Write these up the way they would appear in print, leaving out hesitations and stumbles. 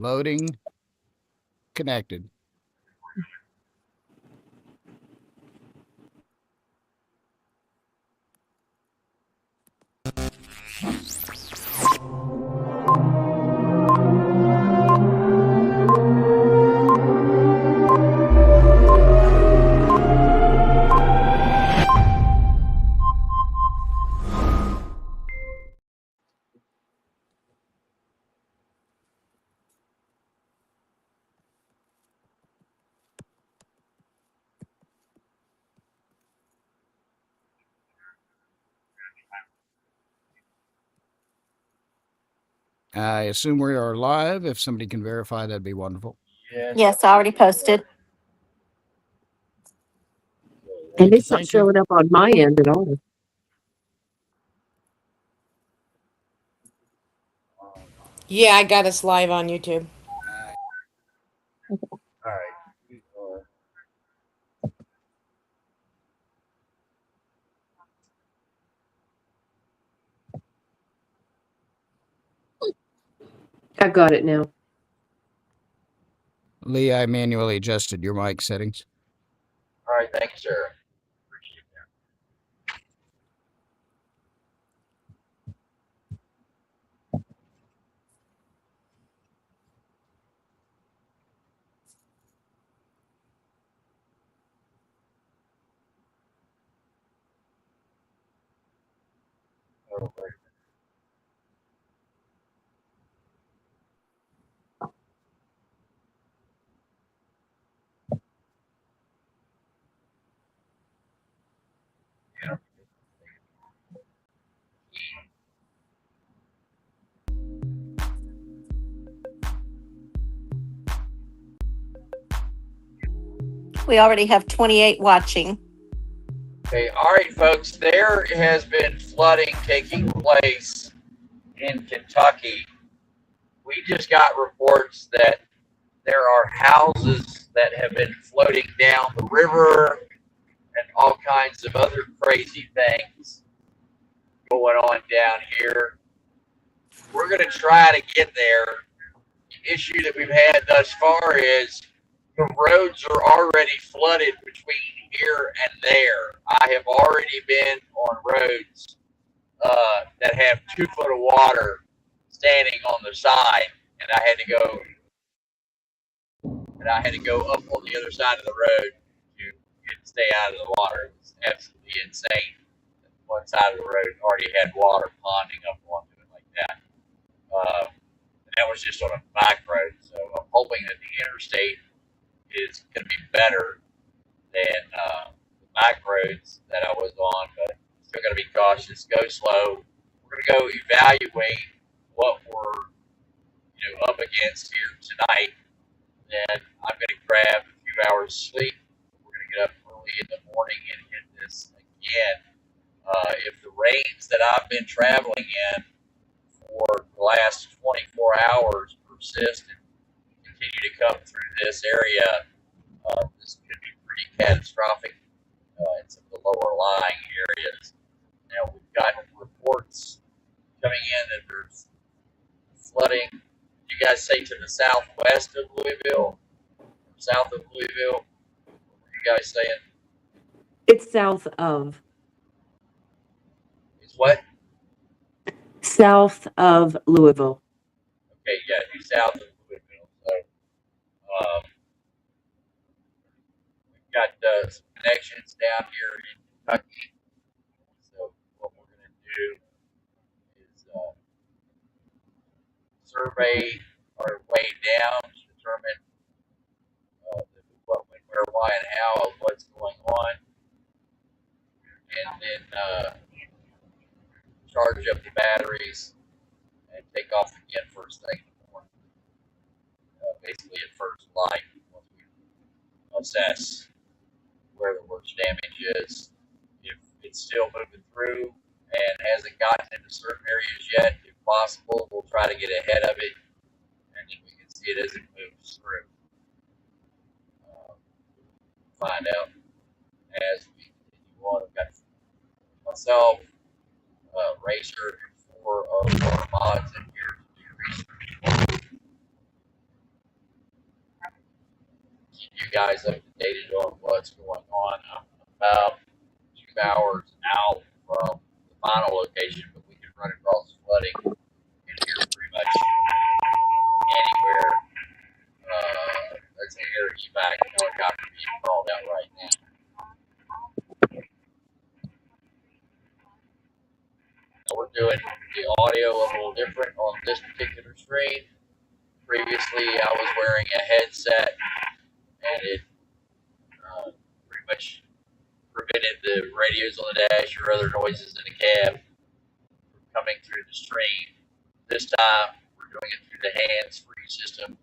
Loading. Connected. I assume we are live. If somebody can verify, that'd be wonderful. Yes, I already posted. And it's not showing up on my end at all. Yeah, I got us live on YouTube. All right. I got it now. Lee, I manually adjusted your mic settings. All right. Thank you, sir. Appreciate that. Oh, wait. Yeah. We already have 28 watching. Okay. All right, folks. There has been flooding taking place in Kentucky. We just got reports that there are houses that have been floating down the river and all kinds of other crazy things going on down here. We're going to try to get there. The issue that we've had thus far is the roads are already flooded between here and there. I have already been on roads that have 2 foot of water standing on the side, and I had to go up on the other side of the road to stay out of the water. It's absolutely insane. One side of the road already had water ponding up onto it like that. And that was just on a back road, so I'm hoping that the interstate is going to be better than the back roads that I was on, but still got to be cautious. Go slow. We're going to go evaluate what we're up against here tonight. Then I'm going to grab a few hours sleep. We're going to get up early in the morning and hit this again. If the rains that I've been traveling in for the last 24 hours persist and continue to come through this area, this could be pretty catastrophic in some of the lower lying areas. Now, we've got reports coming in that there's flooding. You guys say to the southwest of Louisville, south of Louisville? What are you guys saying? It's south of. It's what? South of Louisville. Okay, yeah, due south of Louisville. So, we've got some connections down here in Kentucky. So, what we're going to do is survey our way down to determine what, when, where, why, and how of what's going on, and then charge up the batteries and take off again first thing in the morning. Basically at first light, once we assess where the worst damage is. If it's still moving through and hasn't gotten into certain areas yet, if possible, we'll try to get ahead of it, and then we can see it as it moves through. Find out as we continue on. I've got myself, Racer, and 4 of our mods in here to do research. keep you guys updated on what's going on. I'm about 2 hours out from the final location, but we can run across flooding and hear pretty much anywhere. There's an air evac helicopter being called out right now. So we're doing the audio a little different on this particular stream. Previously, I was wearing a headset, and it pretty much prevented the radios on the dash or other noises in the cab from coming through the stream. This time, we're doing it through the hands-free system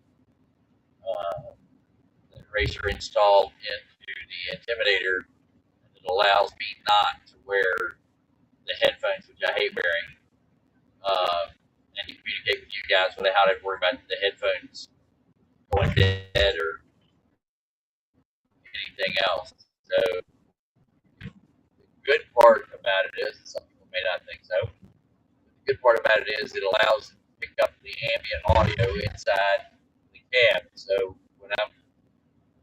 that Racer installed into the Intimidator, and it allows me not to wear the headphones, which I hate wearing, and to communicate with you guys without having to worry about the headphones going dead or anything else. So the good part about it is, some people may not think so, the good part about it is it allows it to pick up the ambient audio inside the cab. So when I'm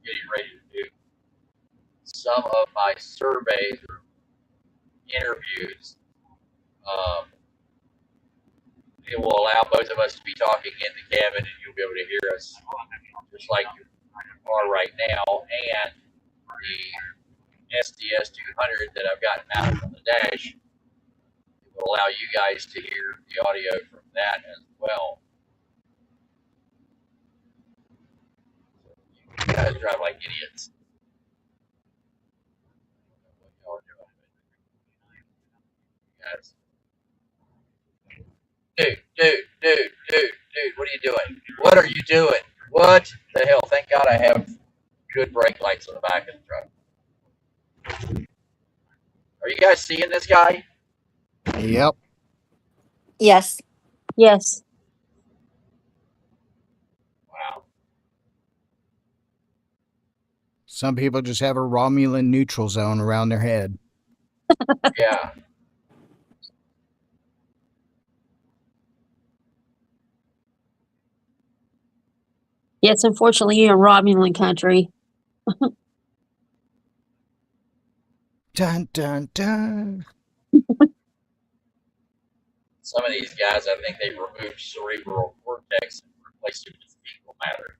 getting ready to do some of my surveys or interviews, it will allow both of us to be talking in the cabin, and you'll be able to hear us just like you are right now. And the SDS 200 that I've got mounted on the dash, it will allow you guys to hear the audio from that as well. You guys drive like idiots. What y'all are doing. Guys. Dude, what are you doing? What are you doing? What the hell? Thank God I have good brake lights on the back of the truck. Are you guys seeing this guy? Yep. Yes. Yes. Wow. Some people just have a Romulan neutral zone around their head. Yeah. Yes, unfortunately, you're in Romulan country. Dun, dun, dun. Some of these guys, I think they removed cerebral cortex and replaced it with fecal matter.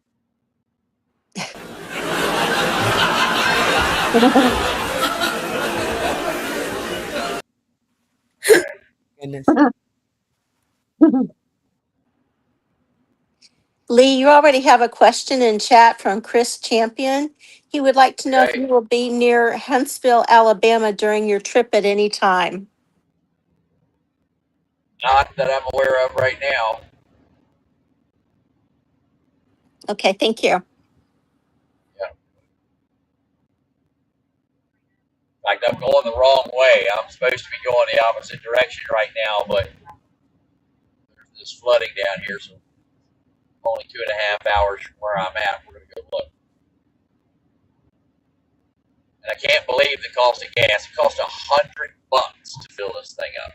Goodness. Lee, you already have a question in chat from Chris Champion. He would like to know if Okay. you will be near Huntsville, Alabama during your trip at any time. Not that I'm aware of right now. Okay, thank you. In fact, I'm going the wrong way. I'm supposed to be going the opposite direction right now, but there's this flooding down here, so only 2.5 hours from where I'm at. We're going to go look. And I can't believe the cost of gas. It cost $100 to fill this thing up.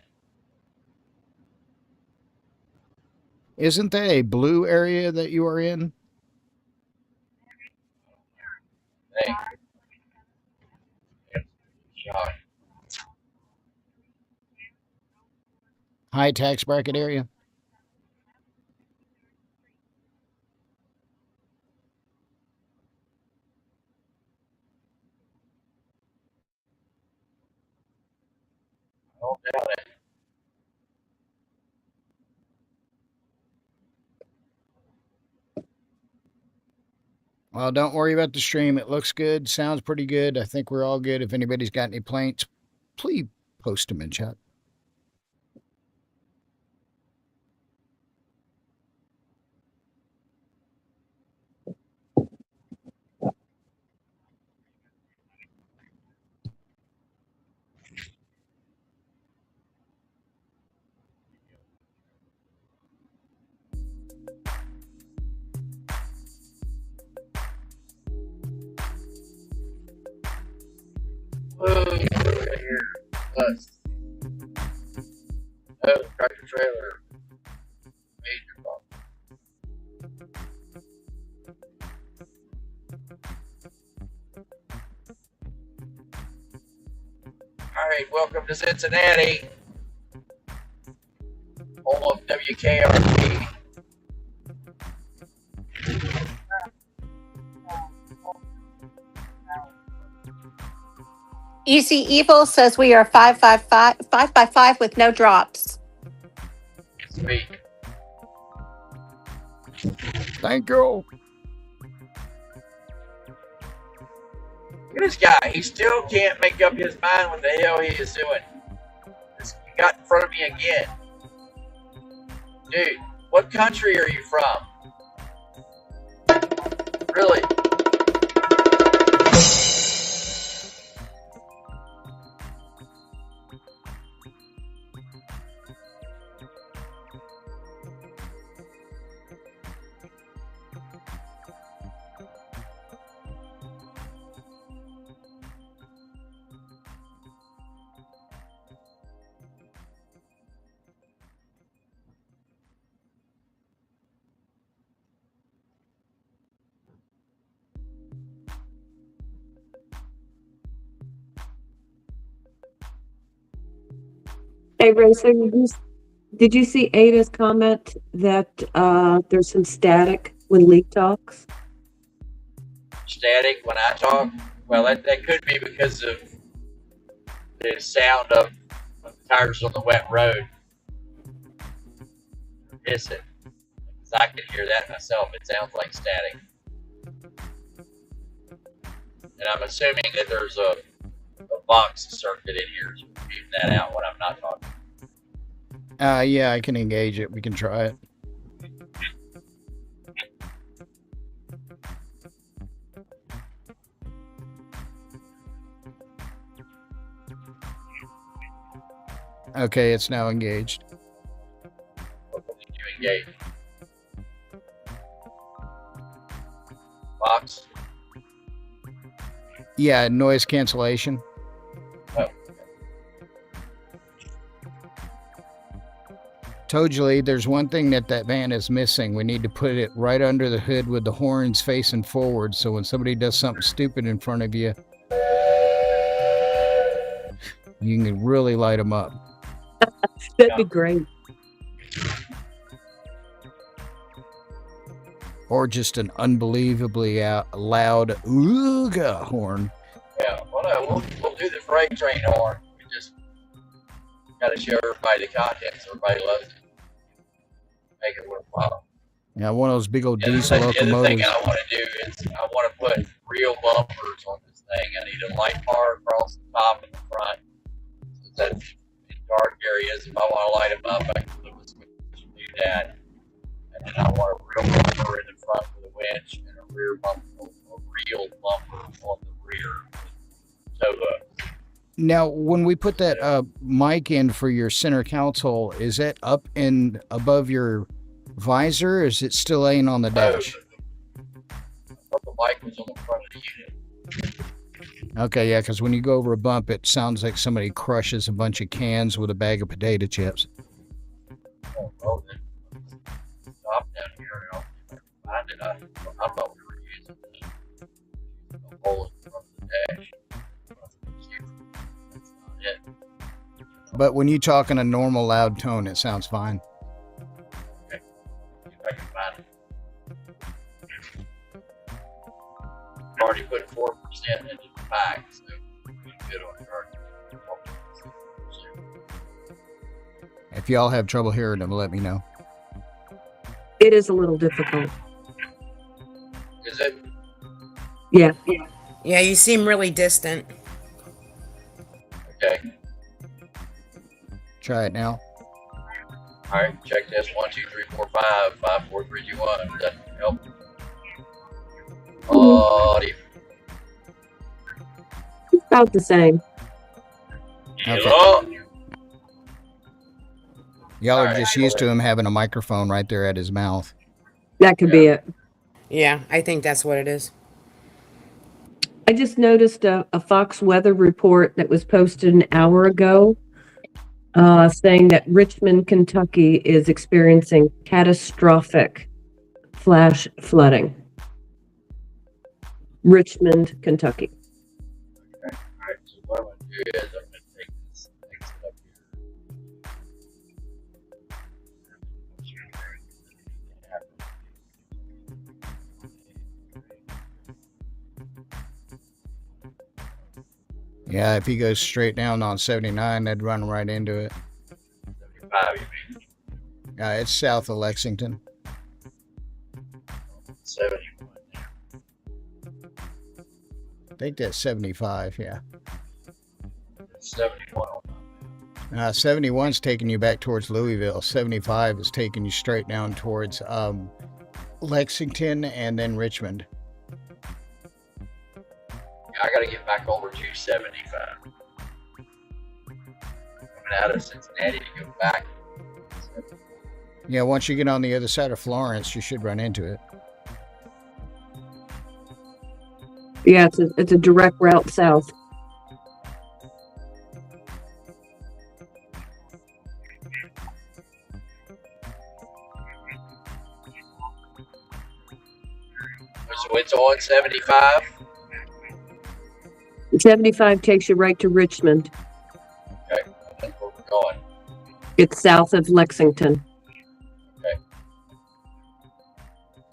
Isn't that a blue area that you are in? Hey. Shot. High tax bracket area? Don't doubt it. Well, don't worry about the stream. It looks good. Sounds pretty good. I think we're all good. If anybody's got any plaints, please post them in chat. Whoa, right here. Bus. Oh, tractor trailer. Major problem. right, welcome to Cincinnati. Home of WKRP. Easy Evil says we are 5 by 5 with no drops. Sweet. Thank you. Look at this guy. He still can't make up his mind what the hell he is doing. He got in front of me again. Dude, what country are you from? Really? Hey, Ray, so did you see Ada's comment that there's some static when Lee talks? Static when I talk? Well, that could be because of the sound of the tires on the wet road. Hissing. Because I can hear that myself. It sounds like static. And I'm assuming that there's a box circuit in here to mute that out when I'm not talking. Yeah, I can engage it. We can try it. Okay, it's now engaged. What did you engage? Box? Yeah, noise cancellation. Oh. Told you, Lee, there's one thing that van is missing. We need to put it right under the hood with the horns facing forward, so when somebody does something stupid in front of you, you can really light them up. That'd be great. Or just an unbelievably loud ooga horn. Yeah, well, we'll do the freight train horn. We just got to show everybody the content so everybody loves it. Make it worthwhile. Yeah, one of those big old The diesel other thing locomotives. I want to do is I want to put real bumpers on this thing. I need a light bar across the top and the front. So that in dark areas, if I want to light them up, I can flip a switch and do that. And then I want a real bumper in the front with a winch and a rear bumper, a real bumper on the rear. So, Now, when we put that mic in for your center console, is that up and above your visor, or is it still laying on the dash? the mic was on the front of the unit. Okay, yeah, because when you go over a bump, it sounds like somebody crushes a bunch of cans with a bag of potato chips. Oh, well, then stop down here and I'll find it. I thought we were using the hole in front of the dash. That's not it. But when you talk in a normal loud tone, it sounds fine. Okay. See if I can find it. I've already put 4% into the pack, so we're good on card. If y'all have trouble hearing them, let me know. It is a little difficult. Is it? Yeah. Yeah, you seem really distant. Okay. Try it now. Alright, check this. 1, 2, 3, 4, 5, 5, 4, 3, 2, 1. Does that help? Audio. It's about the same. Okay. Hello? Y'all are Alright, just go used to ahead. him having a microphone right there at his mouth. That could be it. Yeah, I think that's what it is. I just noticed a Fox weather report that was posted an hour ago saying that Richmond, Kentucky is experiencing catastrophic flash flooding. Richmond, Kentucky. Alright, so what I'm going to do is I'm going to take Yeah, if he goes straight down on 79, that'd run right into it. 75, you mean? It's south of Lexington. 71. I think that's 75, yeah. 71. 71's taking you back towards Louisville. 75 is taking you straight down towards Lexington and then Richmond. I got to get back over to 75. Coming out of Cincinnati to go back. Yeah, once you get on the other side of Florence, you should run into it. Yeah, it's a direct route south. So it's on 75. 75 takes you right to Richmond. Okay, that's where we're going. It's south of Lexington. Okay.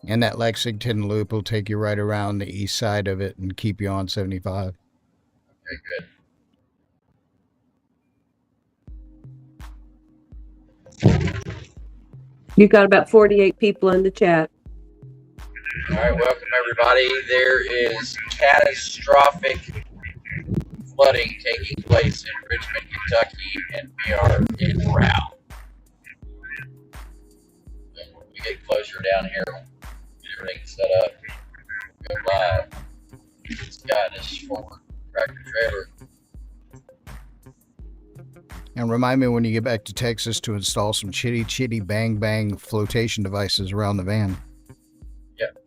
And that Lexington loop will take you right around the east side of it and keep you on 75. Okay, good. You've got about 48 people in the chat. All right, welcome everybody. There is catastrophic flooding taking place in Richmond, Kentucky, and we are en route. And when we get closer down here, we'll get everything set up. Go live. This guy, this forward tractor trailer. And remind me when you get back to Texas to install some chitty chitty bang bang flotation devices around the van. Yep.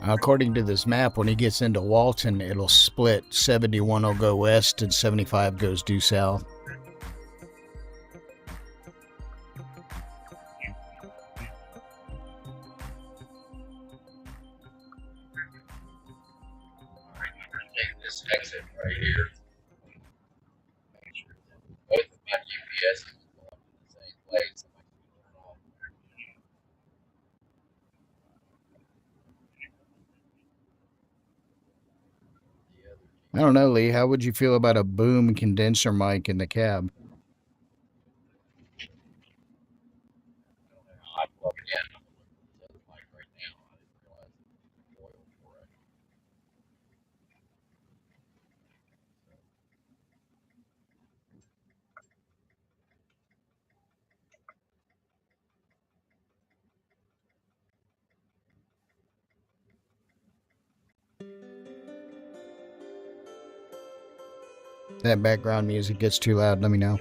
According to this map, when he gets into Walton, it'll split. 71 will go west and 75 goes due south. Take this exit right here. Both of my GPS is going to the same place. I don't know, Lee. How would you feel about a boom condenser mic in the cab? I plug it in. I'm looking at the mic right now. I didn't realize it was oil for it. If that background music gets too loud, let me know.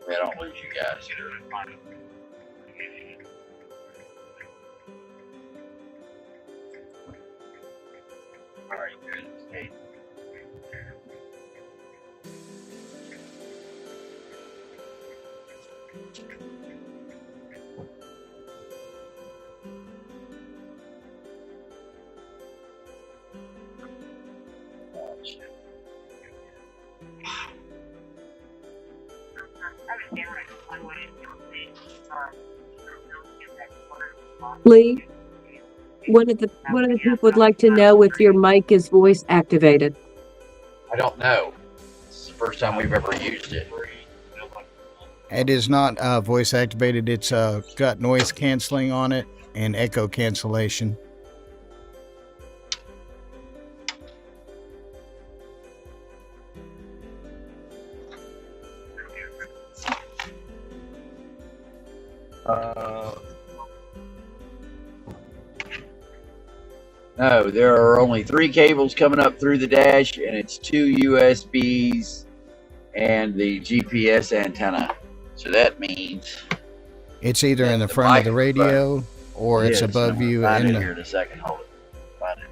I don't lose you guys here. All right, good. Hey. Oh, shit. Lee, one of the people would like to know if your mic is voice activated. I don't know. This is the first time we've ever used it. It is not voice activated. It's got noise canceling on it and echo cancellation. No, there are only 3 cables coming up through the dash, and it's 2 USBs and the GPS antenna. So that means It's either in the The front of the microphone. radio or it's Yes, above I'm gonna you find in it the. here in a second. Hold it. Find it.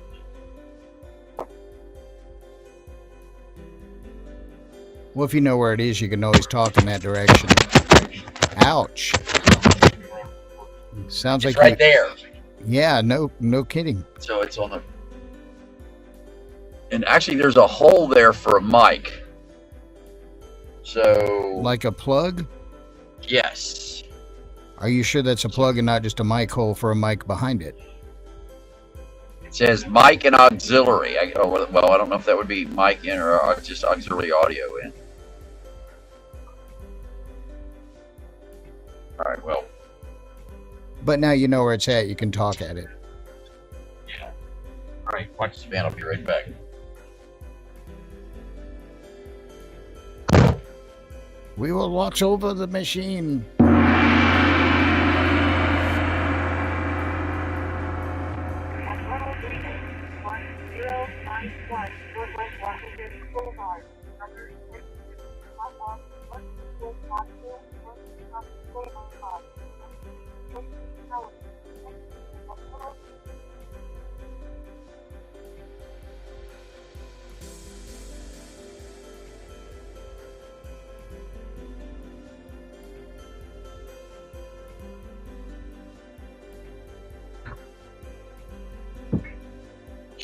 Well, if you know where it is, you can always talk in that direction. Ouch. Sounds It's like right there. Yeah, no kidding. So it's on the. And actually, there's a hole there for a mic. So Like a plug? yes, Are you sure that's a plug and not just a mic hole for a mic behind it? it says mic and auxiliary. Well, I don't know if that would be mic in or just auxiliary audio in. All right. Well, But now you know where it's at. You can talk at it. yeah. All right. Watch this, man. I'll be right back. We will watch over the machine.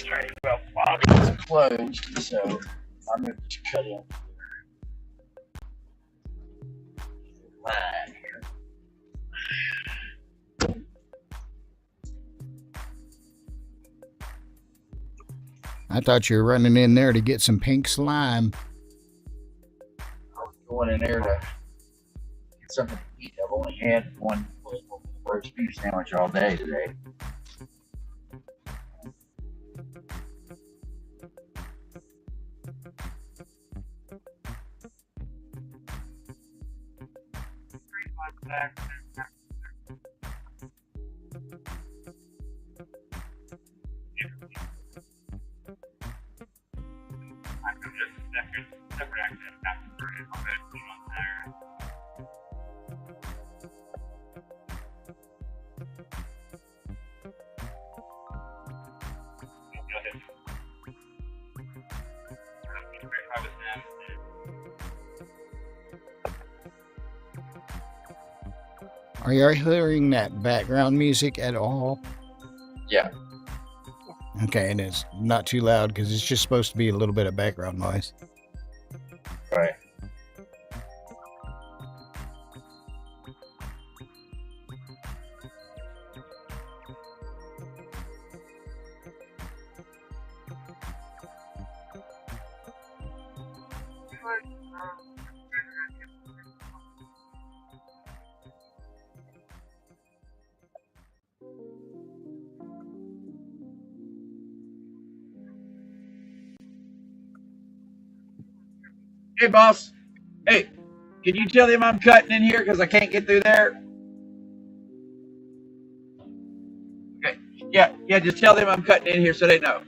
All right. Well, Bobby's closed, so I'm going to just cut in. Line here. I thought you were running in there to get some pink slime. I was going in there to get something to eat. I've only had one roast beef sandwich all day today. Are you hearing that background music at all? Yeah. Okay, and it's not too loud because it's just supposed to be a little bit of background noise. Right. Hey, boss. Hey, can you tell them I'm cutting in here because I can't get through there? Okay. Yeah, just tell them I'm cutting in here so they know.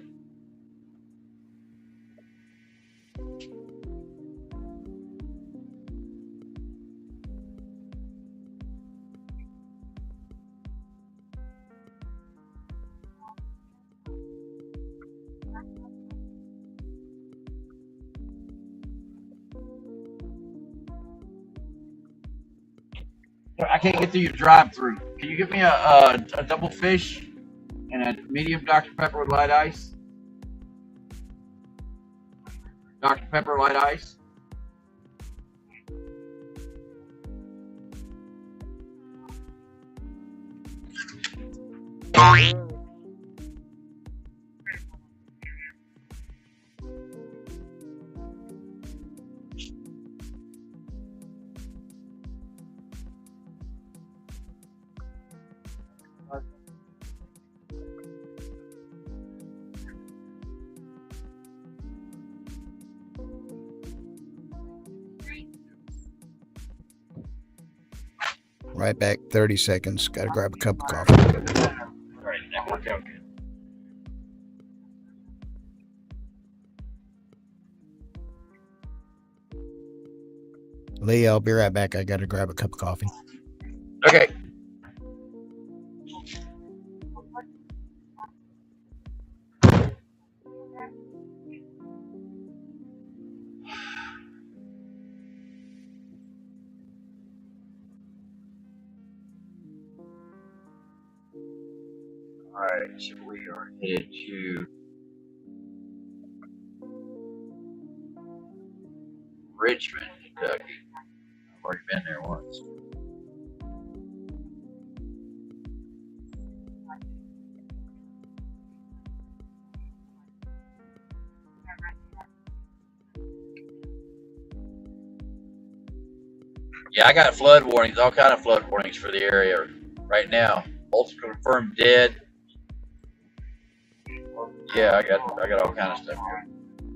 I can't get through your drive-through. Can you get me a double fish and a medium Dr. Pepper with light ice? Dr. Pepper light ice? Right back. 30 seconds. Got to grab a cup of coffee. All right, that worked out good. Lee, I'll be right back. I got to grab a cup of coffee. Okay. All right, so we are headed to Richmond, Kentucky. I've already been there once. Yeah, I got flood warnings, all kind of flood warnings for the area right now. Multiple confirmed dead. Yeah, I got all kind of stuff here.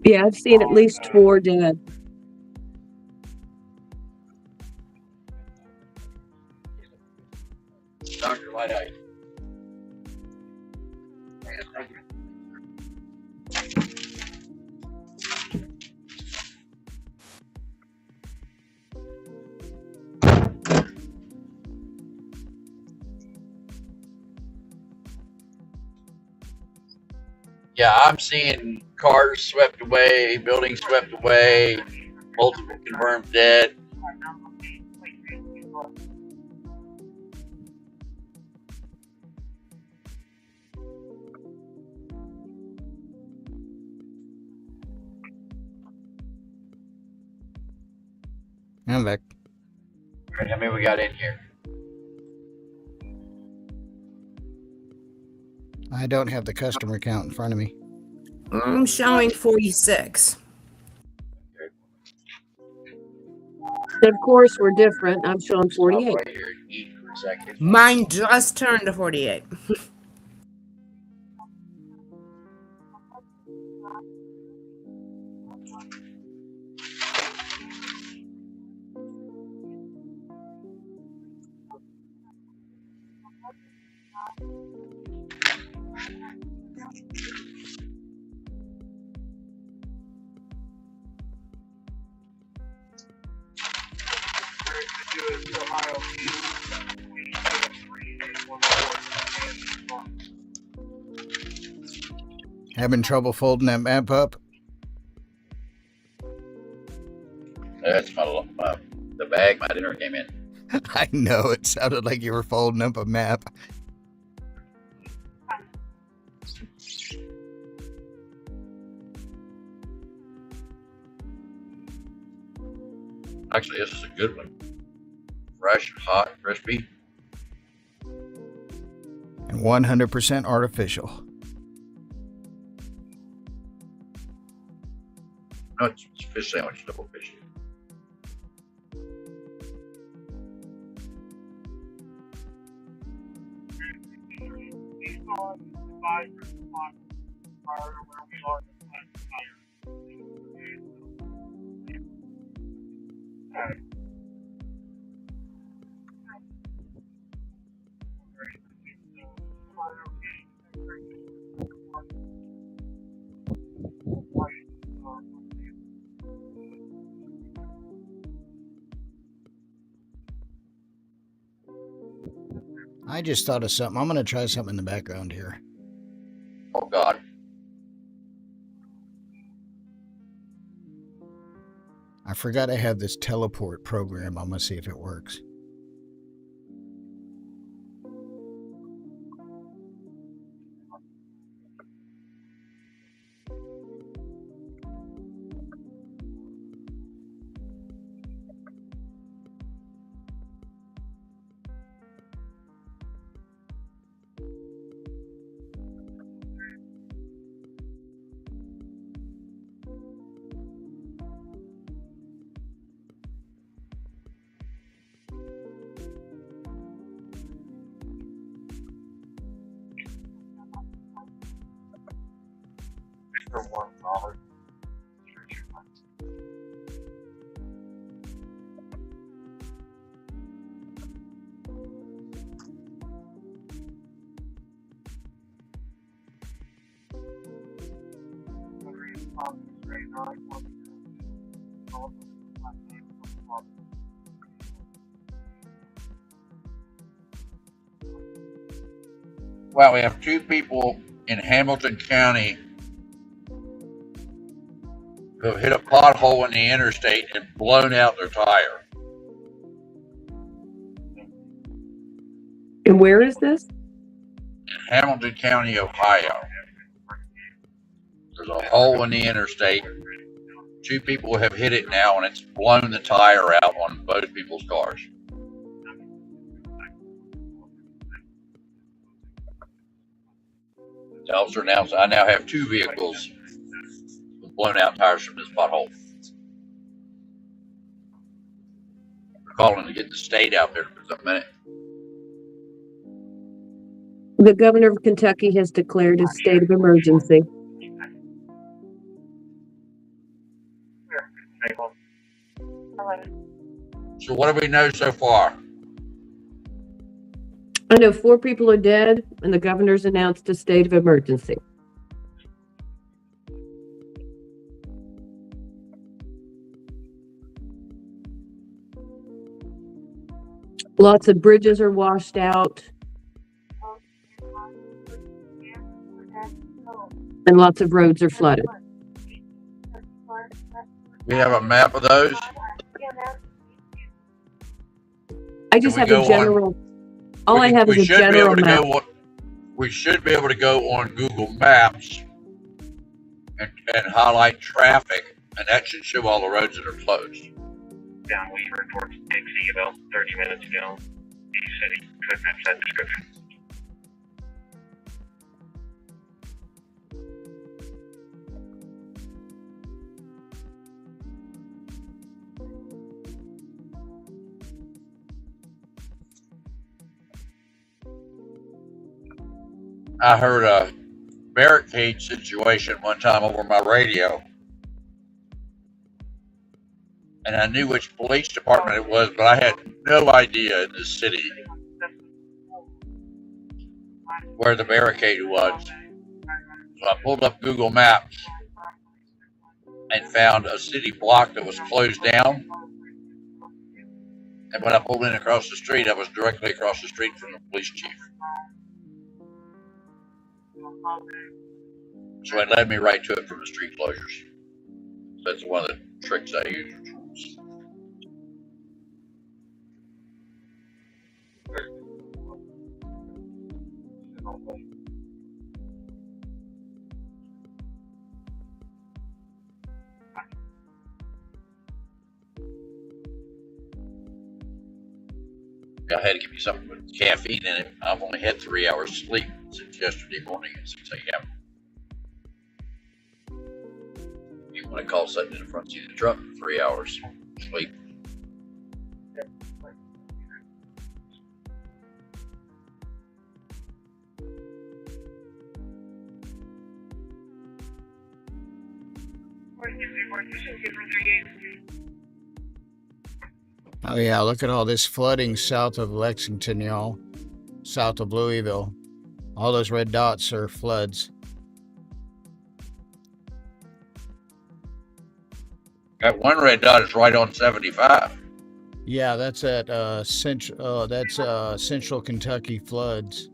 Yeah, I've seen at least 4 dead. Dr. Light Eye. Yeah, I'm seeing cars swept away, buildings swept away, multiple confirmed dead. I'm back. All right, how many we got in here? I don't have the customer count in front of me. I'm showing 46. Of course, we're different. I'm showing Stop 48. right here and eat for a second. Mine just turned to 48. Having trouble folding that map up? That's the bag my dinner came in. I know. It sounded like you were folding up a map. Actually, this is a good one. Fresh, hot, crispy. And 100% artificial. No, it's fish sandwich, double fish. I just thought of something. I'm going to try something in the background here. Oh, God. I forgot I have this teleport program. I'm going to see if it works. For $1. Well, we have two people in Hamilton County who have hit a pothole in the interstate and blown out their tire. And where is this? In Hamilton County, Ohio. There's a hole in the interstate. Two people have hit it now, and it's blown the tire out on both people's cars. The officer announced, I now have two vehicles with blown out tires from this pothole. We're calling to get the state out there for a minute. The governor of Kentucky has declared a state of emergency. So what do we know so far? I know 4 people are dead, and the governor's announced a state of emergency. Lots of bridges are washed out. And lots of roads are flooded. We have a map of those. I just Can have we a go on- general. All I have is a general map. We should be able to go on Google Maps and highlight traffic, and that should show all the roads that are closed. Down Weaver towards Dixie about 30 minutes ago. He said he couldn't match that description. I heard a barricade situation one time over my radio, and I knew which police department it was, but I had no idea in this city where the barricade was. So I pulled up Google Maps and found a city block that was closed down. And when I pulled in across the street, I was directly across the street from the police chief. So it led me right to it from the street closures. That's one of the tricks I use. I had to give me something with caffeine in it. I've only had 3 hours sleep since yesterday morning at 6 a.m. You want to call sitting in the front seat of the truck for 3 hours sleep. Oh yeah, look at all this flooding south of Lexington, y'all. South of Louisville. All those red dots are floods. That one red dot is right on 75. Yeah, that's at Central Kentucky floods.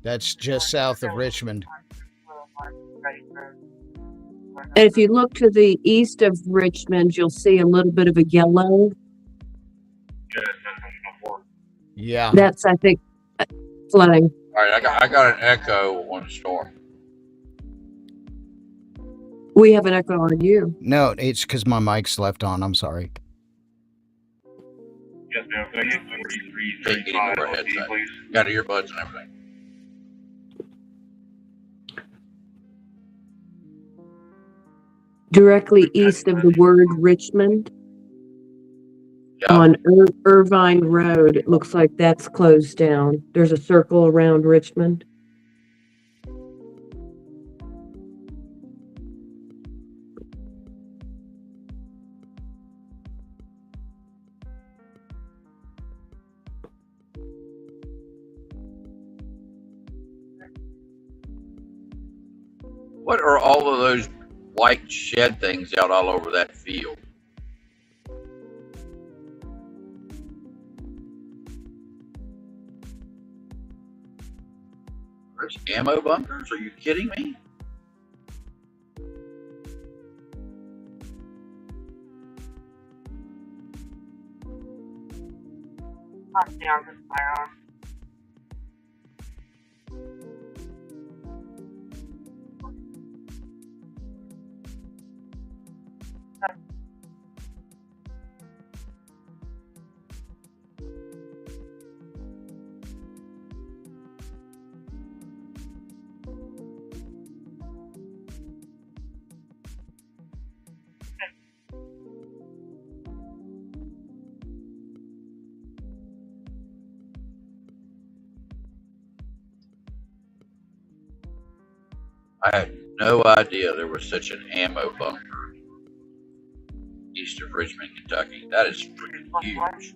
That's just south of Richmond. And if you look to the east of Richmond, you'll see a little bit of a yellow. Yeah. That's, I think, flooding. All right, I got an echo on the storm. We have an echo on you. No, it's because my mic's left on. I'm sorry. Yes, ma'am. 3843, Can't get any more 35, headset. please. Got earbuds and everything. Directly east of the word Richmond Yeah. on Irvine Road, it looks like that's closed down. There's a circle around Richmond. What are all of those white shed things out all over that field. There's ammo bunkers? Are you kidding me? I had no idea there was such an ammo bunker east of Richmond, Kentucky. That is freaking huge.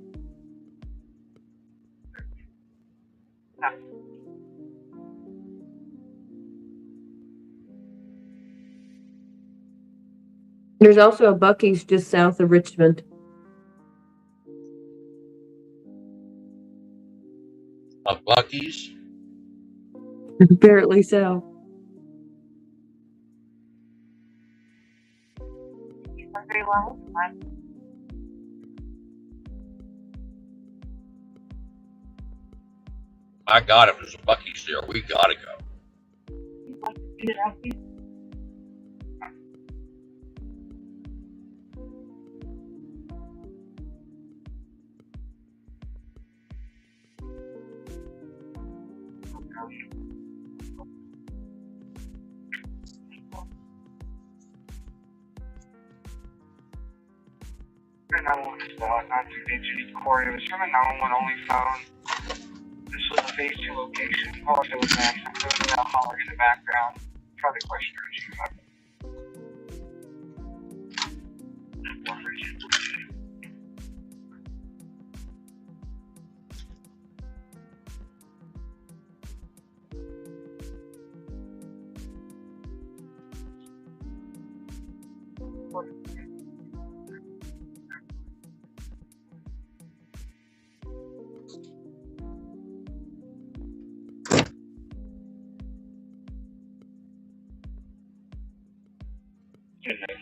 There's also a Buc-ee's just south of Richmond. A Buc-ee's? Apparently so. My God, if there's a Buc-ee's there, we gotta go. Not to mention Corey, it was from a 911 only phone. This was a phase 2 location. Oh, if it was an accident, there was that holler in the background. Try the questioner issue.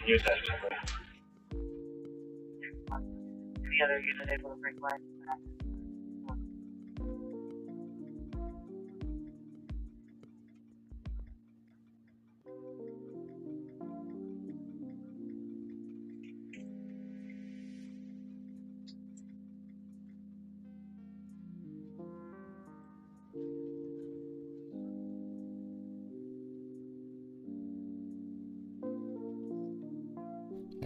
Use that. Any other unit able to break line?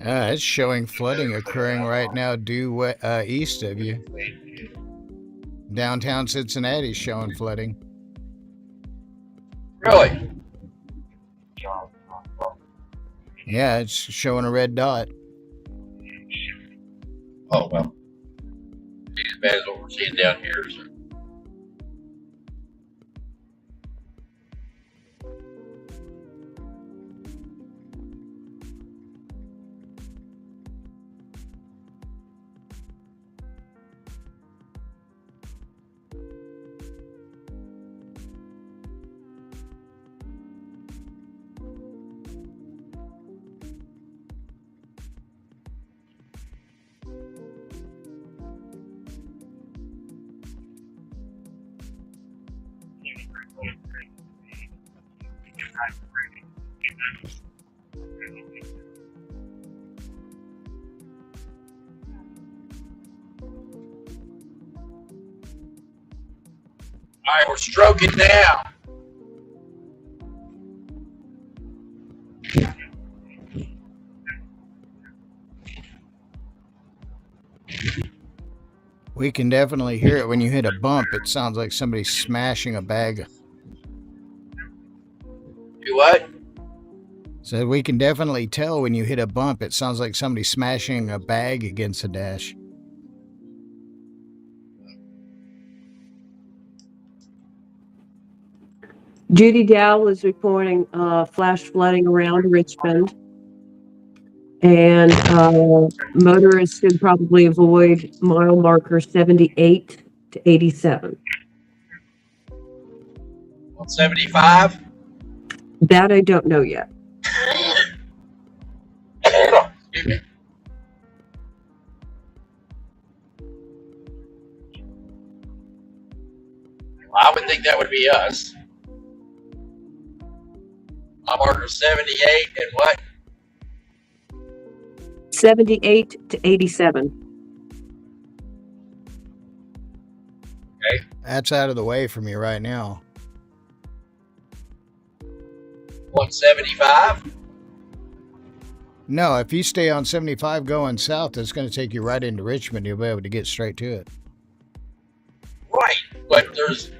It's showing flooding occurring right now due east of you. Downtown Cincinnati's showing flooding. Really? Yeah, it's showing a red dot. Oh, well. It's as bad as what we're seeing down here. So. All right, we're stroking now. We can definitely hear it when you hit a bump. It sounds like somebody smashing a bag. Do what? So we can definitely tell when you hit a bump. It sounds like somebody smashing a bag against a dash. Judy Dowell is reporting flash flooding around Richmond. And motorists should probably avoid mile marker 78 to 87. 175. That I don't know yet. Excuse me. I would think that would be us. Mile marker 78 and what? 78 to 87. Okay. That's out of the way from you right now. 175. No, if you stay on 75 going south, it's going to take you right into Richmond. You'll be able to get straight to it. Right, but it's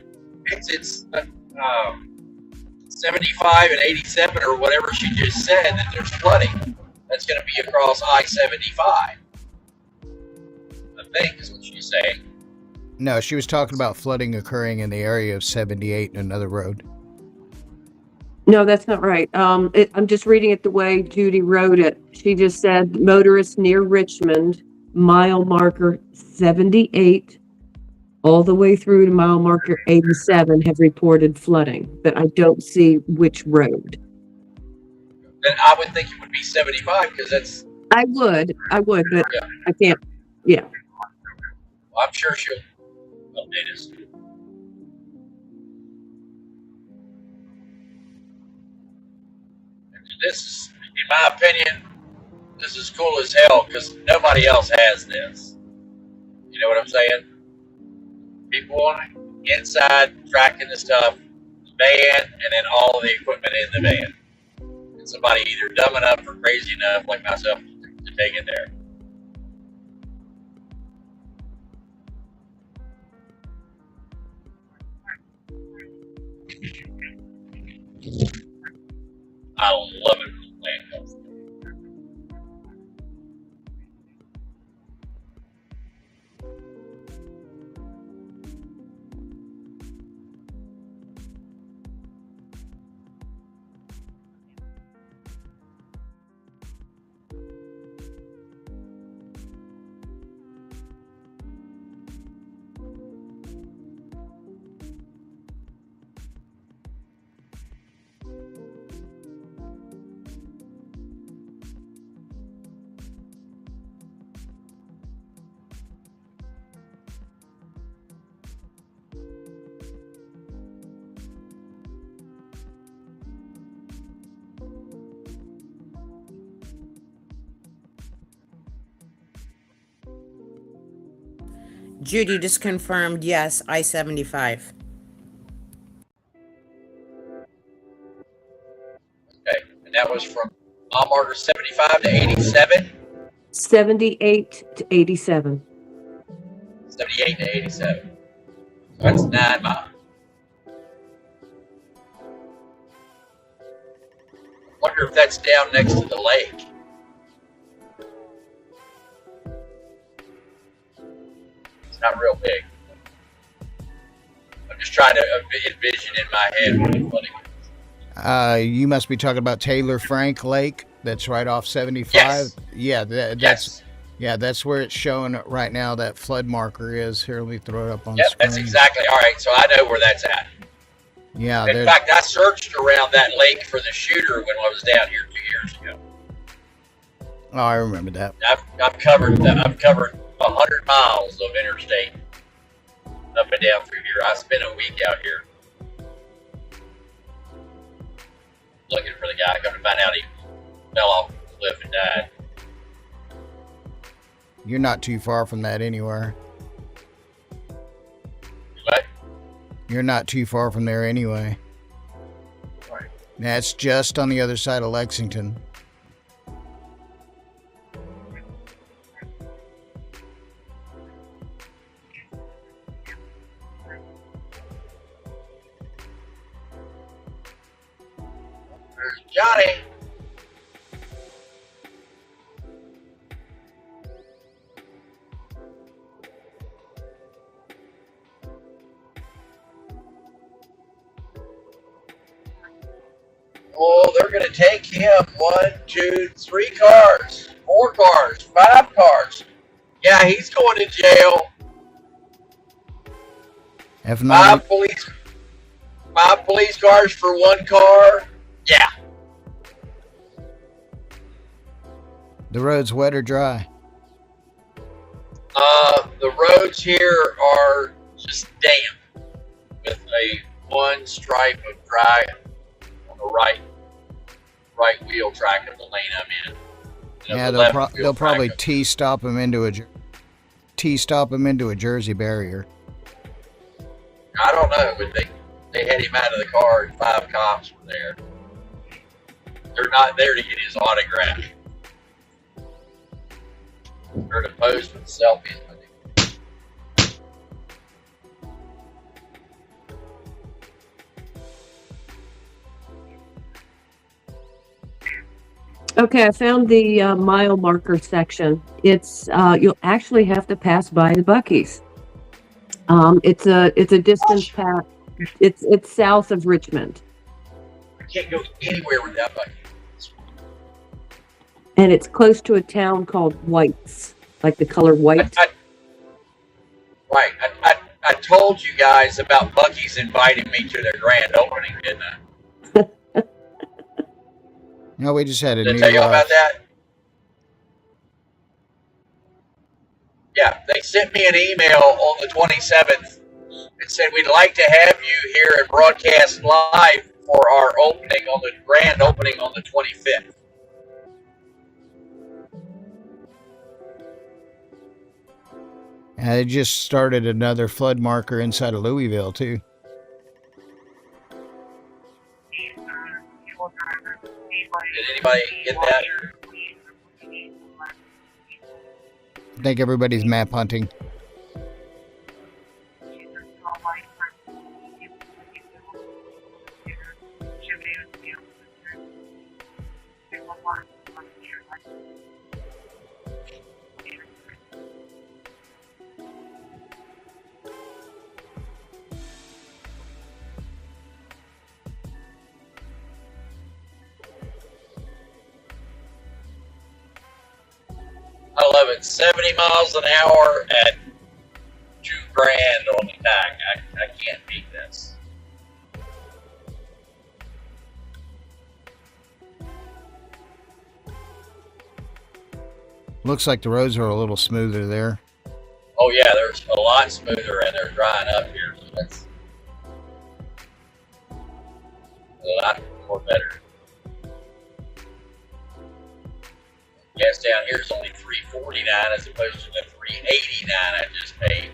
75 and 87 or whatever she just said that there's flooding. That's going to be across I-75. I think is what she's saying. No, she was talking about flooding occurring in the area of 78 and another road. No, that's not right. I'm just reading it the way Judy wrote it. She just said motorists near Richmond, mile marker 78, all the way through to mile marker 87 have reported flooding, but I don't see which road. Then I would think it would be 75 because that's. I would, but Yeah. I can't. Yeah. Well, I'm sure she'll update us. This is, in my opinion, this is cool as hell because nobody else has this. You know what I'm saying? People on inside tracking the stuff, the van, and then all the equipment in the van. And somebody either dumb enough or crazy enough, like myself, to take it there. I love it when the plan comes through. Judy just confirmed, yes, I-75. Okay, and that was from mile marker 75 to 87? 78 to 87. 78 to 87. So that's 9 miles. Wonder if that's down next to the lake. It's not real big. I'm just trying to envision in my head what it's like. You must be talking about Taylor Frank Lake. That's right off 75. Yes. Yeah, that's where it's showing right now. That flood marker is here. Let me throw it up on Yep, screen. that's exactly all right. So I know where that's at. Yeah, In fact, I searched around that lake for the shooter when I was down here 2 years ago. Oh, I remember that. I've covered 100 miles of interstate up and down through here. I spent a week out here looking for the guy. Come to find out he fell off the cliff and died. You're not too far from that anywhere. But You're not too far from there anyway. right. That's just on the other side of Lexington. There's Johnny. Oh, they're going to take him 1, 2, 3 cars. 4 cars, 5 cars. Yeah, he's going to jail. If not, 5 police cars for 1 car. Yeah. the road's wet or dry. The roads here are just damp with a 1 stripe of dry on the right wheel track of the lane I'm in. And Yeah, the left wheel they'll probably track T-stop him into a Jersey barrier. I don't know, but they had him out of the car and 5 cops were there. They're not there to get his autograph. Or to pose for the selfies. Okay, I found the mile marker section. It's you'll actually have to pass by the Buc-ee's. It's a distance pass. It's south of Richmond, I can't go anywhere with that bike. and it's close to a town called White's, like the color white. I told you guys about Buc-ee's inviting me to their grand opening, didn't I? No, we just had a Did I new. tell you about that? Yeah, they sent me an email on the 27th and said we'd like to have you here and broadcast live for our opening on the grand opening on the 25th. They just started another flood marker inside of Louisville too. Did anybody get that? I think everybody's map hunting. I love it. 70 miles an hour at $2,000 on the tag. I can't beat this. Looks like the roads are a little smoother there. Oh yeah, there's a lot smoother and they're drying up here, so that's a lot more better. Gas down here is only $3.49 as opposed to the $3.89 I just paid.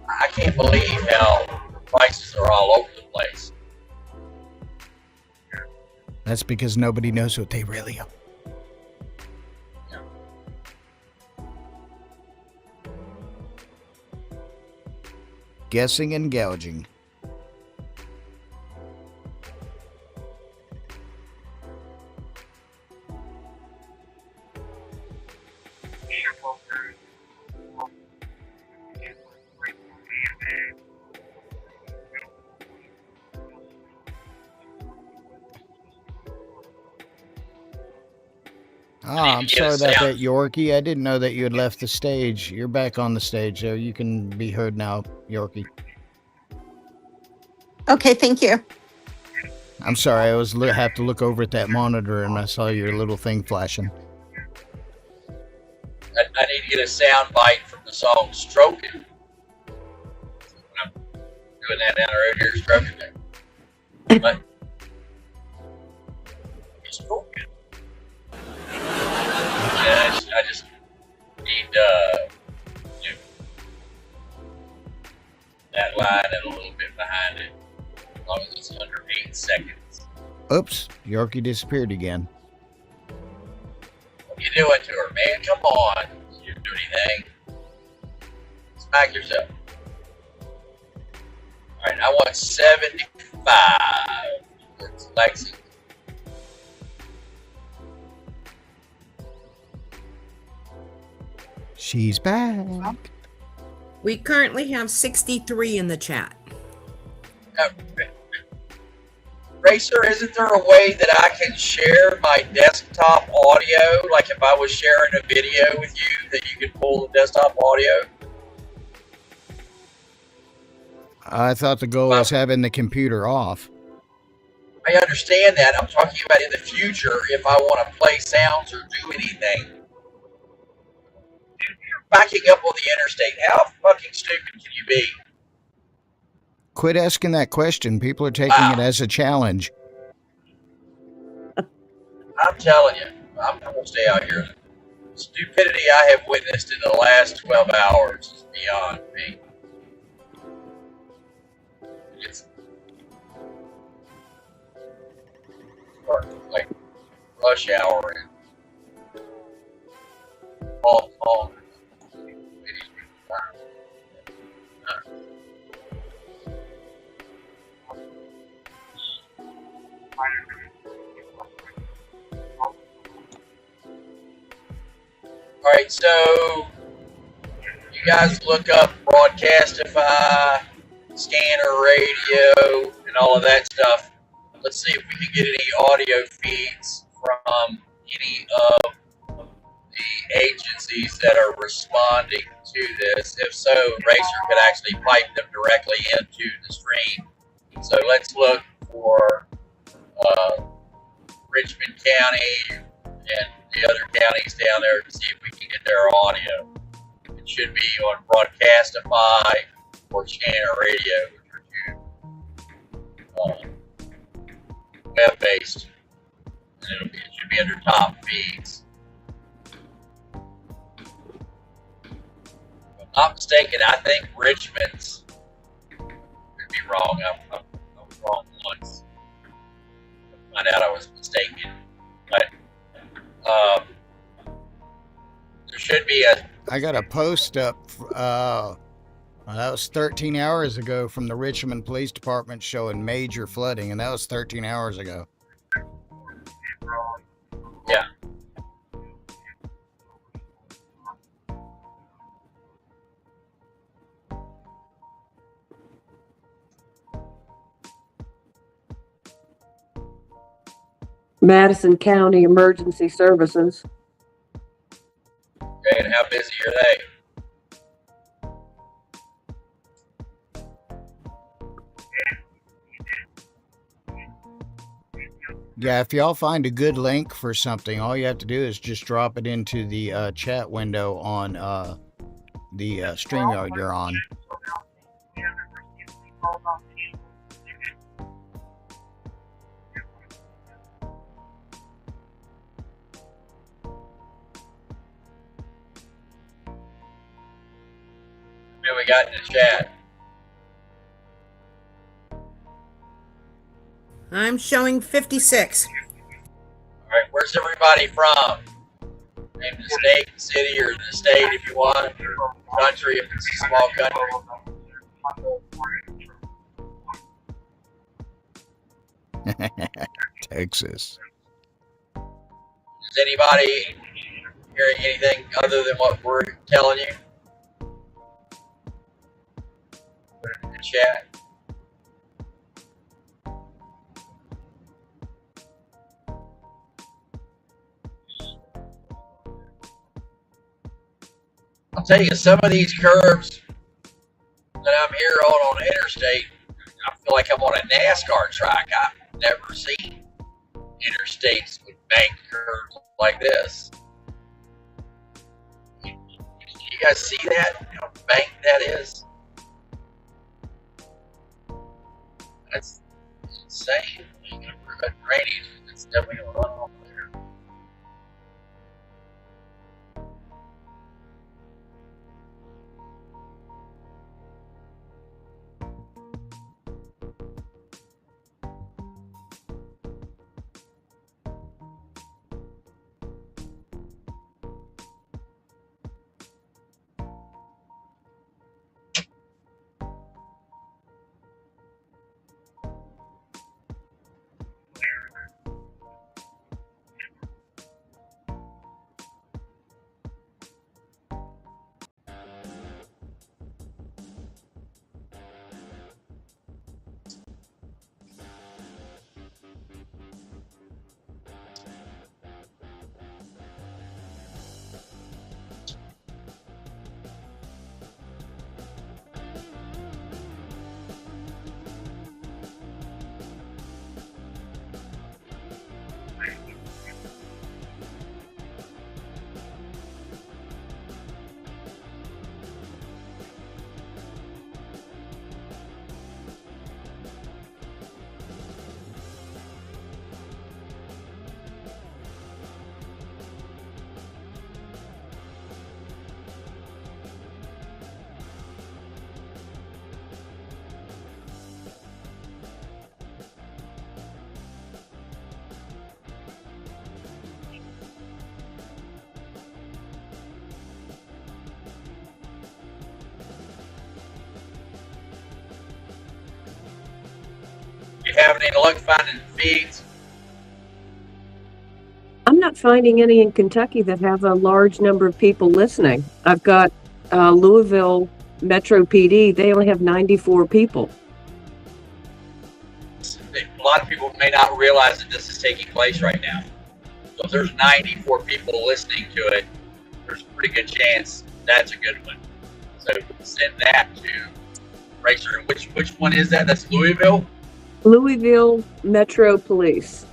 I can't believe how the prices are all over the place. That's because nobody knows what they really are. Guessing and gouging. I'm sorry about that, Yorkie. I didn't know that you had left the stage. You're back on the stage, so you can be heard now, Yorkie. Okay, thank you. I'm sorry. I was have to look over at that monitor, and I saw your little thing flashing. I need to get a sound bite from the song "Stroking." I'm doing that down the road here, stroking it. But stroking. Yeah, I just need that line and a little bit behind it, as long as it's under 8 seconds. Oops, Yorkie disappeared again. What are you doing to her, man? Come on. You didn't do anything. Smack yourself. Alright, I want 75 towards Lexington. She's back. We currently have 63 in the chat. Racer, isn't there a way that I can share my desktop audio? Like if I was sharing a video with you, that you could pull the desktop audio? I thought the goal was having the computer off. I understand that. I'm talking about in the future if I want to play sounds or do anything. Dude, you're backing up on the interstate. How fucking stupid can you be? Quit asking that question. People are taking it as a challenge. I'm telling you, I'm going to stay out here. The stupidity I have witnessed in the last 12 hours is beyond me. It's like rush hour and all. All right, so you guys look up Broadcastify, Scanner Radio, and all of that stuff. Let's see if we can get any audio feeds from any of the agencies that are responding to this. If so, Racer could actually pipe them directly into the stream. So let's look for Richmond County and the other counties down there to see if we can get their audio. It should be on Broadcastify or Scanner Radio, which are two web-based. And it should be under top feeds. If I'm not mistaken, I think Richmond's, could be wrong, I was wrong once. I found out I was mistaken. But there should be a... I got a post up, that was 13 hours ago from the Richmond Police Department showing major flooding, and that was 13 hours ago. Yeah. Madison County Emergency Services. Okay, and how busy are they? Yeah, if y'all find a good link for something, all you have to do is just drop it into the chat window on the StreamYard you're on. What we got in the chat? I'm showing 56. All right, where's everybody from? Name the state, city, or the state if you want, or country if it's a small country. Texas. Is anybody hearing anything other than what we're telling you? Put it in the chat. I'll tell you, some of these curves that I'm here on interstate, I feel like I'm on a NASCAR track. I've never seen interstates with bank curves like this. You guys see that? How banked that is? That's insane. You're going to prevent drainage. It's definitely going to run off there. You having any luck finding feeds? I'm not finding any in Kentucky that have a large number of people listening. I've got Louisville Metro PD. They only have 94 people. A lot of people may not realize that this is taking place right now. So if there's 94 people listening to it, there's a pretty good chance that's a good one. So send that to Racer. Which one is that? That's Louisville? Louisville Metro Police.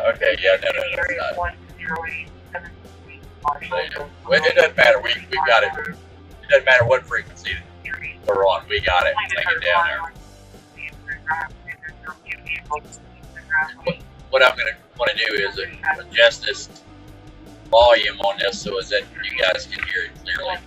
Okay, yeah, no, that's not. Well, it doesn't matter. We got it. It doesn't matter what frequency we're on. We got it. Take it down there. What I'm going to want to do is adjust this volume on this so that you guys can hear it clearly.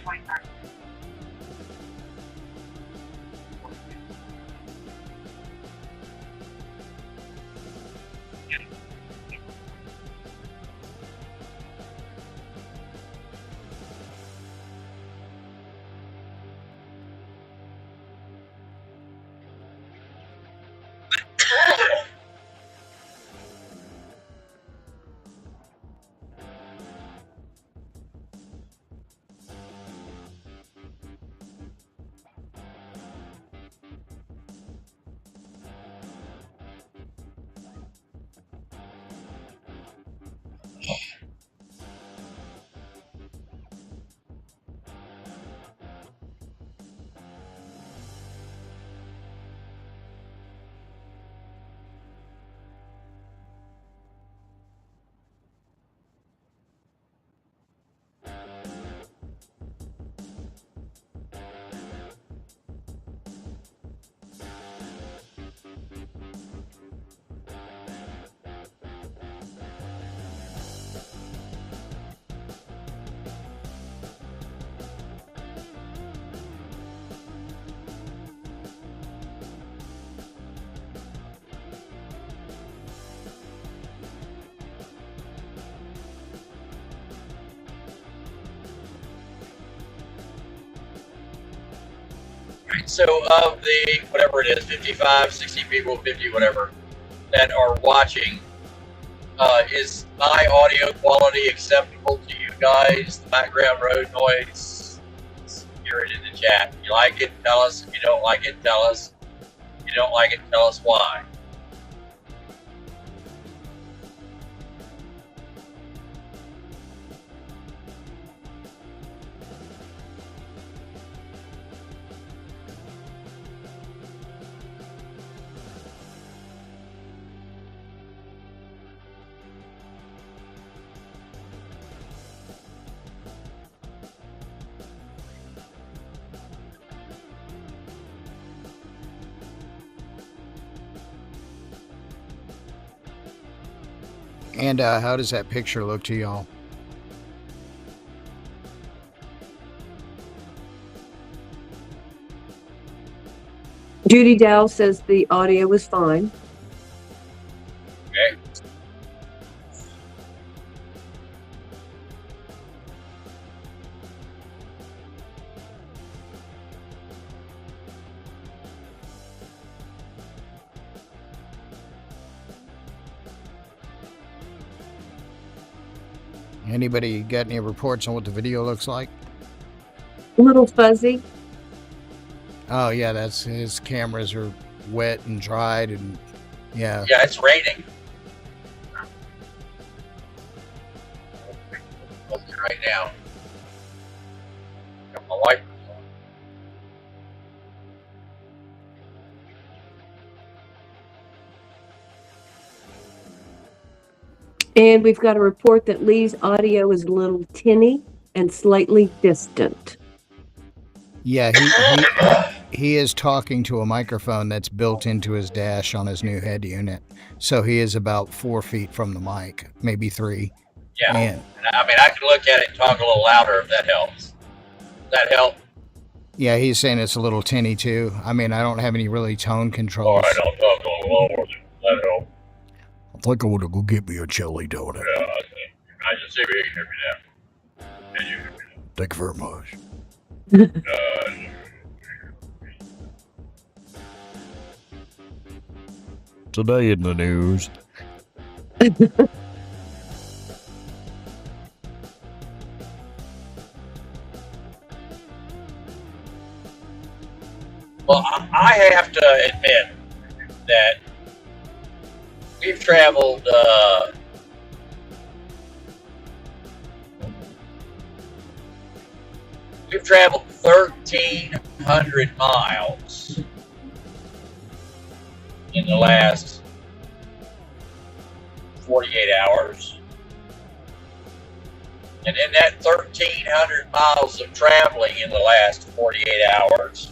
So of the, whatever it is, 55, 60 people, 50, whatever, that are watching, is my audio quality acceptable to you guys? The background road noise, hear it in the chat. If you like it, tell us. If you don't like it, tell us. If you don't like it, tell us why. And how does that picture look to y'all? Judy Dow says the audio is fine. Okay. Anybody got any reports on what the video looks like? A little fuzzy. Oh yeah, that's his cameras are wet and dried, and yeah. Yeah, it's raining. Right now. Got my wipers on. And we've got a report that Lee's audio is a little tinny and slightly distant. Yeah, he is talking to a microphone that's built into his dash on his new head unit. So he is about 4 feet from the mic, maybe 3. Yeah. And, I mean, I can look at it and talk a little louder if that helps. Does that help? yeah, he's saying it's a little tinny too. I mean, I don't have any really tone controls. Alright, I'll talk a little lower. That help. I think I want to go get me a chili donut. Yeah, I just see if you can hear me now. Can you hear me now? Thank you very much. Today in the news. Well, I have to admit that we've traveled we've traveled 1,300 miles in the last 48 hours. And in that 1,300 miles of traveling in the last 48 hours,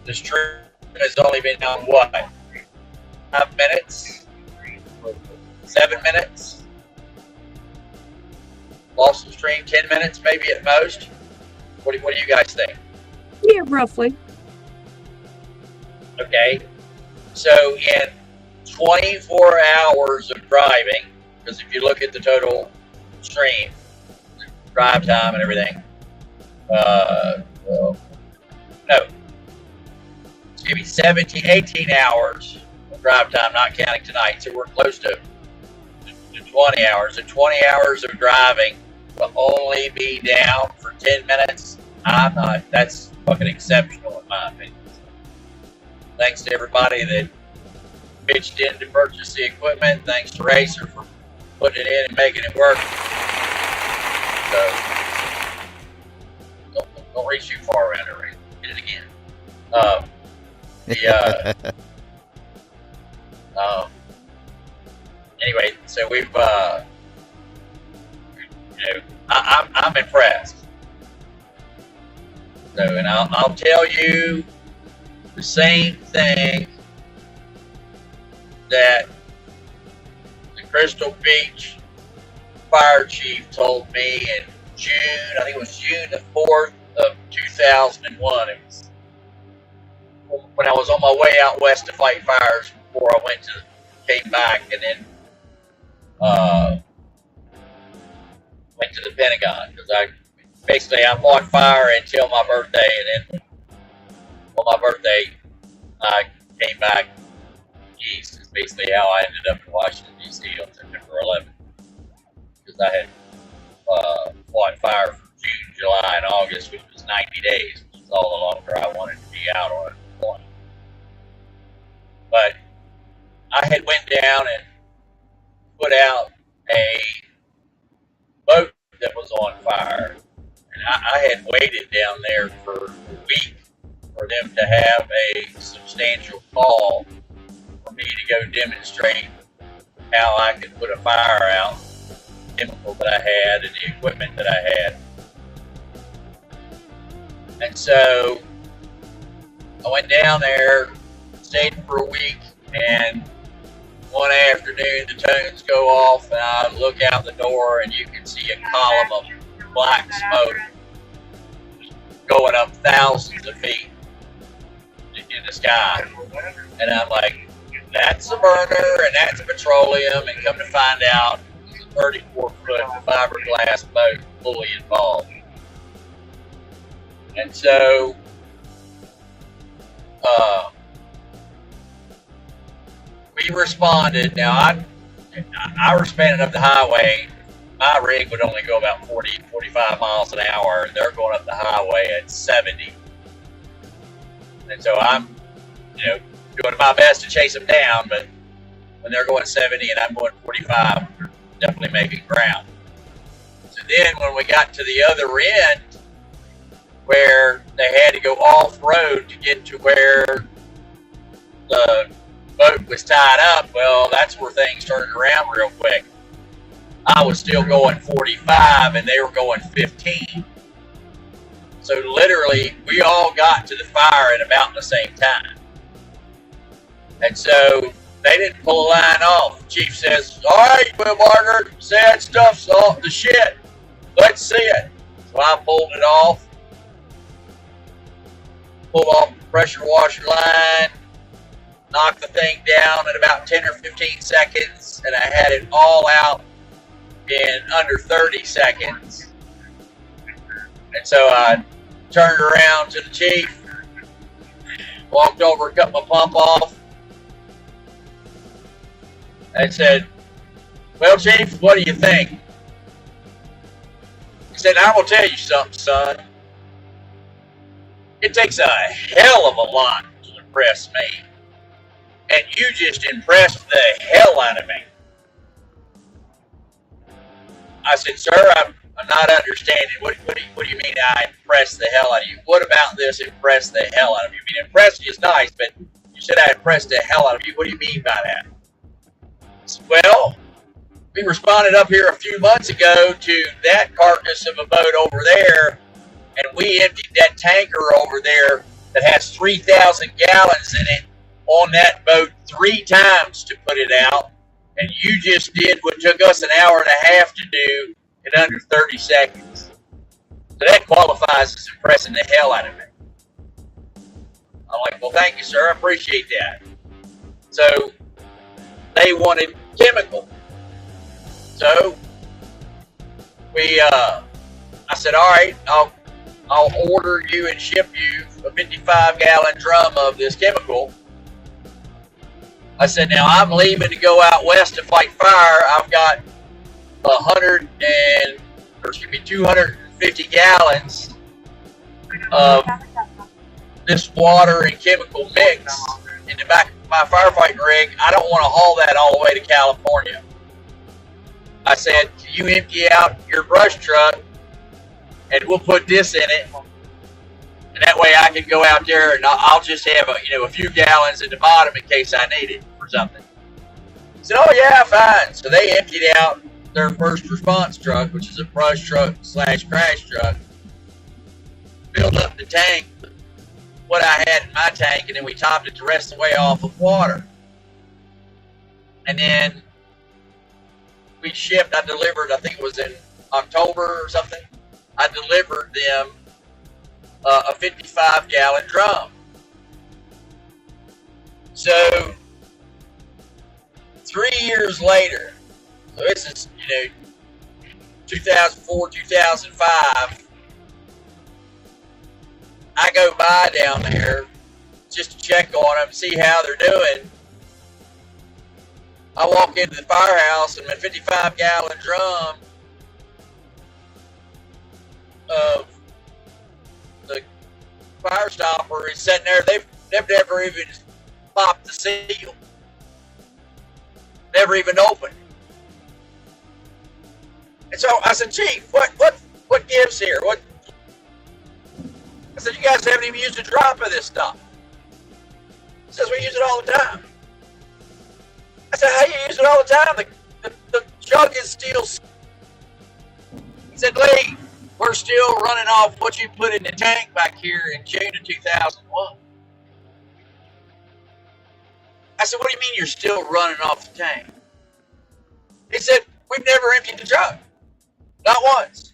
this trip has only been on what? 5 minutes? 7 minutes? Lost the stream 10 minutes, maybe at most. What do you guys think? Yeah, roughly. Okay. So in 24 hours of driving, because if you look at the total stream, drive time and everything, no, excuse me, 18 hours of drive time, not counting tonight. So we're close to 20 hours. So 20 hours of driving will only be down for 10 minutes. That's fucking exceptional in my opinion. Thanks to everybody that pitched in to purchase the equipment. Thanks to Racer for putting it in and making it work. So, don't reach too far around it, Racer. Get it again. Anyway, so we've, I'm impressed. So, and I'll tell you the same thing that the Crystal Beach fire chief told me in June. I think it was June the 4th of 2001. It was when I was on my way out west to fight fires before I came back, and then went to the Pentagon, because I fought fire until my birthday, and then on my birthday I came back east. Is basically how I ended up in Washington D.C. on September 11th, because I had fought fire for June, July, and August, which was 90 days, which is all the longer I wanted to be out on it. But I had went down and put out a boat that was on fire, and I had waited down there for a week for them to have a substantial call for me to go demonstrate how I could put a fire out, the chemical that I had and the equipment that I had. And so I went down there, stayed for a week, and one afternoon the tones go off and I look out the door and you can see a column of black smoke going up thousands of feet in the sky. And I'm like, that's a burner and that's petroleum, and come to find out it's a 34-foot fiberglass boat fully involved. And so we responded. Now, I was spanning up the highway. My rig would only go about 40, 45 miles an hour, and they're going up the highway at 70. And so I'm, doing my best to chase them down, but when they're going 70 and I'm going 45, we're definitely making ground. So then when we got to the other end, where they had to go off-road to get to where the boat was tied up, well, that's where things turned around real quick. I was still going 45 and they were going 15. So literally, we all got to the fire at about the same time. And so they didn't pull a line off. The chief says, all right, Wheelbarger, say that stuff's off the shit. Let's see it. So I pulled it off. Pulled off the pressure washer line, knocked the thing down in about 10 or 15 seconds, and I had it all out in under 30 seconds. And so I turned around to the chief, walked over, cut my pump off, I said, well, Chief, what do you think? He said, I will tell you something, son. It takes a hell of a lot to impress me. And you just impressed the hell out of me. I said, sir, I'm not understanding. What do you mean I impressed the hell out of you? What about this impressed the hell out of you? I mean, impressed is nice, but you said I impressed the hell out of you. What do you mean by that? I said, well, we responded up here a few months ago to that carcass of a boat over there, and we emptied that tanker over there that has 3,000 gallons in it on that boat 3 times to put it out, and you just did what took us an hour and a half to do in under 30 seconds. So that qualifies as impressing the hell out of me. I'm like, well, thank you, sir. I appreciate that. So they wanted chemical. So I said, all right, I'll order you and ship you a 55-gallon drum of this chemical. I said, now I'm leaving to go out west to fight fire. I've got 250 gallons of this water and chemical mix in the back of my firefighting rig. I don't want to haul that all the way to California. I said, can you empty out your brush truck and we'll put this in it, and that way I can go out there and I'll just have a few gallons at the bottom in case I need it for something. He said, oh yeah, fine. So they emptied out their first response truck, which is a brush truck / crash truck, filled up the tank, what I had in my tank, and then we topped it the rest of the way off with water. And then we shipped, I delivered, I think it was in October or something, I delivered them a 55-gallon drum. So 3 years later, so this is 2004, 2005, I go by down there just to check on them, see how they're doing. I walk into the firehouse and my 55-gallon drum of the fire stopper is sitting there. They've never even popped the seal. Never even opened. And so I said, Chief, what gives here? I said, you guys haven't even used a drop of this stuff. He says, we use it all the time. I said, how do you use it all the time? The jug is still. He said, Lee, we're still running off what you put in the tank back here in June of 2001. I said, what do you mean you're still running off the tank? He said, we've never emptied the jug. Not once.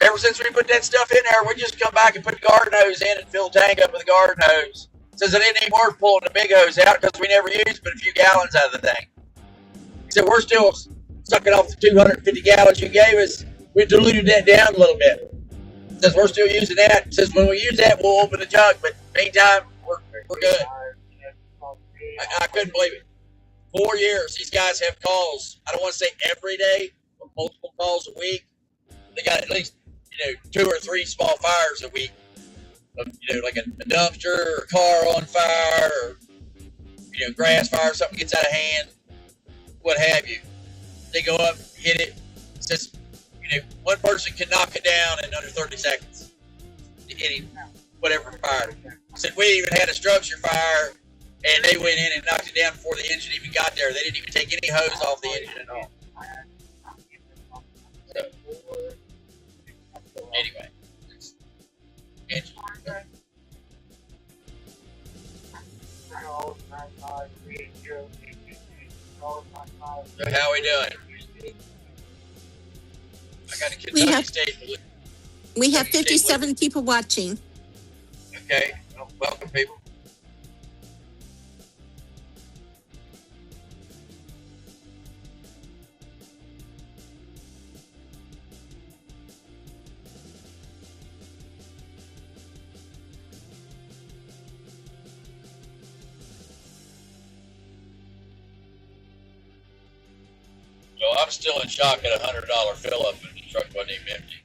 Ever since we put that stuff in there, we just come back and put the garden hose in and fill the tank up with the garden hose. Says it ain't even worth pulling the big hose out because we never used but a few gallons out of the tank. He said, we're still sucking off the 250 gallons you gave us. We diluted that down a little bit. Says we're still using that. Says when we use that, we'll open the jug. But meantime, we're good. I couldn't believe it. 4 years, these guys have calls. I don't want to say every day, but multiple calls a week. They got at least 2 or 3 small fires a week. Like a dumpster or a car on fire or grass fire, something gets out of hand, what have you. They go up, hit it. It says, one person can knock it down in under 30 seconds. Any whatever fire. Said we even had a structure fire, and they went in and knocked it down before the engine even got there. They didn't even take any hose off the engine at all. So, anyway, engine. So how are we doing? I got a Kentucky State. We have 57 people watching. Okay, well, welcome people. I'm still in shock at $100 fill up and the truck wasn't even empty.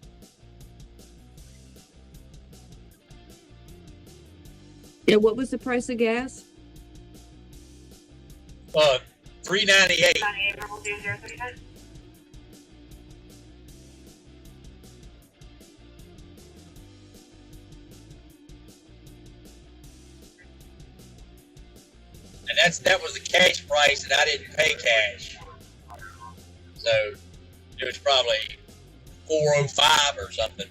Yeah, what was the price of gas? $3.98. 980039. And that was the cash price, and I didn't pay cash. So it was probably $4.05 or something.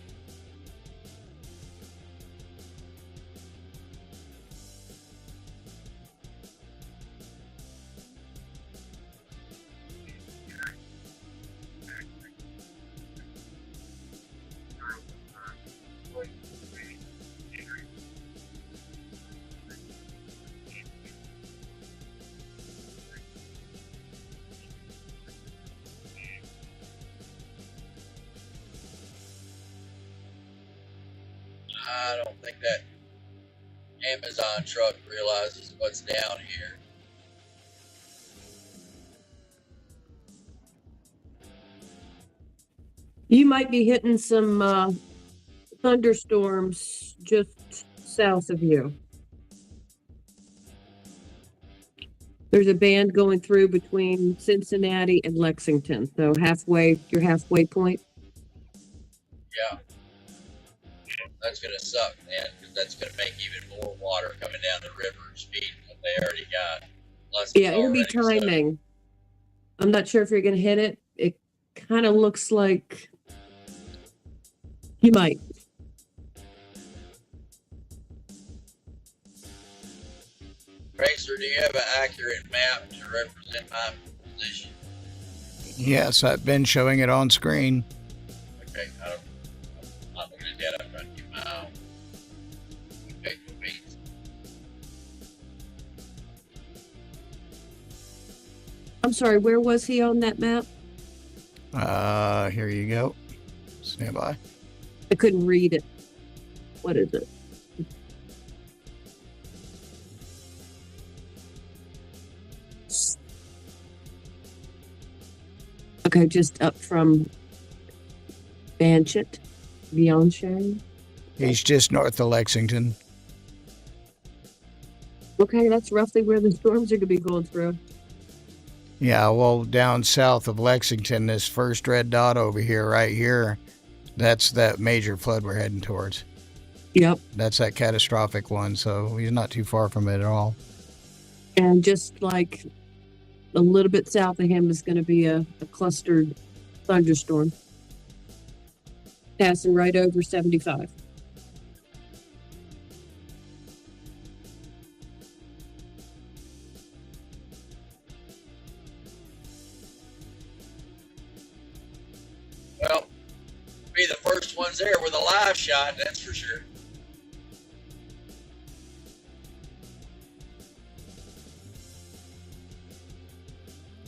I don't think that Amazon truck realizes what's down here. You might be hitting some thunderstorms just south of you. There's a band going through between Cincinnati and Lexington. So your halfway point. Yeah. That's going to suck, man, because that's going to make even more water coming down the river speed than they already got. Plus Yeah, it'll be timing. I'm not sure if you're going to hit it. It kind of looks like you might. Racer, do you have an accurate map to represent my position? Yes, I've been showing it on screen. Okay, I'm not looking at that. I'm trying to get my own. Okay, wait. I'm sorry, where was he on that map? Here you go. Stand by. I couldn't read it. What is it? Okay, just up from Banchett, Bianche. He's just north of Lexington. Okay, that's roughly where the storms are going to be going through. Yeah, well, down south of Lexington, this first red dot over here, right here, that's that major flood we're heading towards. Yep. That's that catastrophic one, so he's not too far from it at all. And just like a little bit south of him is going to be a clustered thunderstorm passing right over 75. Well, we'll be the first ones there with a live shot, that's for sure.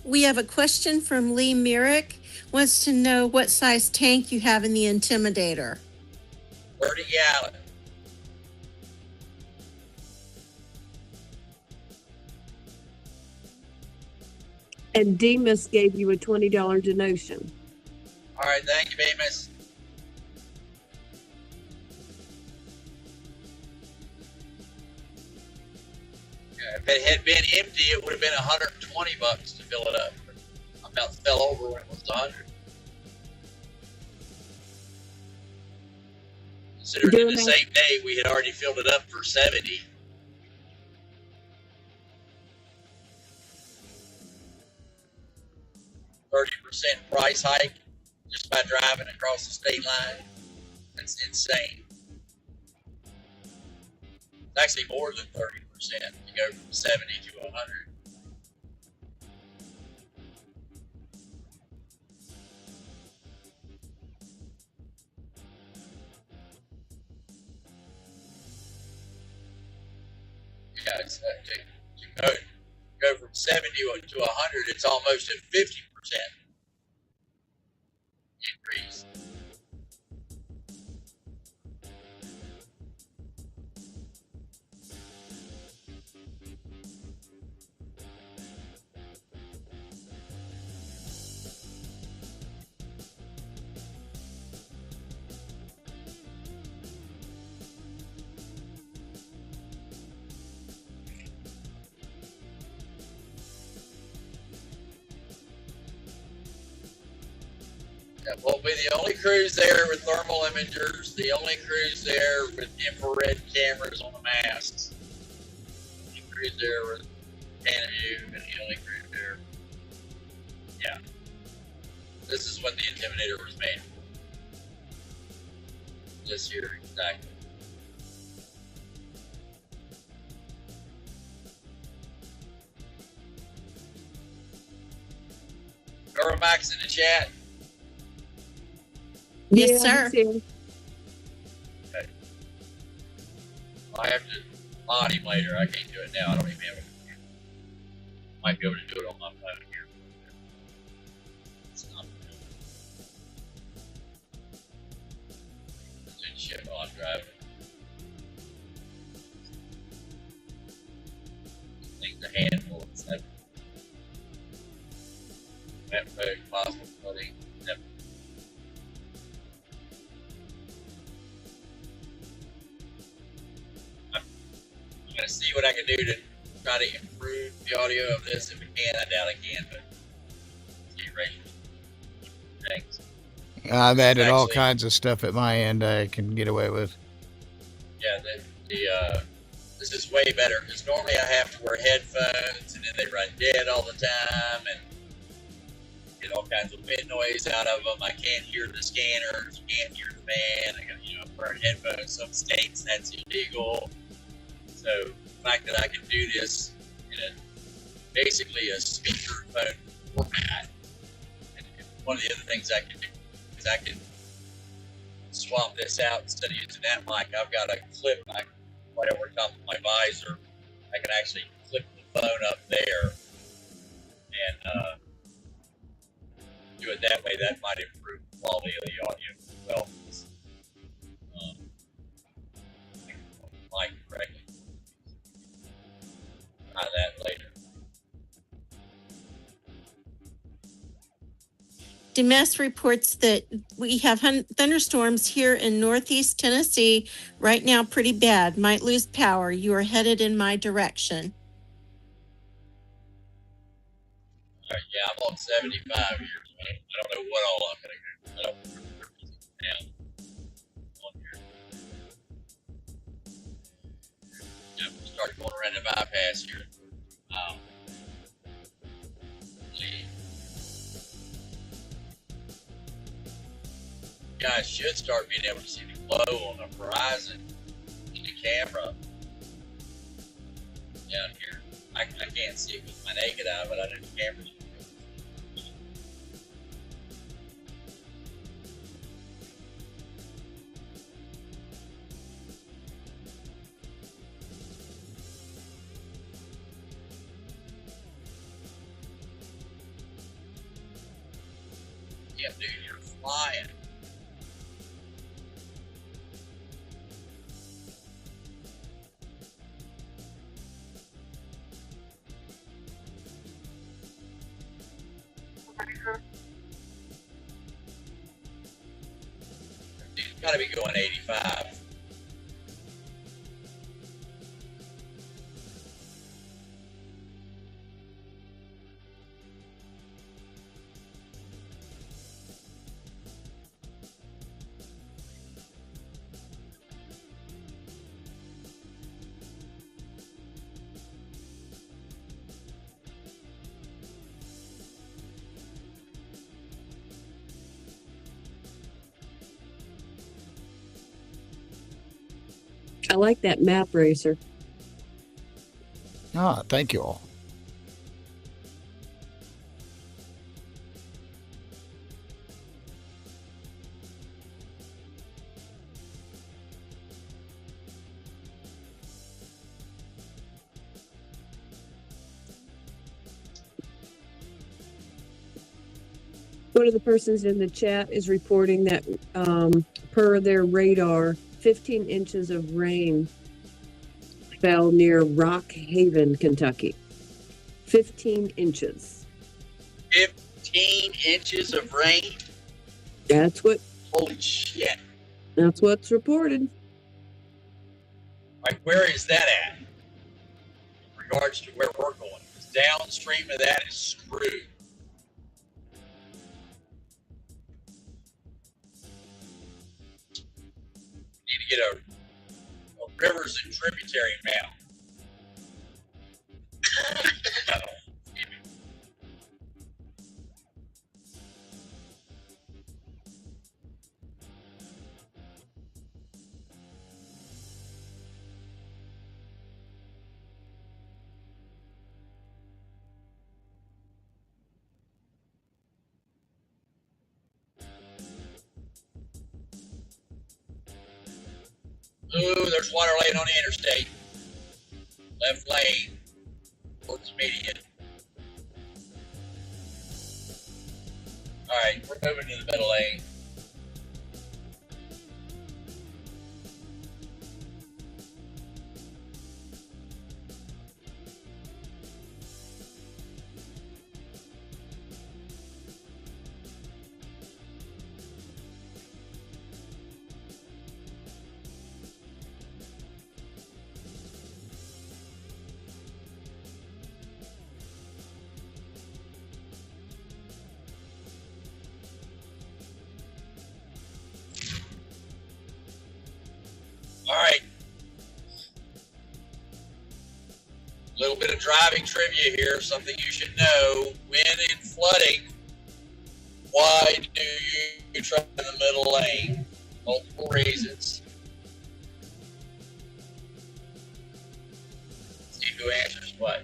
We have a question from Lee Merrick. Wants to know what size tank you have in the Intimidator. 30 gallon. And Demas gave you a $20 donation. All right, thank you, Bemis. Yeah, if it had been empty, it would have been $120 to fill it up. I about fell over when it was 100. Considering in the same day we had already filled it up for 70. %30 price hike just by driving across the state line. That's insane. It's actually more than 30%. You go from 70 to 100. Yeah, it's to go from 70 to 100. It's almost a 50% increase. That will be the only cruise there with thermal imagers, the only cruise there with infrared cameras on the masts, the only cruise there with pan view, and the only cruise there. Yeah. This is what the Intimidator was made for. This year, exactly. Max in the chat. Yes, Yeah, sir. he's here. Okay. I have to mod him later. I can't do it now. I don't even have a computer. Might be able to do it on my phone here. It's not good. It's in shit while I'm driving. This thing's a handful. It's heavy. Very possible flooding. Yep. I'm going to see what I can do to try to improve the audio of this. If I can, I doubt I can, but see things. I've added all Actually, kinds of stuff at my end I can get away with. Yeah, this is way better because normally I have to wear headphones and then they run dead all the time and get all kinds of wind noise out of them. I can't hear the scanners, can't hear the fan. I got wearing headphones. Some states that's illegal. So the fact that I can do this in basically a speakerphone format, and one of the other things I can do is I can swap this out instead of using that mic. I've got a clip right over top of my visor. I can actually clip the phone up there and do it that way. That might improve the quality of the audio as well. Mic correctly. Try that later. Demes reports that we have thunderstorms here in northeast Tennessee right now, pretty bad. Might lose power. You are headed in my direction. All right, yeah, I'm on 75 years. I don't know what all I'm going to do. I don't remember now. On here. Yeah, we'll start going around the bypass here. You guys should start being able to see the glow on the horizon in the camera down here. I can't see it with my naked eye, but I know the camera. Yeah, dude, you're flying. Dude's gotta be going 85. I like that map racer. Ah, thank you all. One of the persons in the chat is reporting that per their radar, 15 inches of rain fell near Rock Haven, Kentucky. 15 inches. 15 inches of rain? That's Holy shit. what's reported. Like, where is that at? In regards to where we're going. Because downstream of that is screwed. get a rivers and tributary map. Ooh, there's water lane on the interstate. Left lane towards median. Alright, we're moving to the middle lane. Alright. A little bit of driving trivia here, something you should know. When in flooding, why do you try the middle lane? Multiple reasons. See who answers what.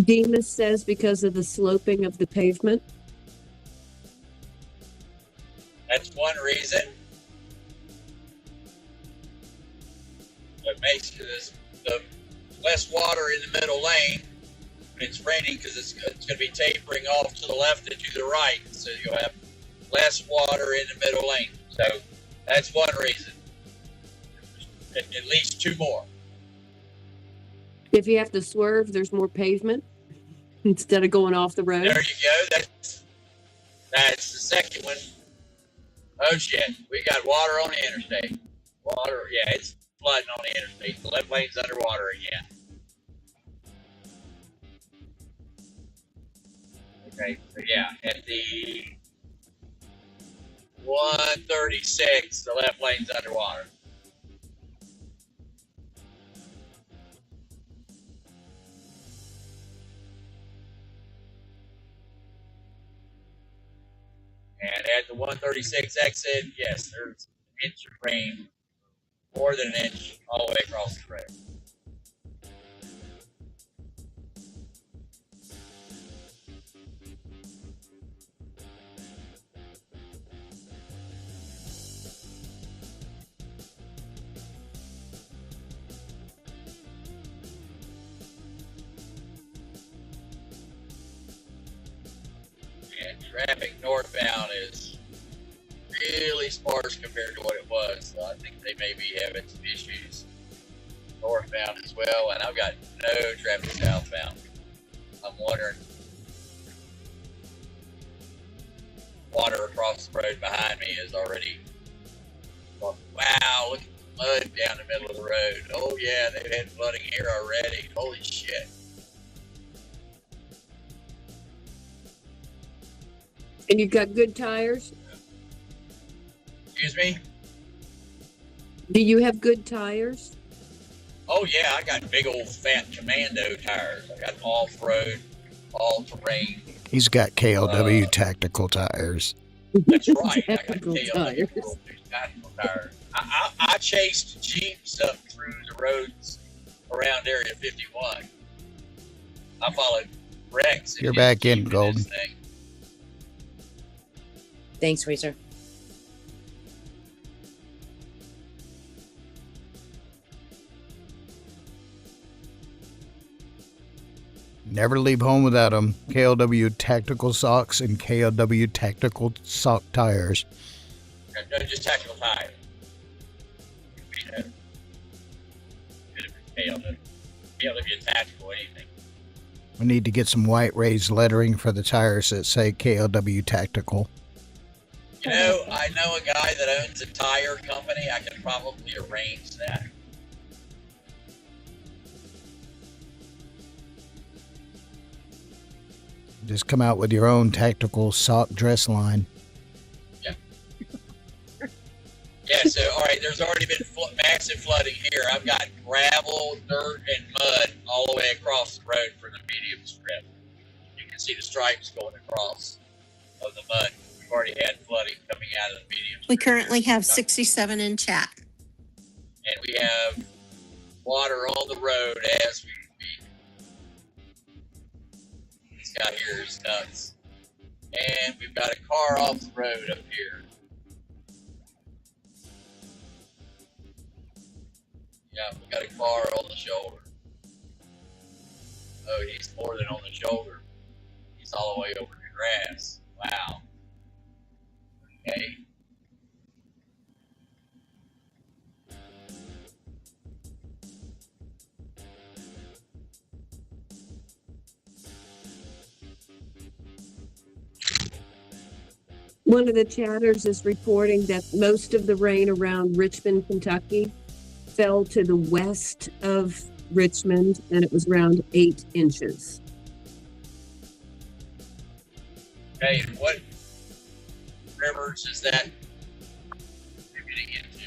Demas says because of the sloping of the pavement. That's one reason. What makes this the less water in the middle lane when it's raining, because it's going to be tapering off to the left and to the right, so you'll have less water in the middle lane. So that's one reason. At least two more. If you have to swerve, there's more pavement instead of going off the road. There you go. That's the second one. Oh shit, we got water on the interstate. Water, yeah, it's flooding on the interstate. The left lane's underwater again. Okay, so yeah, at the 136, the left lane's underwater. And at the 136 exit, yes, there's an inch of rain, more than an inch, all the way across the road. And traffic northbound is really sparse compared to what it was. So I think they may be having some issues northbound as well. And I've got no traffic southbound. I'm wondering, water across the road behind me is already, wow, look at the mud down the middle of the road. Oh yeah, they've had flooding here already. Holy shit. And you've got good tires? Excuse me? Do you have good tires? Oh yeah, I got big old fat commando tires. I got off-road, all-terrain. He's got KLW tactical tires. That's right. Tactical I got KLW tactical tires. I chased Jeeps up through the roads around Area 51. I followed Rex. You're back in, Golden. Thanks, Racer. Never leave home without them. KLW Tactical Socks and KLW Tactical Sock Tires. No, just tactical tire. KLW Tactical anything. We need to get some white raised lettering for the tires that say KLW Tactical. You know, I know a guy that owns a tire company. I can probably arrange that. Just come out with your own tactical sock dress line. Yeah, so, all right, there's already been massive flooding here. I've got gravel, dirt, and mud all the way across the road for the medium strip. You can see the stripes going across of the mud. We've already had flooding coming out of the medium strip. We currently have 67 in chat. And we have water on the road as we speak. This guy here is nuts. And we've got a car off the road up here. Yeah, we got a car on the shoulder. Oh, he's more than on the shoulder. He's all the way over the grass. Wow. Okay. One of the chatters is reporting that most of the rain around Richmond, Kentucky fell to the west of Richmond, and it was around 8 inches. Okay, and what rivers is that contributing into?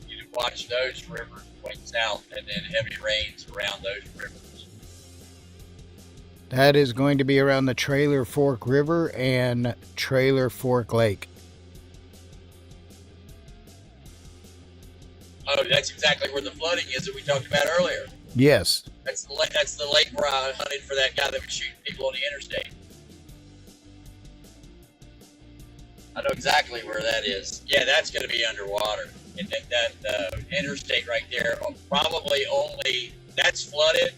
You can watch those rivers going south and then heavy rains around those rivers. That is going to be around the Trailer Fork River and Trailer Fork Lake. Oh, that's exactly where the flooding is that we talked about earlier. Yes. That's the lake where I hunted for that guy that was shooting people on the interstate. I know exactly where that is. Yeah, that's going to be underwater. And that interstate right there, probably only, that's flooded.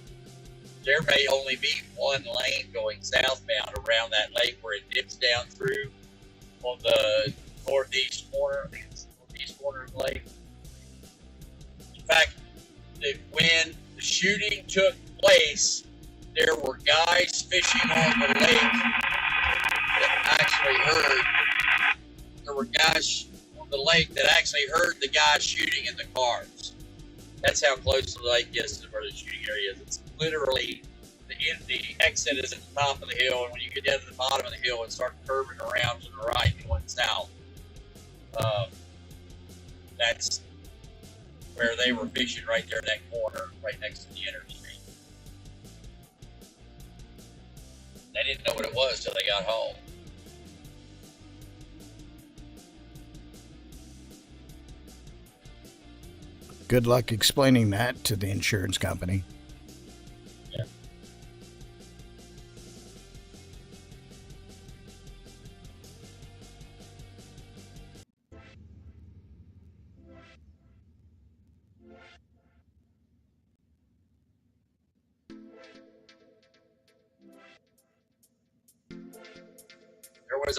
There may only be one lane going southbound around that lake where it dips down through on the northeast corner. I think it's the northeast corner of the lake. In fact, when the shooting took place, there were guys fishing on the lake that actually heard. There were guys on the lake that actually heard the guys shooting in the cars. That's how close the lake is to where the shooting area is. It's literally the exit is at the top of the hill, and when you get down to the bottom of the hill and start curving around to the right going south, that's where they were fishing right there in that corner, right next to the interstate. They didn't know what it was till they got home. Good luck explaining that to the insurance company. Yeah. There was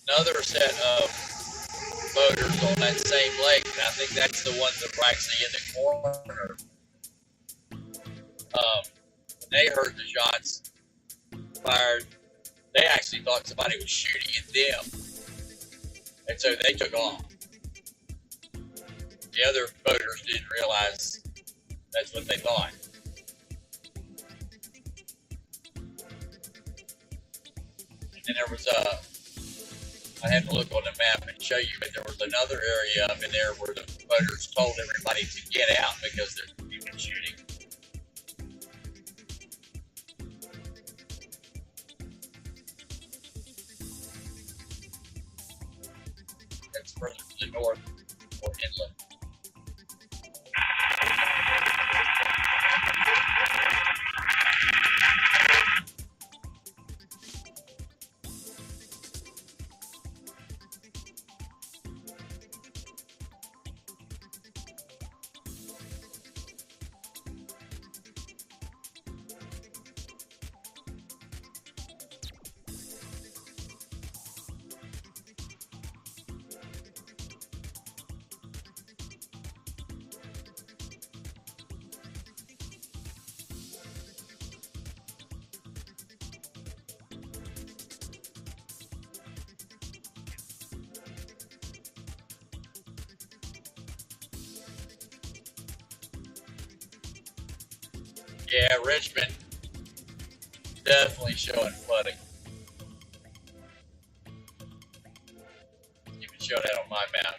another set of motors on that same lake, and I think that's the ones that were actually in the corner. When they heard the shots fired, they actually thought somebody was shooting at them, and so they took off. The other boaters didn't realize that's what they thought. And then there was I had to look on the map and show you, but there was another area up in there where the boaters told everybody to get out because there's people shooting. That's further to the north or inland. Yeah, Richmond definitely showing flooding. You can show that on my map.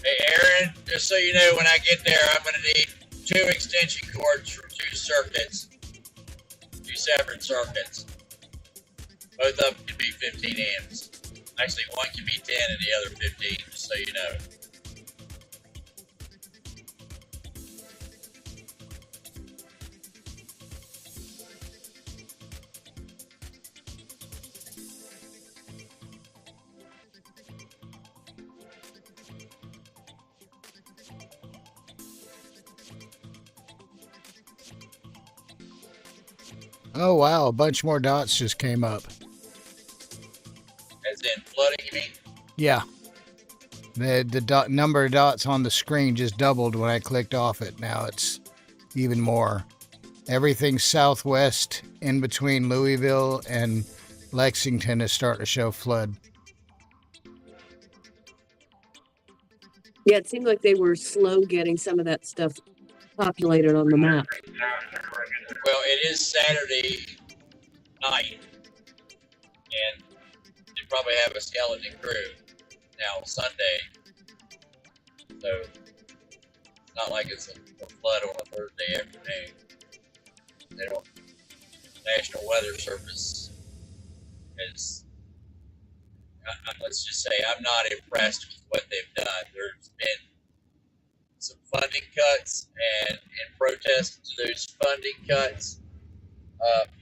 Hey, Aaron, just so you know, when I get there, I'm going to need 2 extension cords for 2 circuits, 2 separate circuits. Both of them can be 15 amps. Actually, one can be 10 and the other 15, just so you know. Oh, wow. A bunch more dots just came up. As in flooding, you mean? Yeah. The number of dots on the screen just doubled when I clicked off it. Now it's even more. Everything southwest in between Louisville and Lexington is starting to show flood. Yeah, it seemed like they were slow getting some of that stuff populated on the map. Well, it is Saturday night, and they probably have a skeleton crew. Now, Sunday, so it's not like it's a flood on a Thursday afternoon. They don't. National Weather Service is, let's just say, I'm not impressed with what they've done. There's been some funding cuts, and in protest to those funding cuts,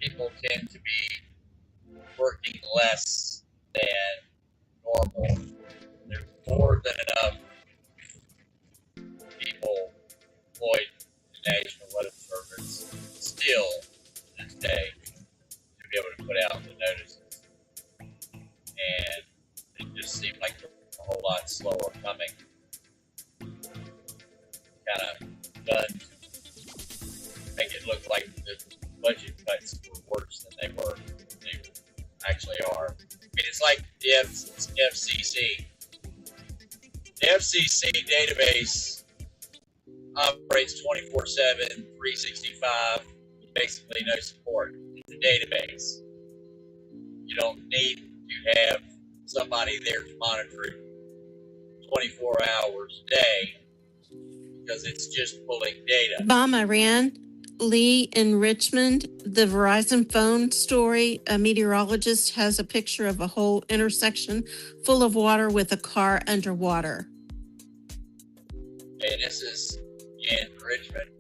people tend to be working less than normal. There's more than enough people employed in the National Weather Service still to this day to be able to put out the notices. And it just seemed like they're a whole lot slower coming. Kind of done to make it look like the budget cuts were worse than they were. They actually are. I mean, it's like the FCC. The FCC database operates 24/7, 365, basically no support. It's a database. You don't need to have somebody there to monitor it 24 hours a day because it's just pulling data. Bomb Iran, Lee in Richmond, the Verizon phone story, a meteorologist has a picture of a whole intersection full of water with a car underwater. And this is in Richmond.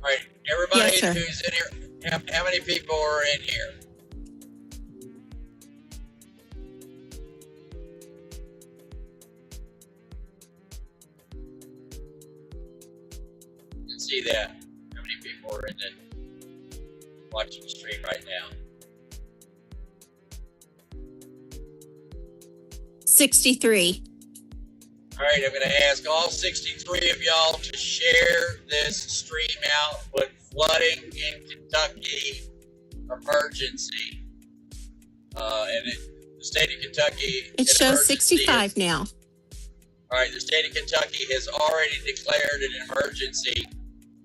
All right, everybody Yes, sir. who's in here, how many people are in here? You can see that. How many people are in the watching the stream right now? 63. All right, I'm going to ask all 63 of y'all to share this stream out with flooding in Kentucky emergency. The state of Kentucky. It shows 65 now. All right, the state of Kentucky has already declared an emergency.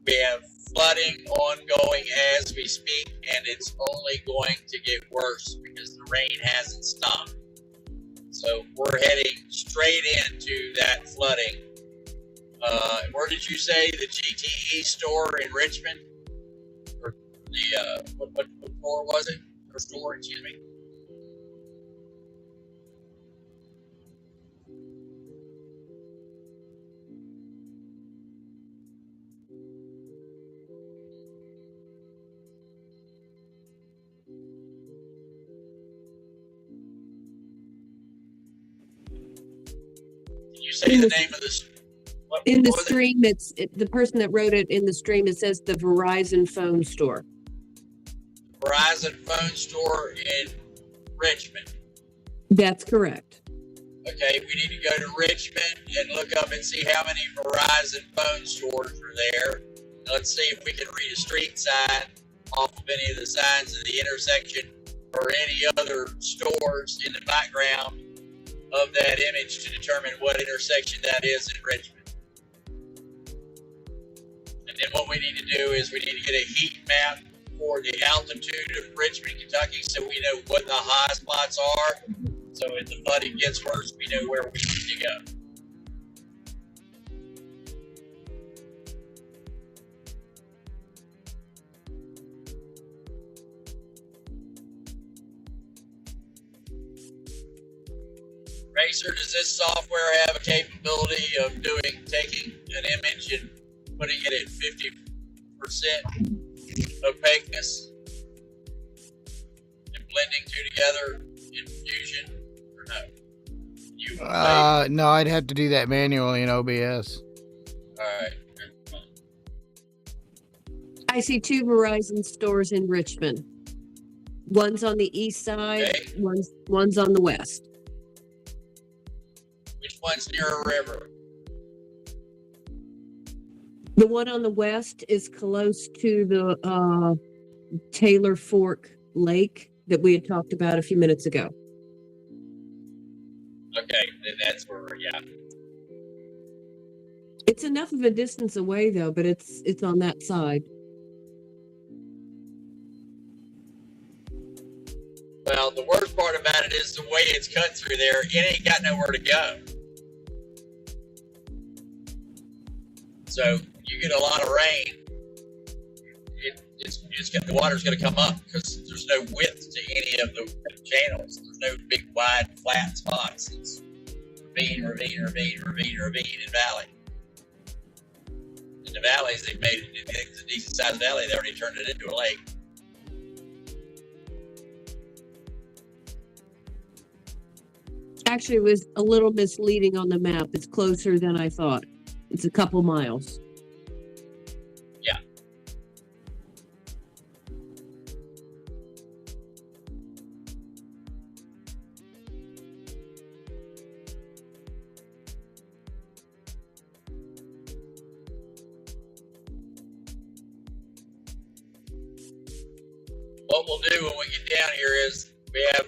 We have flooding ongoing as we speak, and it's only going to get worse because the rain hasn't stopped. So we're heading straight into that flooding. Where did you say the GTE store in Richmond? Or the what store was it? Or store, excuse me. say the name of this? In the what was it? stream, the person that wrote it in the stream, it says the Verizon phone store. Verizon phone store in Richmond. That's correct. Okay, we need to go to Richmond and look up and see how many Verizon phone stores are there. Let's see if we can read a street sign off of any of the signs in the intersection or any other stores in the background of that image to determine what intersection that is in Richmond. And then what we need to do is we need to get a heat map for the altitude of Richmond, Kentucky, so we know what the high spots are. So if the flooding gets worse, we know where we need to go. Racer, does this software have a capability of taking an image and putting it at 50% opaqueness and blending two together in Fusion, or no? No, I'd have to do that manually in OBS. All right. I see two Verizon stores in Richmond. One's on the east side, Okay. one's on the west. Which one's near a river? The one on the west is close to the Taylor Fork Lake that we had talked about a few minutes ago. Okay, then that's where we're at. It's enough of a distance away though, but it's on that side. Well, the worst part about it is the way it's cut through there, it ain't got nowhere to go. So you get a lot of rain, the water's going to come up because there's no width to any of the channels. There's no big, wide, flat spots. It's ravine, and valley. In the valleys, they've made it, it's a decent sized valley. They already turned it into a lake. Actually, it was a little misleading on the map. It's closer than I thought. It's a couple miles. Yeah. What we'll do when we get down here is we have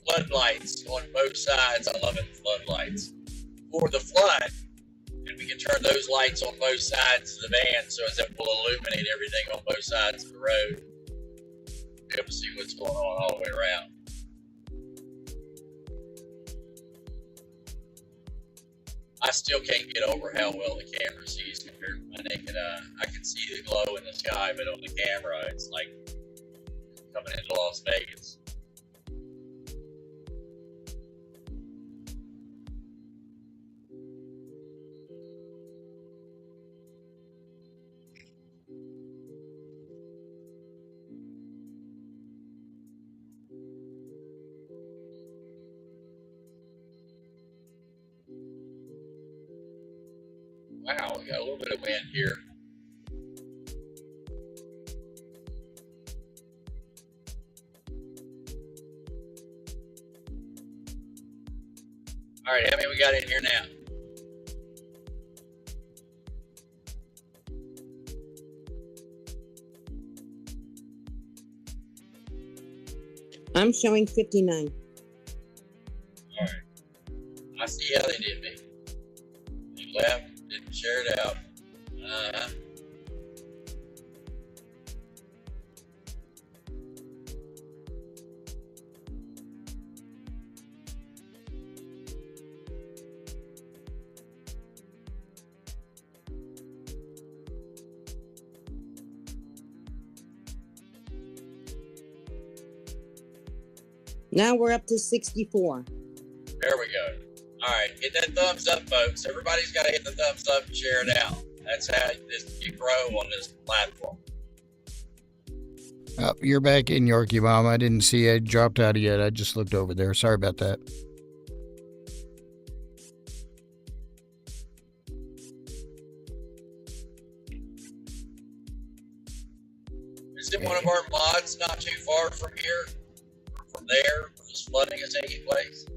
floodlights on both sides. I love it, floodlights. For the flood, and we can turn those lights on both sides of the van so as it will illuminate everything on both sides of the road. Be able to see what's going on all the way around. I still can't get over how well the camera sees compared to my naked eye. I can see the glow in the sky, but on the camera, it's like coming into Las Vegas. Wow, we got a little bit of wind here. All right, how many we got in here now? I'm showing 59. All right. I see how they did me. They left, didn't share it out. Now we're up to 64. There we go. All right, hit that thumbs up, folks. Everybody's got to hit the thumbs up and share it out. That's how you grow on this platform. You're back in Yorkie, Mom. I didn't see it dropped out yet. I just looked over there. Sorry about that. Isn't one of our mods not too far from here? From there, where this flooding is taking place?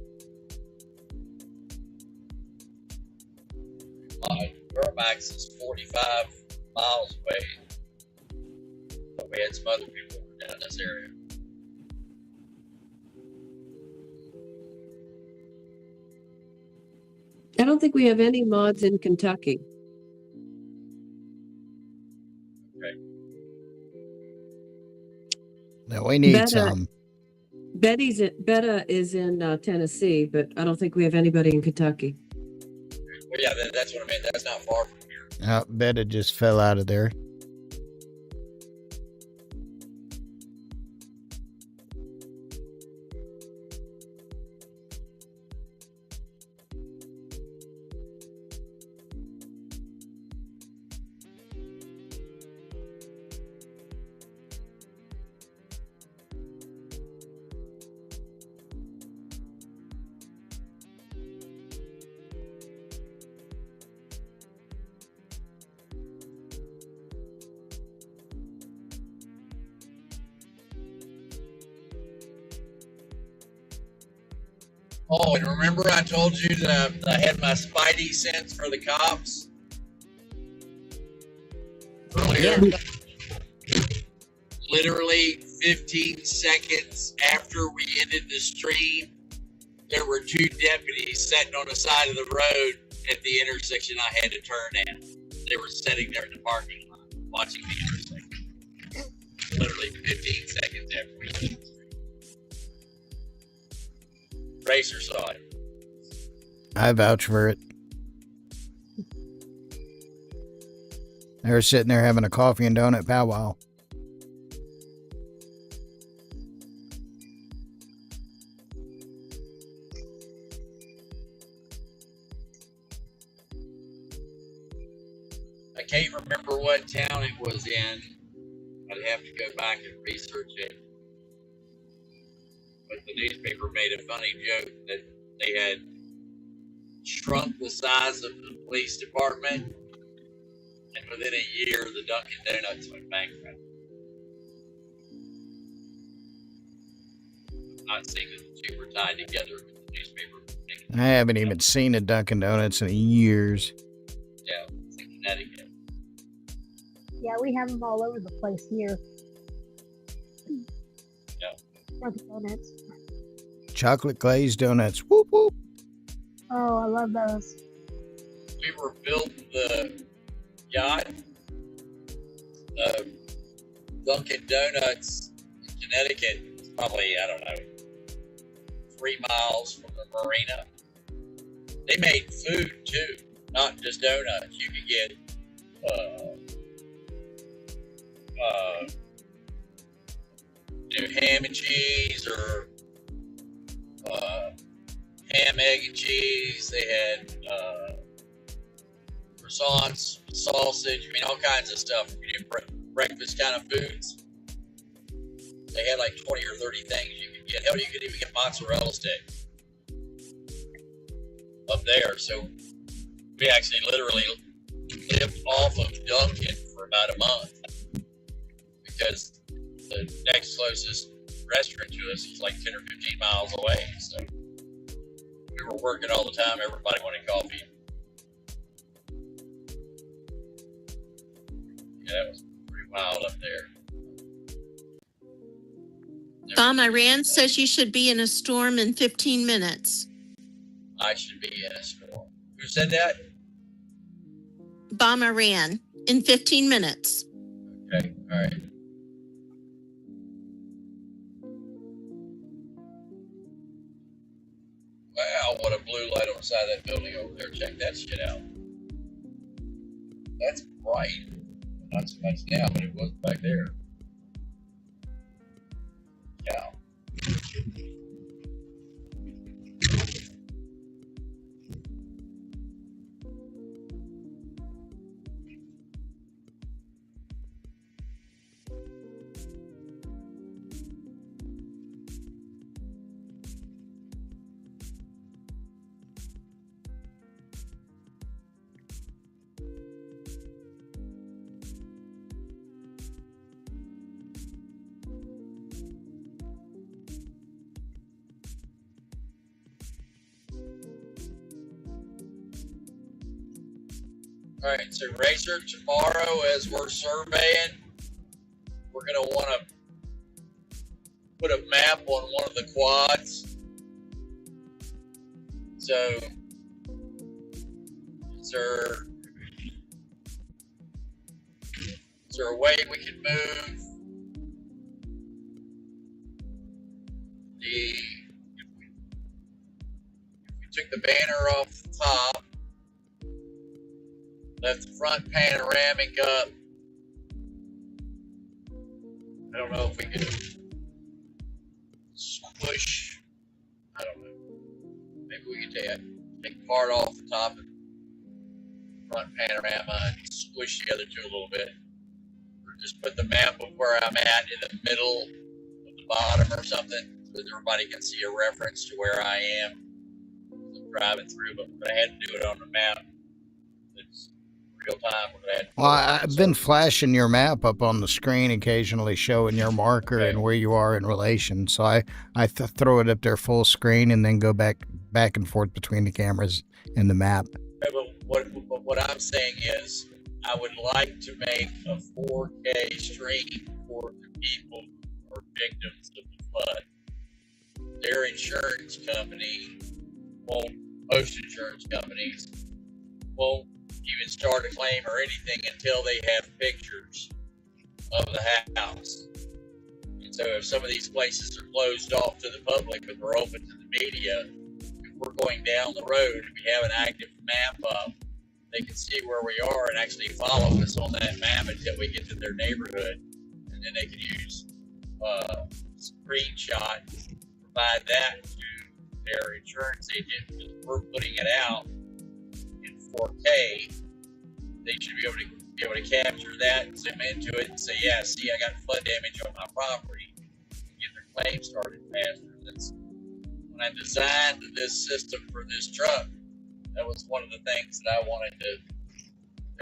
Burmax is 45 miles away. But we had some other people down in this area. I don't think we have any mods in Kentucky. Okay. No, we need Betta. some. Betta is in Tennessee, but I don't think we have anybody in Kentucky. Well, yeah, that's what I mean. That's not far from here. I bet it just fell out of there. Oh, and remember I told you that I had my spidey sense for the cops earlier? Literally 15 seconds after we ended the stream, there were two deputies sitting on the side of the road at the intersection I had to turn at. They were sitting there in the parking lot watching the intersection. Literally 15 seconds after we ended the stream. Racer saw it. I vouch for it. They were sitting there having a coffee and donut powwow. I can't remember what town it was in. I'd have to go back and research it. But the newspaper made a funny joke that they had shrunk the size of the police department, and within a year, the Dunkin' Donuts went bankrupt. I'm not saying that the two were tied together, but the newspaper. I haven't even seen a Dunkin' Donuts in years. Yeah, it's in Connecticut. Yeah, we have them all over the place here. Yeah. Dunkin' Donuts. Chocolate glazed donuts. Whoop whoop. Oh, I love those. We were building the yacht. Dunkin' Donuts in Connecticut is probably, I don't know, 3 miles from the marina. They made food too, not just donuts. You could get ham and cheese or ham, egg, and cheese. They had croissants, sausage. I mean, all kinds of stuff. You know, breakfast kind of foods. They had like 20 or 30 things you could get. Hell, you could even get mozzarella sticks up there. So we actually literally lived off of Dunkin' for about a month because the next closest restaurant to us was like 10 or 15 miles away. So we were working all the time. Everybody wanted coffee. Yeah, that was pretty wild up there. Bomb Iran says you should be in a storm in 15 minutes. I should be in a storm. Who said that? Bomb Iran in 15 minutes. Okay, all right. Wow, what a blue light on the side of that building over there. Check that shit out. That's bright. Not so much now, but it was back there. Yeah. All right, so Racer, tomorrow as we're surveying, we're going to want to put a map on one of the quads. So, is there a way we can move if we took the banner off the top, left the front panoramic up? I don't know if we could squish, I don't know, maybe we could take part off the top of the front panorama and squish the other two a little bit. Or just put the map of where I'm at in the middle of the bottom or something, so that everybody can see a reference to where I am as I'm driving through, but I had to do it on the map. It's real time. Well, I've been flashing your map up on the screen occasionally, showing your marker and where you are in relation. So I throw it up there full screen and then go back and forth between the cameras and the map. But what I'm saying is, I would like to make a 4K stream for the people who are victims of the flood. Their insurance company won't, most insurance companies won't even start a claim or anything until they have pictures of the house. And so if some of these places are closed off to the public but they're open to the media, if we're going down the road and we have an active map up, they can see where we are and actually follow us on that map until we get to their neighborhood. And then they can use screenshot, provide that to their insurance agent, because we're putting it out in 4K. They should be able to capture that, zoom into it, and say, yeah, see, I got flood damage on my property, and get their claim started faster. That's when I designed this system for this truck. That was one of the things that I wanted to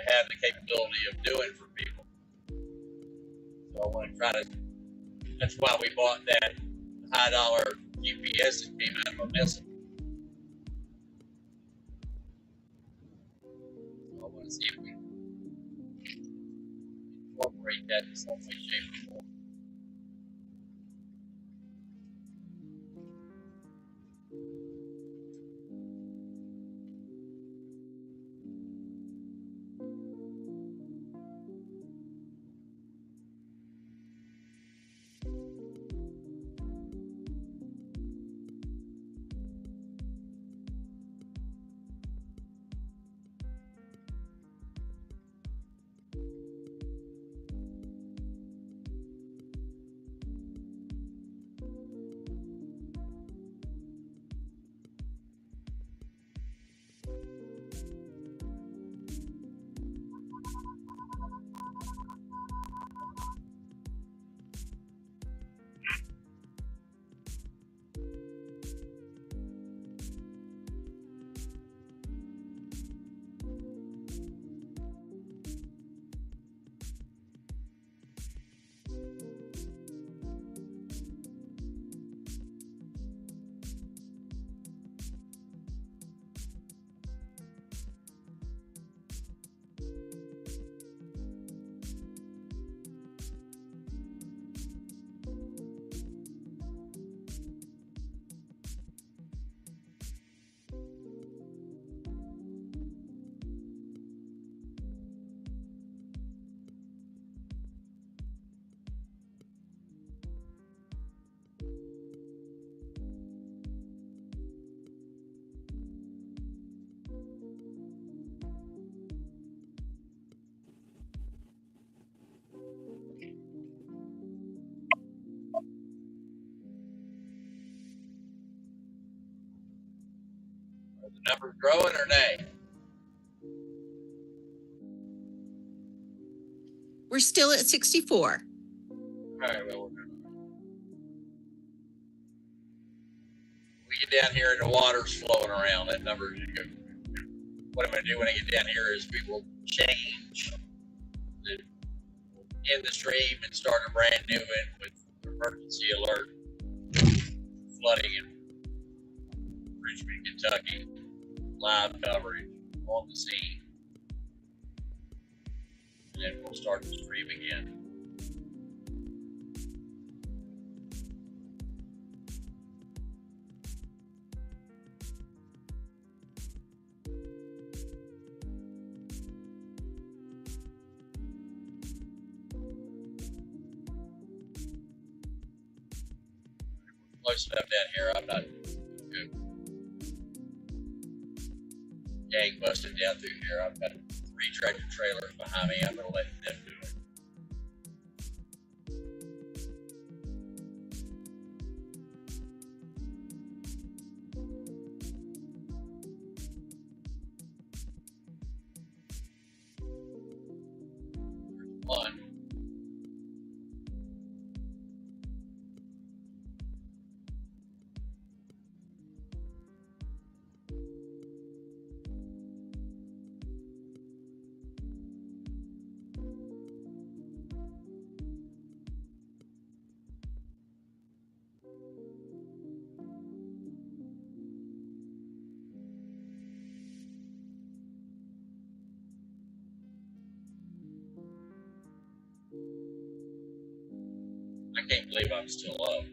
have the capability of doing for people. So I want to try to. That's why we bought that high dollar GPS that came out of a missile. So I want to see if we incorporate that in some way, shape, or form. Are the numbers growing or nay? We're still at 64. All right, well, we get down here and the water's flowing around. That number is good. What I'm going to do when I get down here is we will change in the stream and start a brand new one with emergency alert flooding in Richmond, Kentucky, live coverage on the scene. and then we'll start the stream again. Close enough down here, I'm not good. Gang busted down through here. I've got 3 tractor trailers behind me. I'm going to let them do it. There's one. I can't believe I'm still up.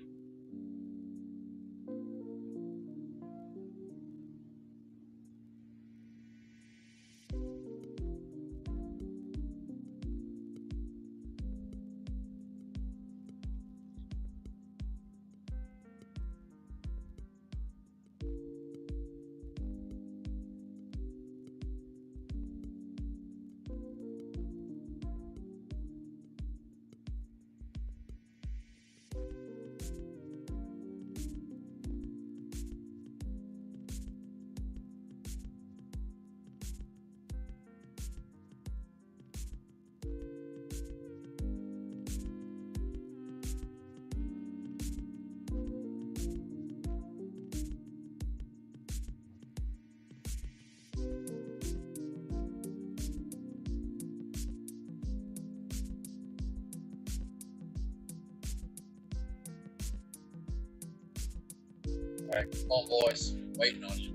All right, come on, boys. Waiting on you.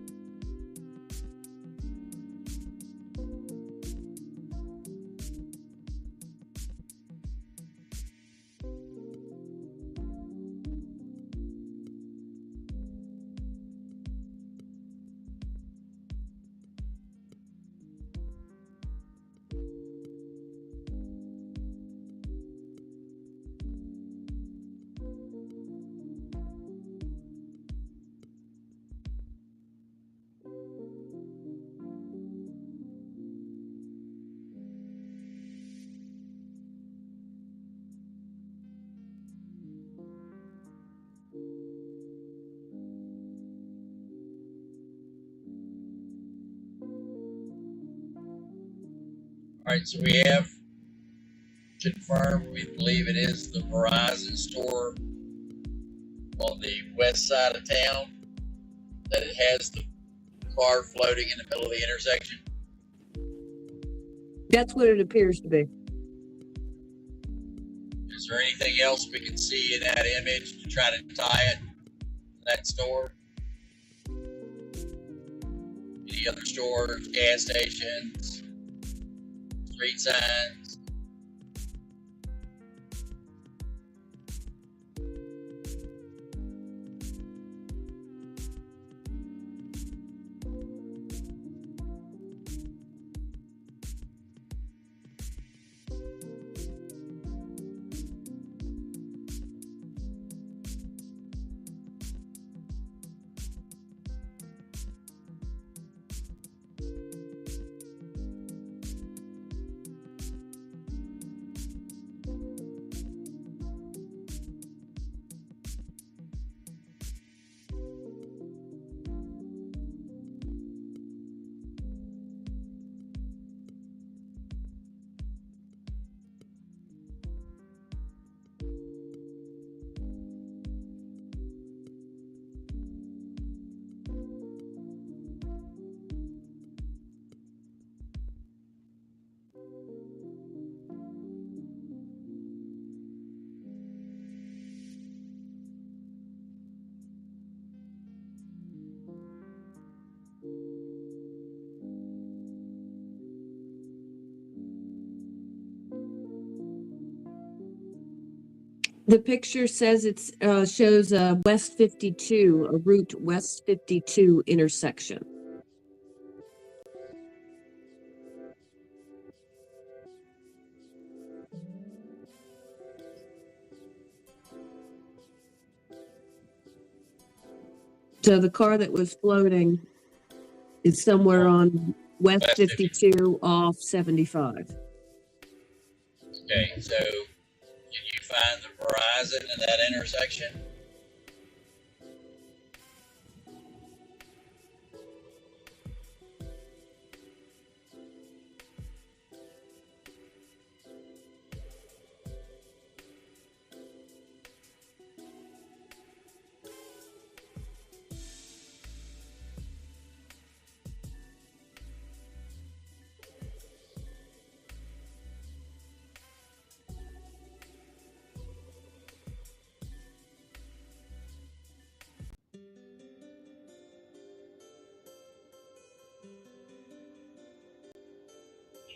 All right, so we have confirmed, we believe it is the Verizon store on the west side of town, that it has the car floating in the middle of the intersection. That's what it appears to be. Is there anything else we can see in that image to try to tie it to that store? Any other stores, gas stations, street signs? The picture says it's shows a West 52, a Route West 52 intersection. So the car that was floating is somewhere on West 52 off 75. Okay, so can you find the Verizon in that intersection?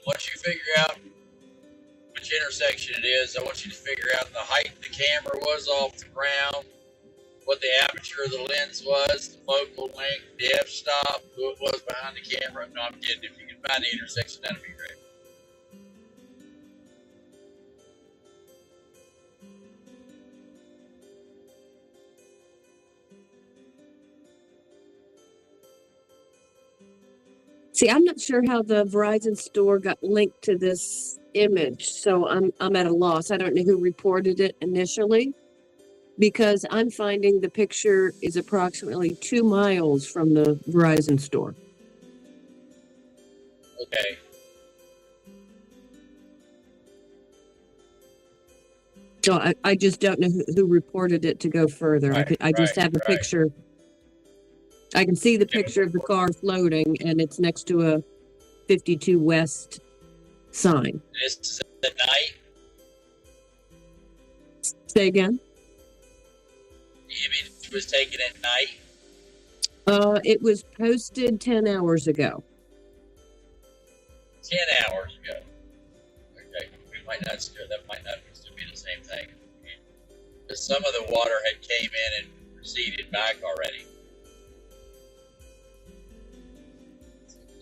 Once you figure out which intersection it is, I want you to figure out the height the camera was off the ground, what the aperture of the lens was, the focal length, the f-stop, who it was behind the camera. No, I'm kidding. If you can find the intersection, that'd be great. See, I'm not sure how the Verizon store got linked to this image, so I'm at a loss. I don't know who reported it initially, because I'm finding the picture is approximately 2 miles from the Verizon store. Okay. So I just don't know who reported it to go further. I just have a right. picture. I can see the picture of the car floating, and it's next to a 52 West sign. This is at night. Say again? The image was taken at night. It was posted 10 hours ago. 10 hours ago. Okay, we might not still, that might not still be the same thing. Because some of the water had came in and receded back already.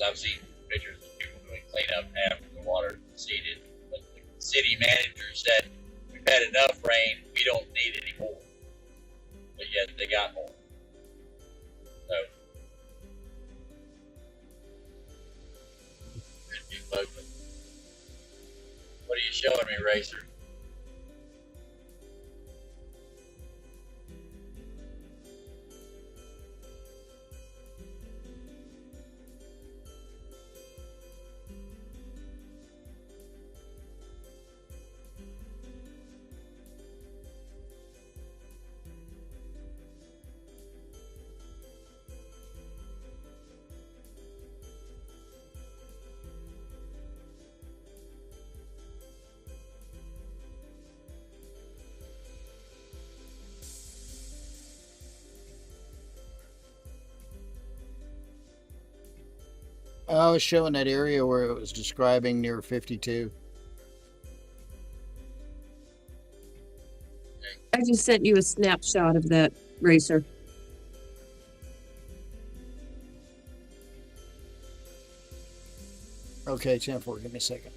I've seen pictures of people doing cleanup after the water receded, but the city manager said, "We've had enough rain, we don't need any more." But yet they got more. So, could be local. What are you showing me, Racer? I was showing that area where it was describing near 52. I just sent you a snapshot of that, Racer. Okay, 10-4, give me a second.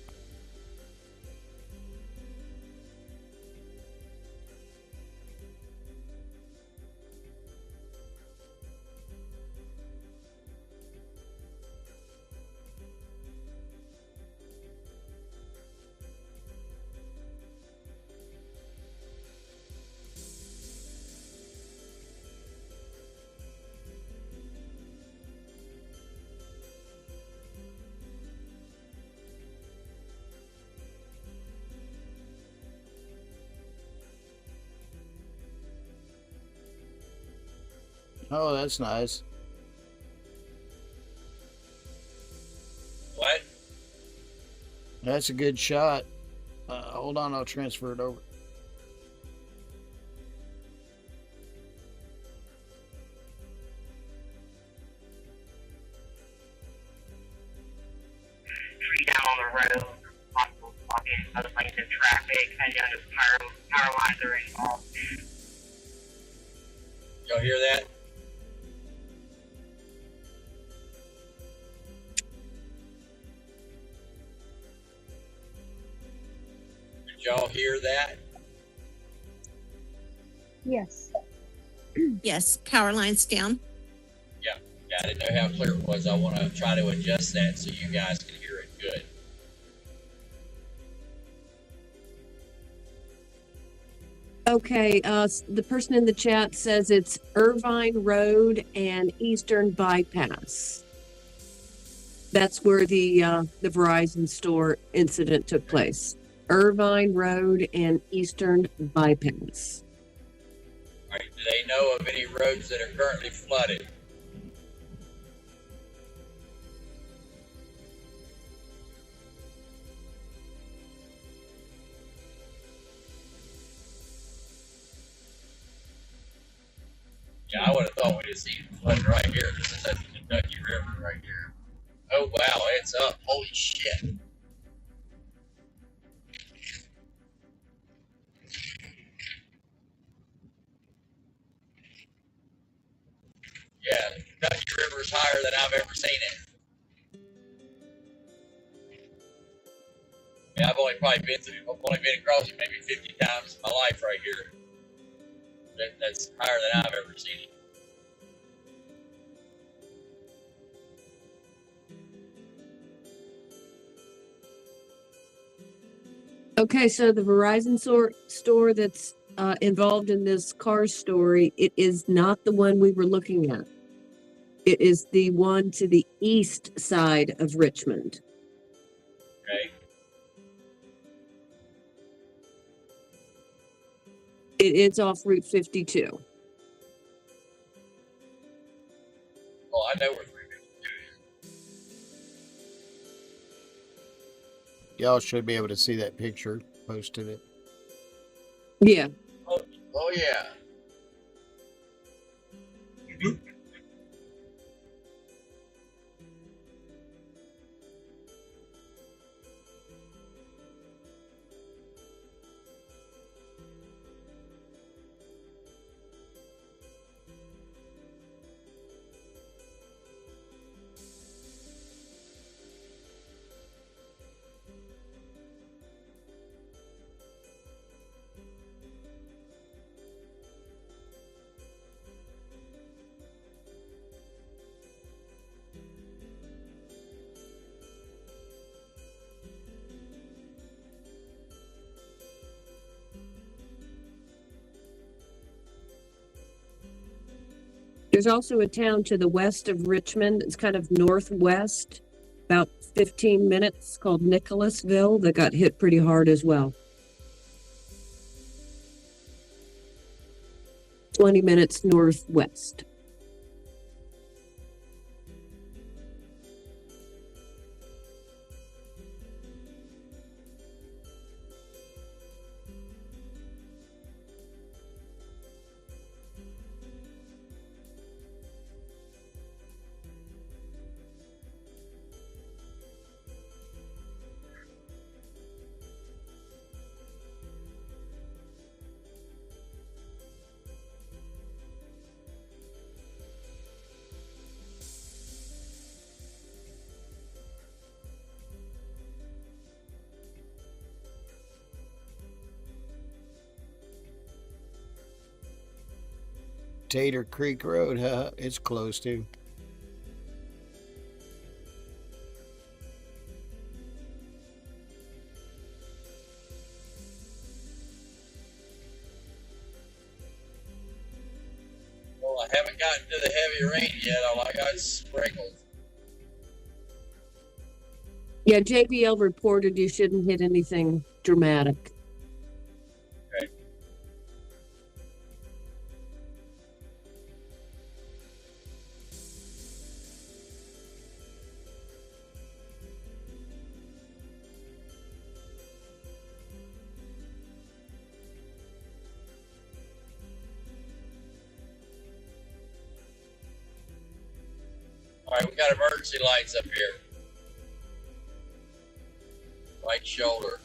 Oh, that's nice. What? That's a good shot. Hold on, I'll transfer it over. Tree down on the road, possible blocking other lanes in traffic, and just tomorrow power lines are involved. Y'all hear that? Did y'all hear that? Yes. Yes, power lines down. Yeah, I didn't know how clear it was. I want to try to adjust that so you guys can hear it good. Okay, the person in the chat says it's Irvine Road and Eastern Bypass. That's where the Verizon store incident took place. Irvine Road and Eastern Bypass. All right, do they know of any roads that are currently flooded? Yeah, I would have thought we'd have seen flood right here. This is at the Kentucky River right here. Oh, wow, it's up. Holy shit. Yeah, the Kentucky River is higher than I've ever seen it. Yeah, I've only been across it maybe 50 times in my life right here. That's higher than I've ever seen it. Okay, so the Verizon store that's involved in this car story, it is not the one we were looking at. It is the one to the east side of Richmond. Okay. It is off Route 52. Well, I know where 352 is. Y'all should be able to see that picture posted it. Yeah. Oh yeah. There's also a town to the west of Richmond. It's kind of northwest, about 15 minutes, called Nicholasville, that got hit pretty hard as well. 20 minutes northwest. Tater Creek Road, huh? It's close to. Well, I haven't gotten to the heavy rain yet. All I got is sprinkles. Yeah, JBL reported you shouldn't hit anything dramatic. Okay. All right, we got emergency lights up here. Right shoulder.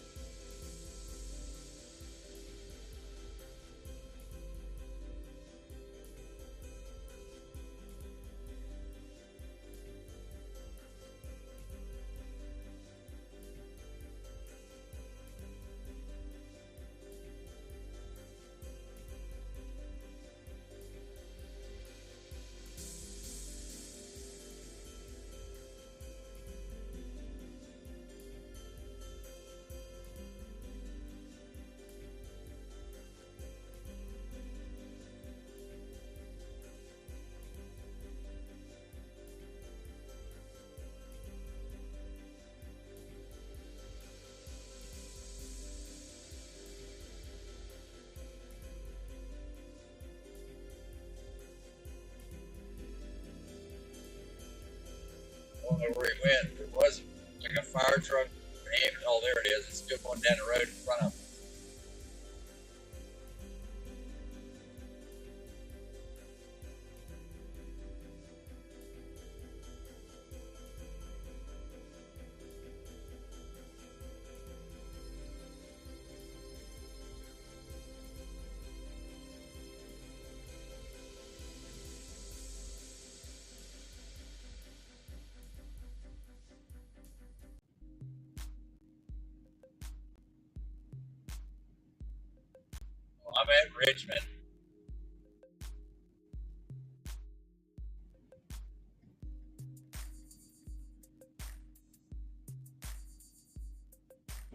don't know where he went. There was like a fire truck. Oh, there it is. It's still going down the road in front of him. I'm at Richmond.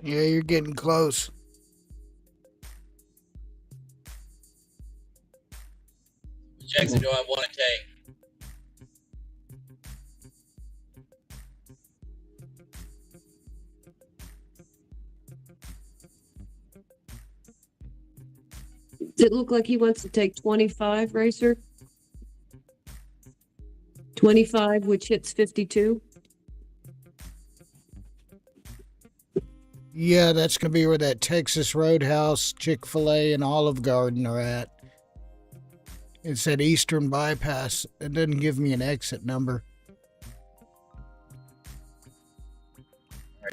Yeah, you're getting close. Which exit do I want to take? Does it look like he wants to take 25, Racer? 25, which hits 52? Yeah, that's going to be where that Texas Roadhouse, Chick-fil-A, and Olive Garden are at. It's that Eastern Bypass. It doesn't give me an exit number.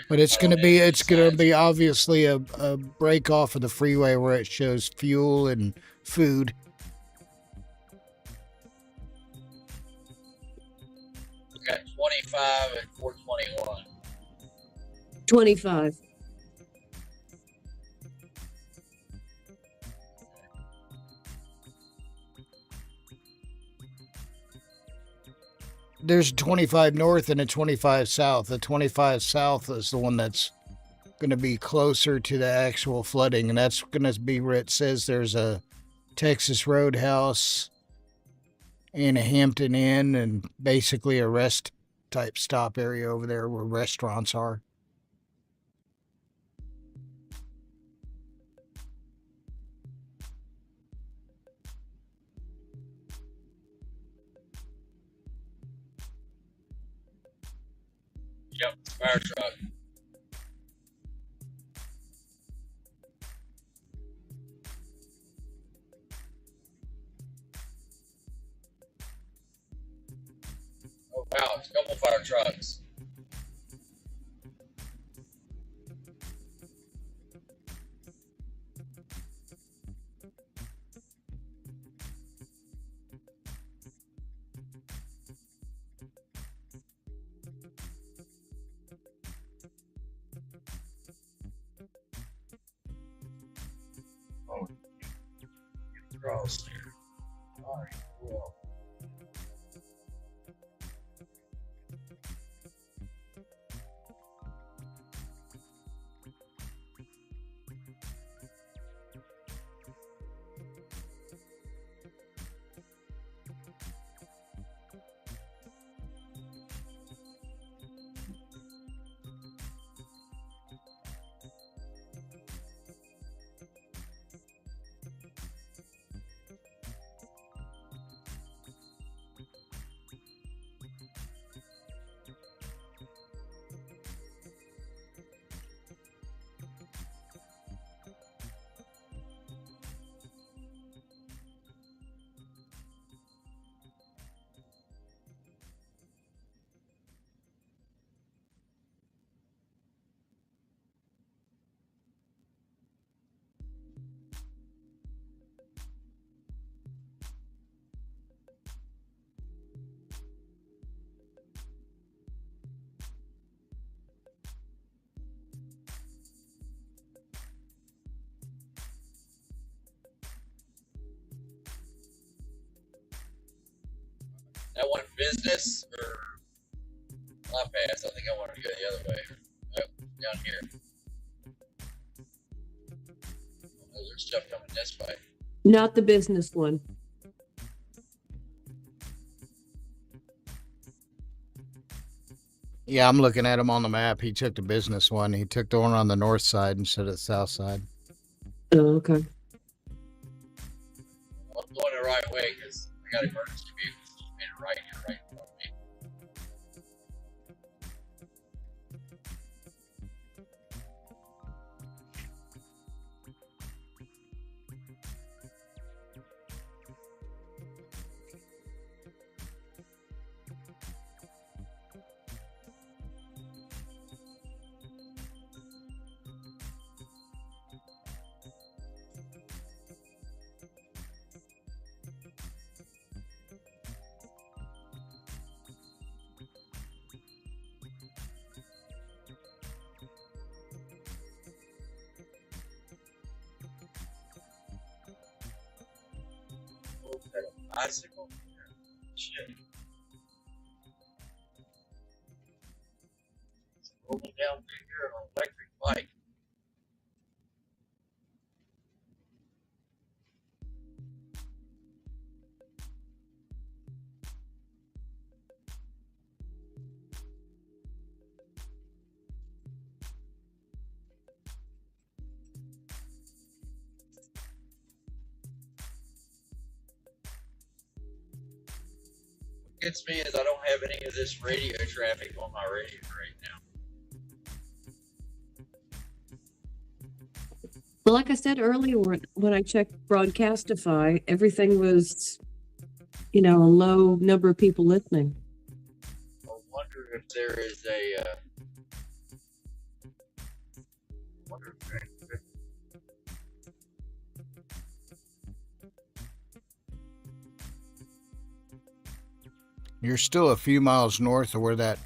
But it's going to be obviously a break off of the freeway where it shows fuel and food. We got 25 and 421. 25. There's a 25 north and a 25 south. The 25 south is the one that's going to be closer to the actual flooding, and that's going to be where it says there's a Texas Roadhouse and a Hampton Inn and basically a rest type stop area over there where restaurants are. Yep, fire truck. Oh wow, it's a couple fire trucks. Oh, get across there. All right, well. That one business or my pass? I think I wanted to go the other way. Oh, down here. Oh, there's stuff coming this way. Not the business one. Yeah, I'm looking at him on the map. He took the business one. He took the one on the north side instead of the south side. Oh, okay. I'm going the right way because I got emergency vehicles just made a right here, right in front of me. bicycle? Shit. It's rolling down through here on an electric bike. What gets me is I don't have any of this radio traffic on my radio right now. Well, like I said earlier, when I checked Broadcastify, everything was, a low number of people listening. I wonder if there is a. Wonder if there- You're still a few miles north of where that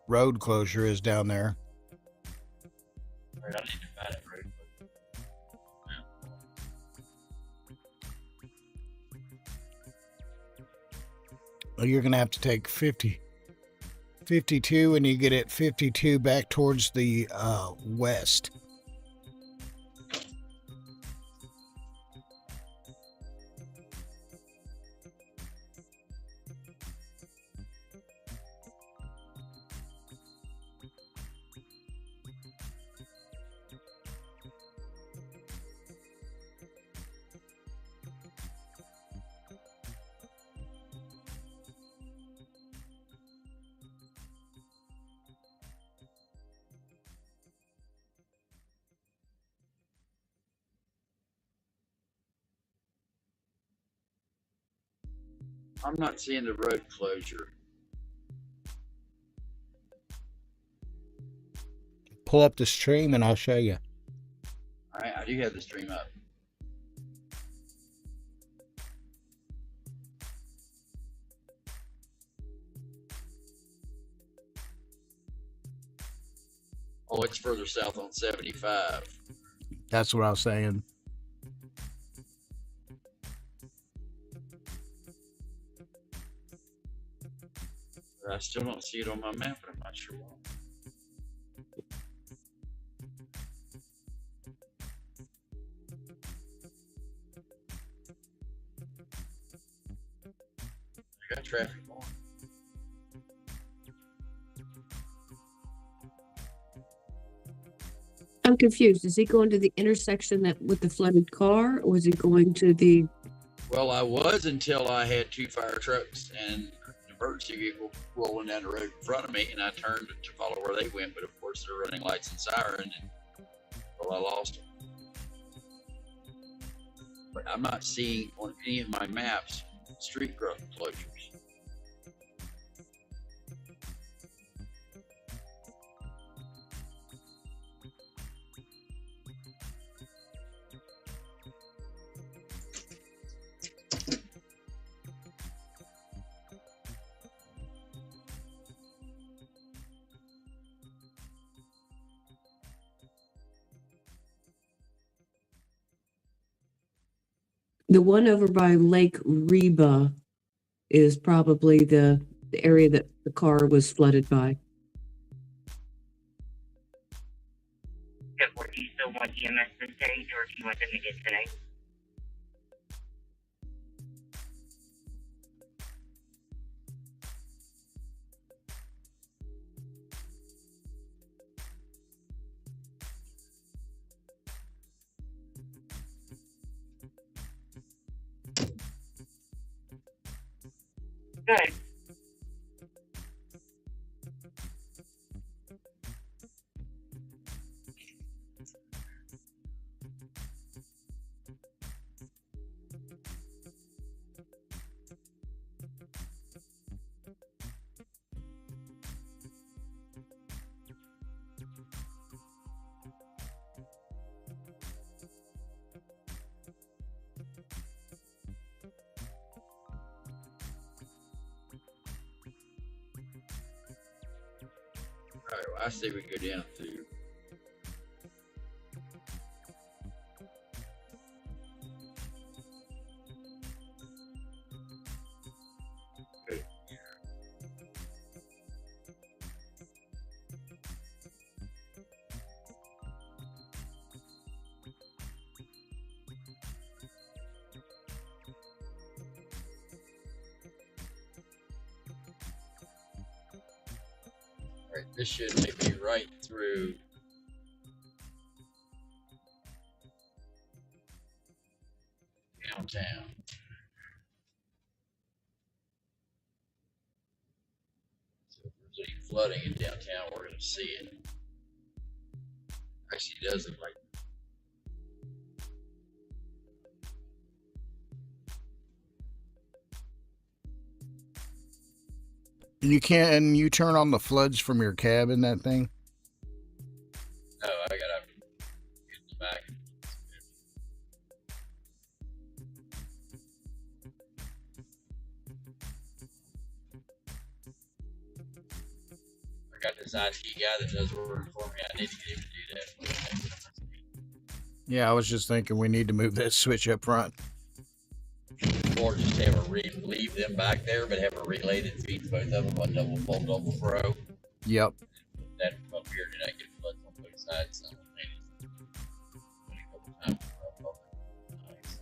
road closure is down there. Right, I need to find it right quick. Well, you're going to have to take 52, and you get at 52 back towards the west. I'm not seeing the road closure. Pull up the stream, and I'll show you. All right, I do have the stream up. Oh, it's further south on 75. That's what I was saying. I still don't see it on my map, but I'm not sure why. I got traffic on. I'm confused. Is he going to the intersection with the flooded car, or is he going to the? Well, I was until I had two fire trucks and an emergency vehicle rolling down the road in front of me, and I turned to follow where they went, but of course they're running lights and siren, and well, I lost them. But I'm not seeing on any of my maps street closures. The one over by Lake Reba is probably the area that the car was flooded by. Yeah, or do you still want EMS to stay, or do you want them to get today? Good. All right, well, I say we go down through. Alright, this should take me right through downtown. So if there's any flooding in downtown, we're going to see it. Actually, it does look like You turn on the floods from your cab in that thing? no, I gotta get in the back. I got this IT guy that does work for me. I need to get him to do that. Yeah, I was just thinking we need to move that switch up front. Or just have a leave them back there, but have a relay that feeds both of them on double full, double throw. Yep. That up here did I get floods on both sides simultaneously? A couple times. Nice.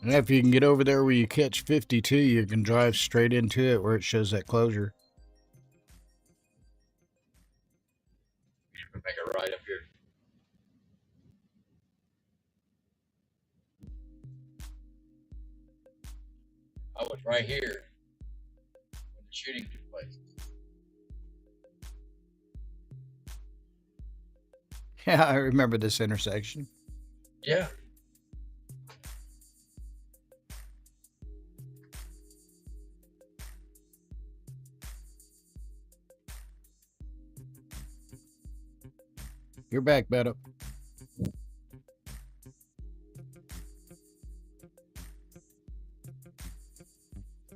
And if you can get over there where you catch 52, you can drive straight into it where it shows that closure. Make a right up here. I was right here when the shooting took place. Yeah, I remember this intersection. Yeah. You're back, Beto.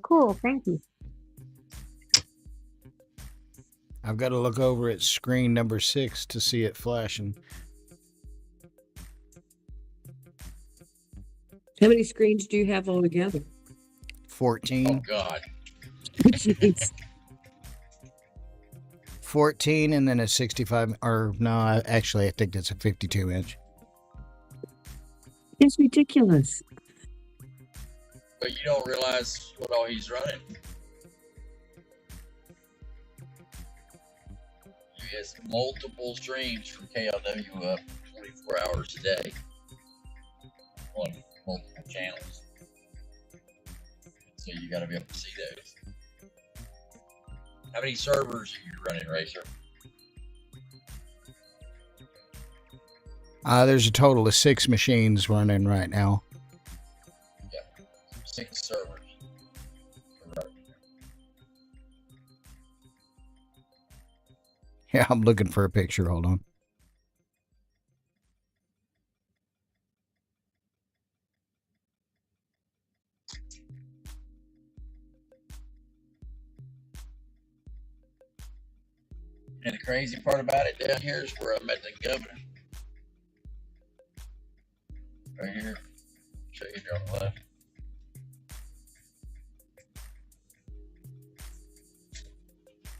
Cool, thank you. I've got to look over at screen number 6 to see it flashing. How many screens do you have altogether? 14. Oh God. Jeez. 14 and then a 65, or no, actually I think that's a 52 inch. It's ridiculous. But you don't realize what all he's running. He has multiple streams from KLW up 24 hours a day on multiple channels. So you got to be able to see those. How many servers are you running, Racer? There's a total of 6 machines running right now. Yeah, 6 servers. Right. Yeah, I'm looking for a picture. Hold on. And the crazy part about it down here is where I met the governor. Right here. Show you here on the left.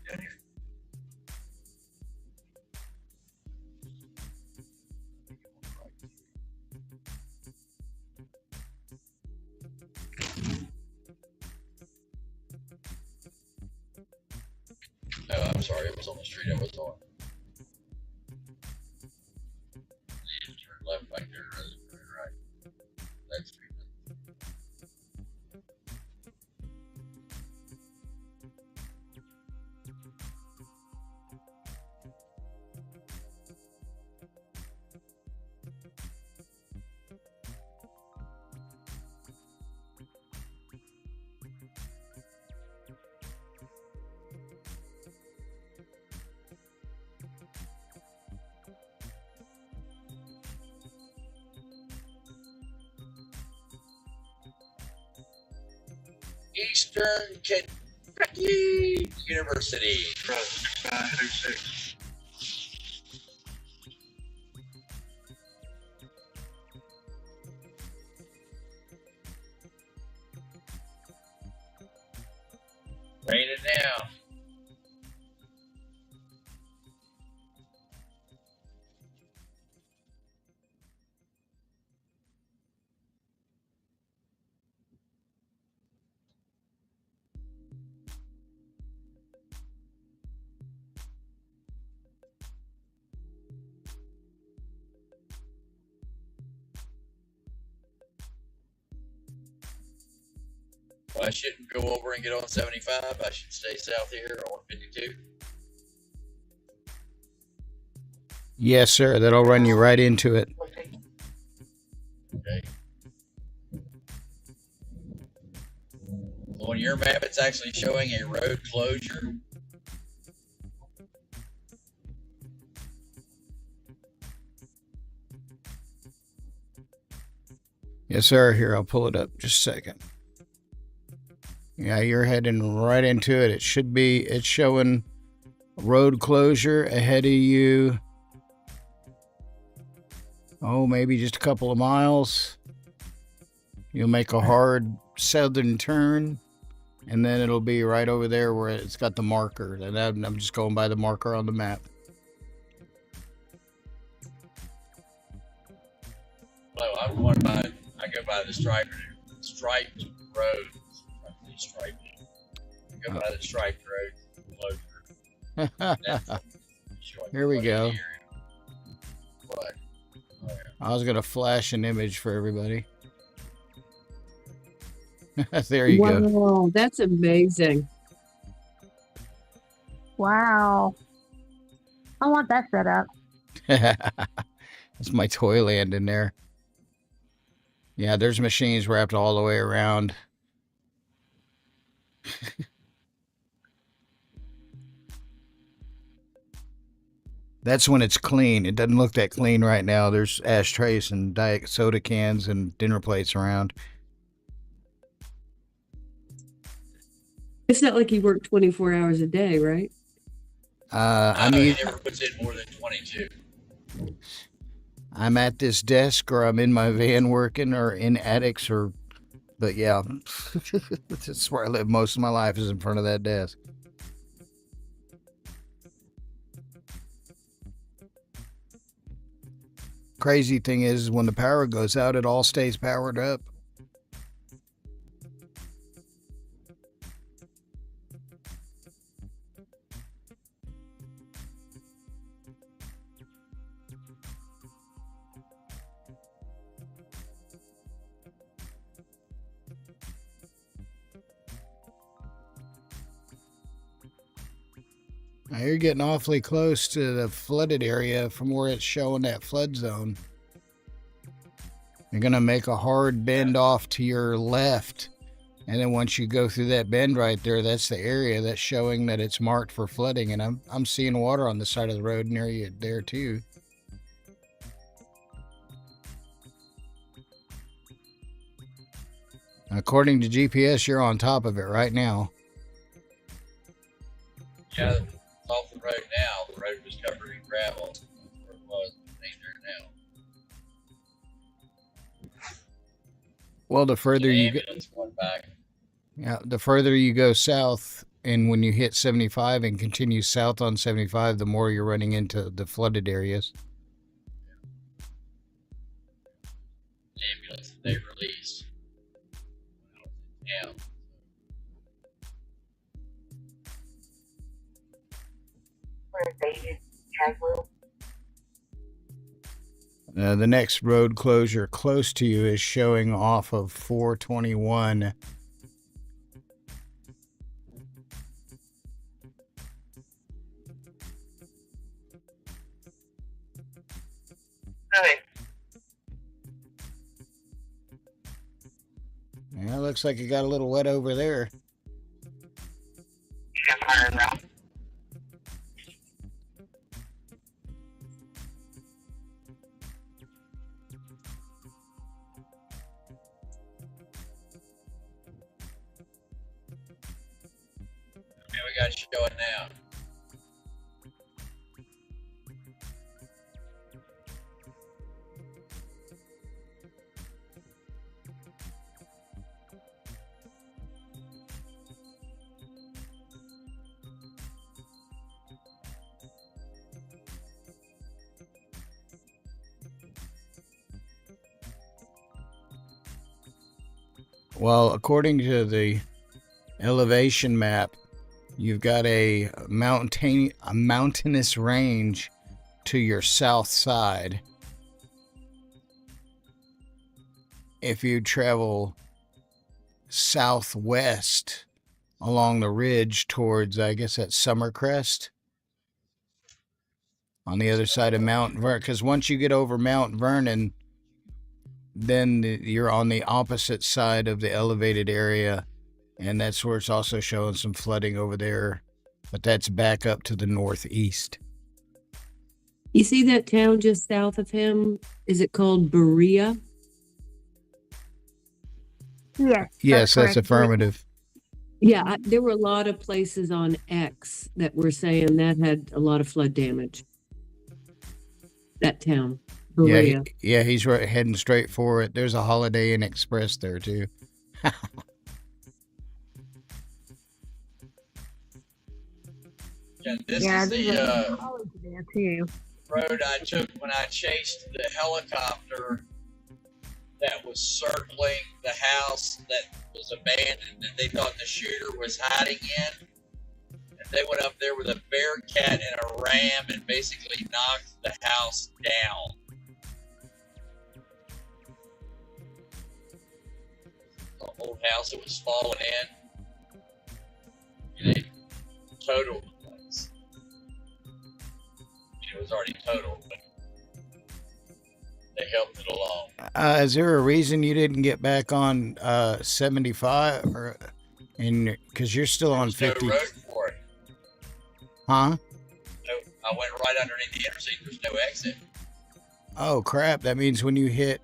Down here. Oh, I'm sorry, it was on the street I was on. You need to turn left back there rather than turn right. That street. Eastern Kentucky University. Header 6. Rain it down. Well, I shouldn't go over and get on 75. I should stay south here on 52. Yes, sir. That'll run you right into it. Okay. On your map, it's actually showing a road closure. Yes, sir. Here, I'll pull it up. Just a second. Yeah, you're heading right into it. It's showing road closure ahead of you. Oh, maybe just a couple of miles. You'll make a hard southern turn, and then it'll be right over there where it's got the marker. And I'm just going by the marker on the map. Well, I go by the striped road. Striped. I go by the striped road closure. Here we go. What? Oh, yeah. I was going to flash an image for everybody. There you go. Wow, that's amazing. Wow. I want that set up. That's my Toyland in there. Yeah, there's machines wrapped all the way around. That's when it's clean. It doesn't look that clean right now. There's ashtrays and diet soda cans and dinner plates around. It's not like you work 24 hours a day, right? I He mean, never puts in more than 22. I'm at this desk or I'm in my van working or in attics but yeah, that's where I live most of my life is in front of that desk. Crazy thing is when the power goes out, it all stays powered up. Now you're getting awfully close to the flooded area from where it's showing that flood zone. You're going to make a hard bend off to your left. And then once you go through that bend right there, that's the area that's showing that it's marked for flooding. And I'm seeing water on the side of the road near you there too. According to GPS, you're on top of it right now. Yeah, it's off the road now. The road was covered in gravel. That's where it was. It ain't there now. Well, the further you go, Ambulance going back. yeah, the further you go south, and when you hit 75 and continue south on 75, the more you're running into the flooded areas. The ambulance that they released. Yeah. The next road closure close to you is showing off of 421. Yeah, looks like it got a little wet over there. And we got to show it now. Well, according to the elevation map, you've got a mountainous range to your south side. If you travel southwest along the ridge towards, I guess that's Summercrest, on the other side of Mount Vernon, because once you get over Mount Vernon, then you're on the opposite side of the elevated area, and that's where it's also showing some flooding over there, but that's back up to the northeast. You see that town just south of him? Is it called Berea? Yes, that's correct. affirmative. Yeah, there were a lot of places on X that were saying that had a lot of flood damage. That town, Berea. Yeah, he's right, heading straight for it. There's a Holiday Inn Express there too. Yeah, this Yeah, is there's the a college there too. road I took when I chased the helicopter that was circling the house that was abandoned that they thought the shooter was hiding in. And they went up there with a Bearcat and a ram and basically knocked the house down. The old house that was falling in. And they totaled the place. It was already totaled, but they helped it along. Is there a reason you didn't get back on 75, or because you're still on There's 50? no road for it. Huh? No, I went right underneath the interstate. There's no exit. Oh crap! That means when you hit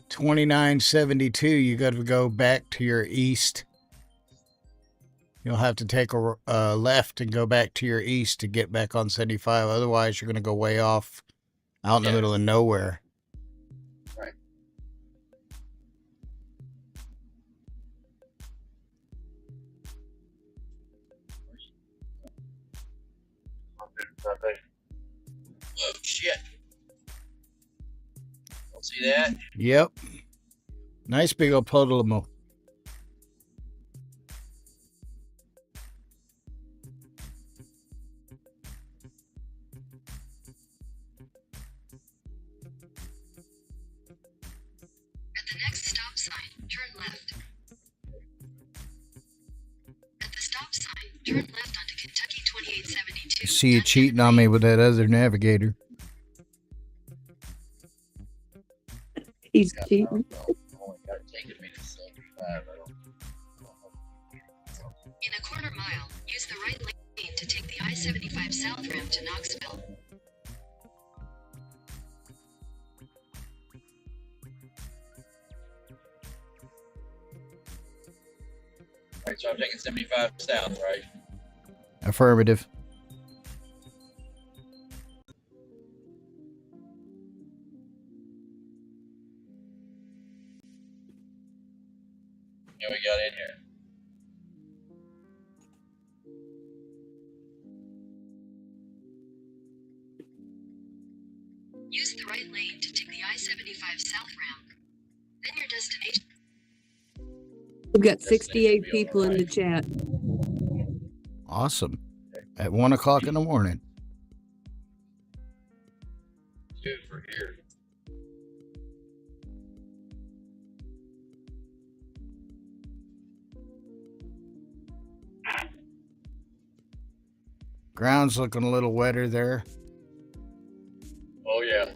2972, you got to go back to your east. You'll have to take a left and go back to your east to get back on 75. Otherwise, you're going to go way off out in the middle of nowhere. Right. Oh shit! Don't see that. Yep. Nice big old puddle of mo. At the next stop sign, turn left. At the stop sign, turn left onto Kentucky 2872. See you cheating on me with that other navigator. He's cheating. Only got taken me to 75. In a quarter mile, use the right lane to take the I-75 south ramp to Knoxville. Right, so I'm taking 75 south, right? Affirmative. Yeah, we got in here. Use the right lane to take the I-75 south ramp. Then your destination. We've got 68 people in the chat. Awesome. At 1 o'clock in the morning. 2 for here. Ground's looking a little wetter there. Oh yeah.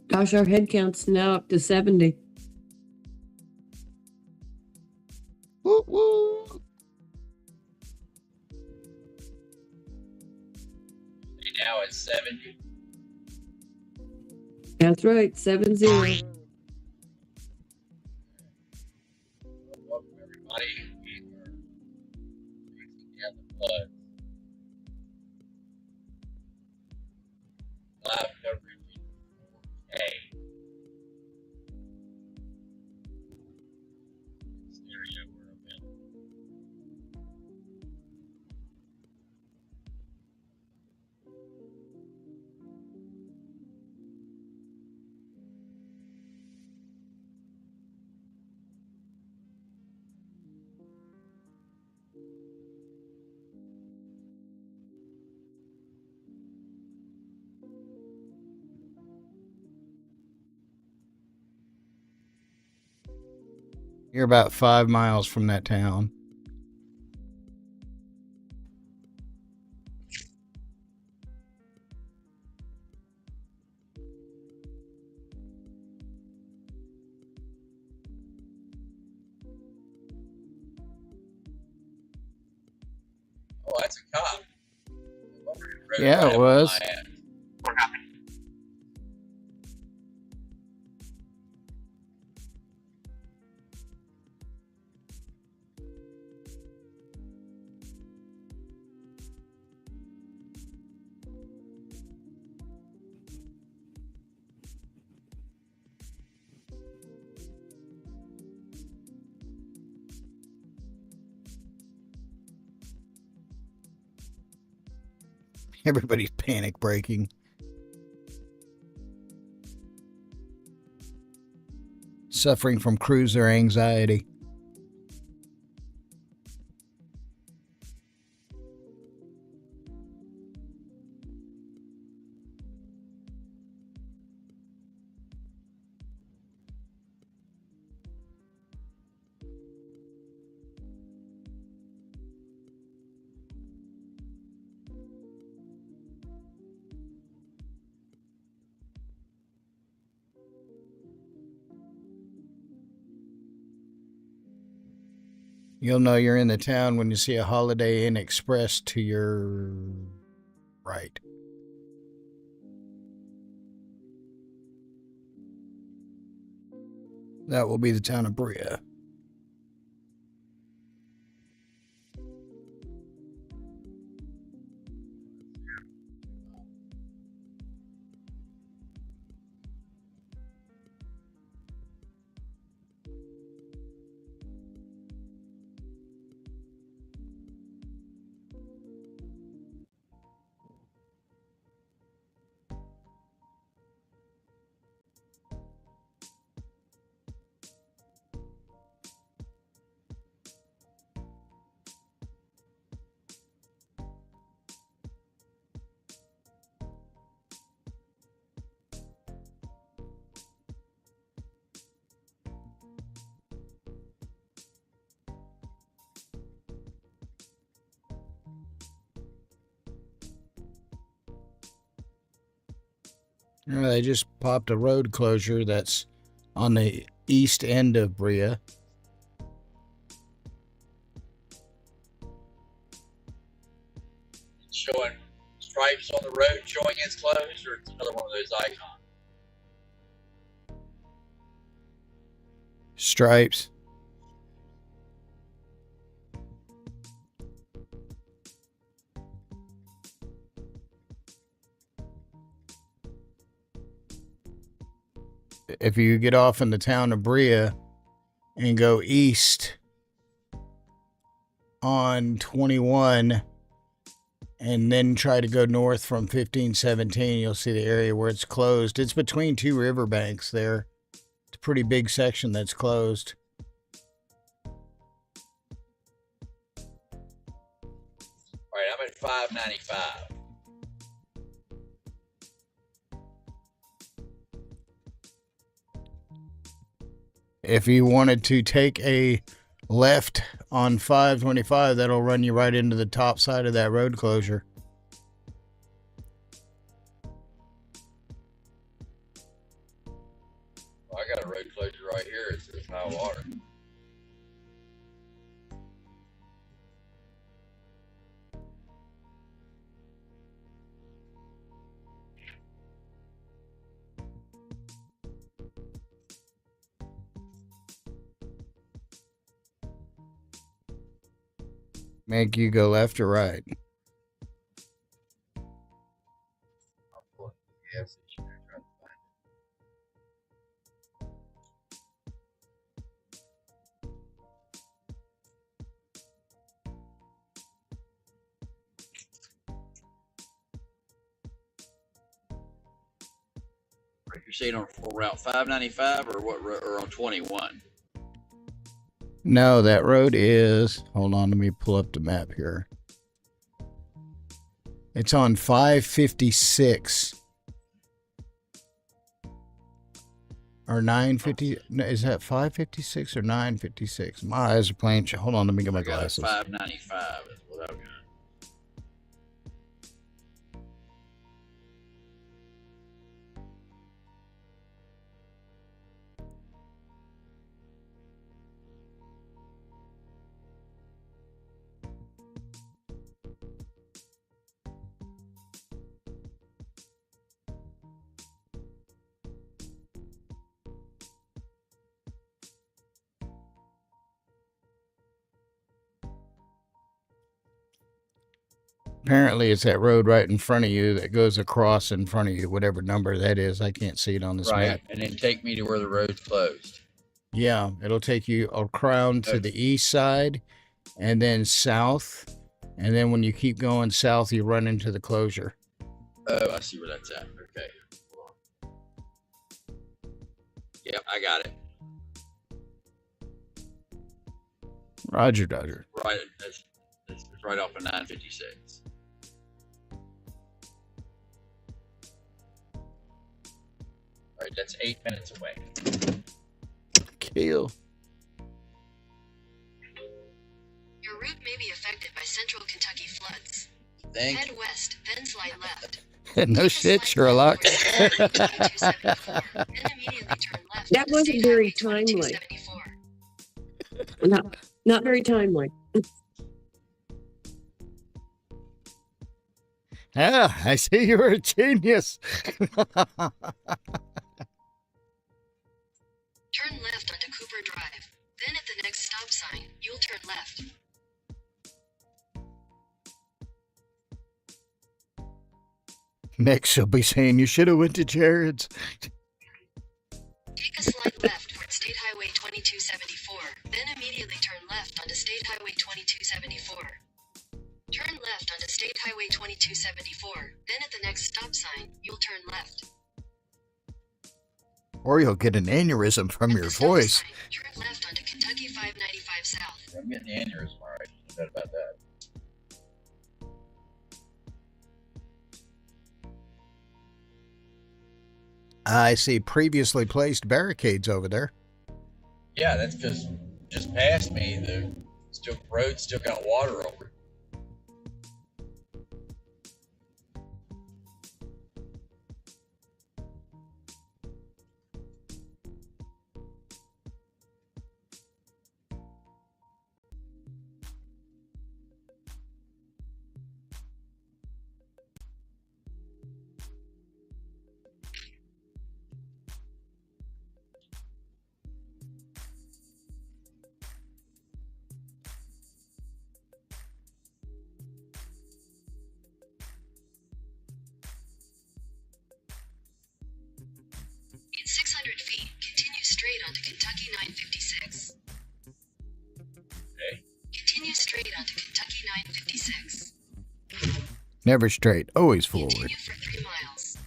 Gosh, our head count's now up to 70. Woo woo. Now it's 70. That's right, 7-0. Welcome everybody. We are facing down the flood. Live coverage in 4K. Stereo where I'm at. You're about 5 miles from that town. Oh, that's a cop. Yeah, it was. Everybody's panic braking. Suffering from cruiser anxiety. You'll know you're in the town when you see a Holiday Inn Express to your right. That will be the town of Brea. They just popped a road closure that's on the east end of Brea. It's showing stripes on the road showing it's closed, or it's another one of those icons. Stripes. If you get off in the town of Brea and go east on 21 and then try to go north from 1517, you'll see the area where it's closed. It's between two riverbanks there. It's a pretty big section that's closed. All right, I'm at 595. If you wanted to take a left on 525, that'll run you right into the top side of that road closure. Well, I got a road closure right here. It says high water. Make you go left or right. I'll pull up the gas station and try to find You're saying on Route 595 or what? Or on 21? No, that road is. Hold on, let me pull up the map here. It's on 556 or 950. No, is that 556 or 956? My eyes are playing. Hold on, let me get my I got glasses. 595 is what I've got. Apparently, it's that road right in front of you that goes across in front of you, whatever number that is. I can't see it on this Right, map. and then take me to where the road's closed. Yeah, it'll take you around to the east side and then south. And then when you keep going south, you run into the closure. Oh, I see where that's at. Okay. Yep, I got it. Roger, Dodger. Right, that's right off of 956. All right, that's 8 minutes away. Kill. Your route may be affected by central Kentucky floods. Thank Head west, then slide left. No shit, Sherlock. That wasn't very timely. Not very timely. Ah, I see you're a genius. Turn left onto Cooper Drive. Then at the next stop sign, you'll turn left. Next, she'll be saying you should have went to Jared's. Take a slight left toward State Highway 2274. Then immediately turn left onto State Highway 2274. Turn left onto State Highway 2274. Then at the next stop sign, you'll turn left. Or you'll get an aneurysm from At your the stop voice. sign, turn left onto Kentucky 595 South. I'm getting the aneurysm, all right. No doubt about that. I see previously placed barricades over there. Yeah, that's because just past me, the road still got water over it. In 600 feet, continue straight onto Kentucky 956. Okay. Continue straight onto Kentucky 956. Never straight, always forward. Continue for 3 miles.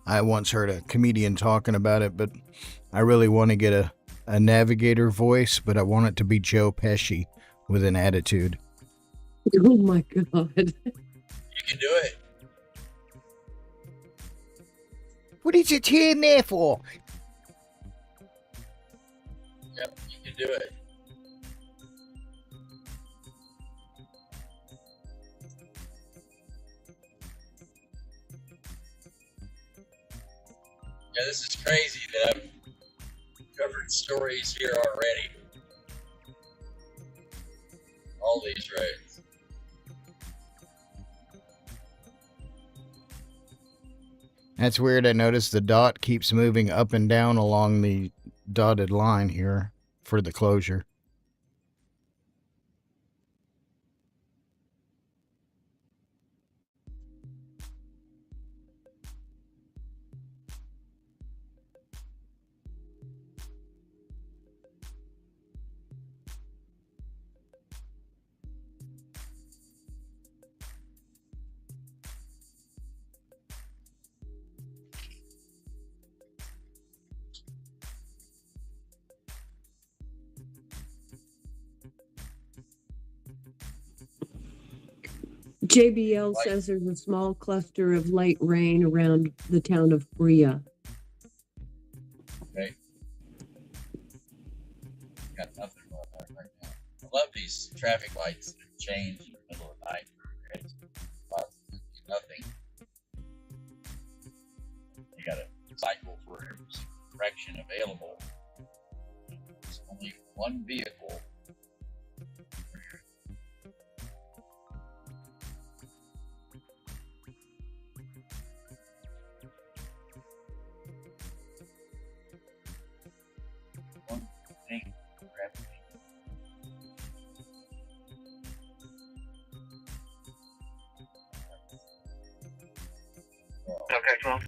I once heard a comedian talking about it, but I really want to get a navigator voice, but I want it to be Joe Pesci with an attitude. Oh my God. You can do it. What is it here there for? Yep, you can do it. Yeah, this is crazy that I've covered stories here already. All these roads. That's weird. I noticed the dot keeps moving up and down along the dotted line here for the closure. JBL says there's a small cluster of light rain around the town of Bria. Okay. Got nothing going on right now. I love these traffic lights that change in the middle of the night. It's nothing. You got a cycle for every direction available. There's only one vehicle. One thing. Okay, 12.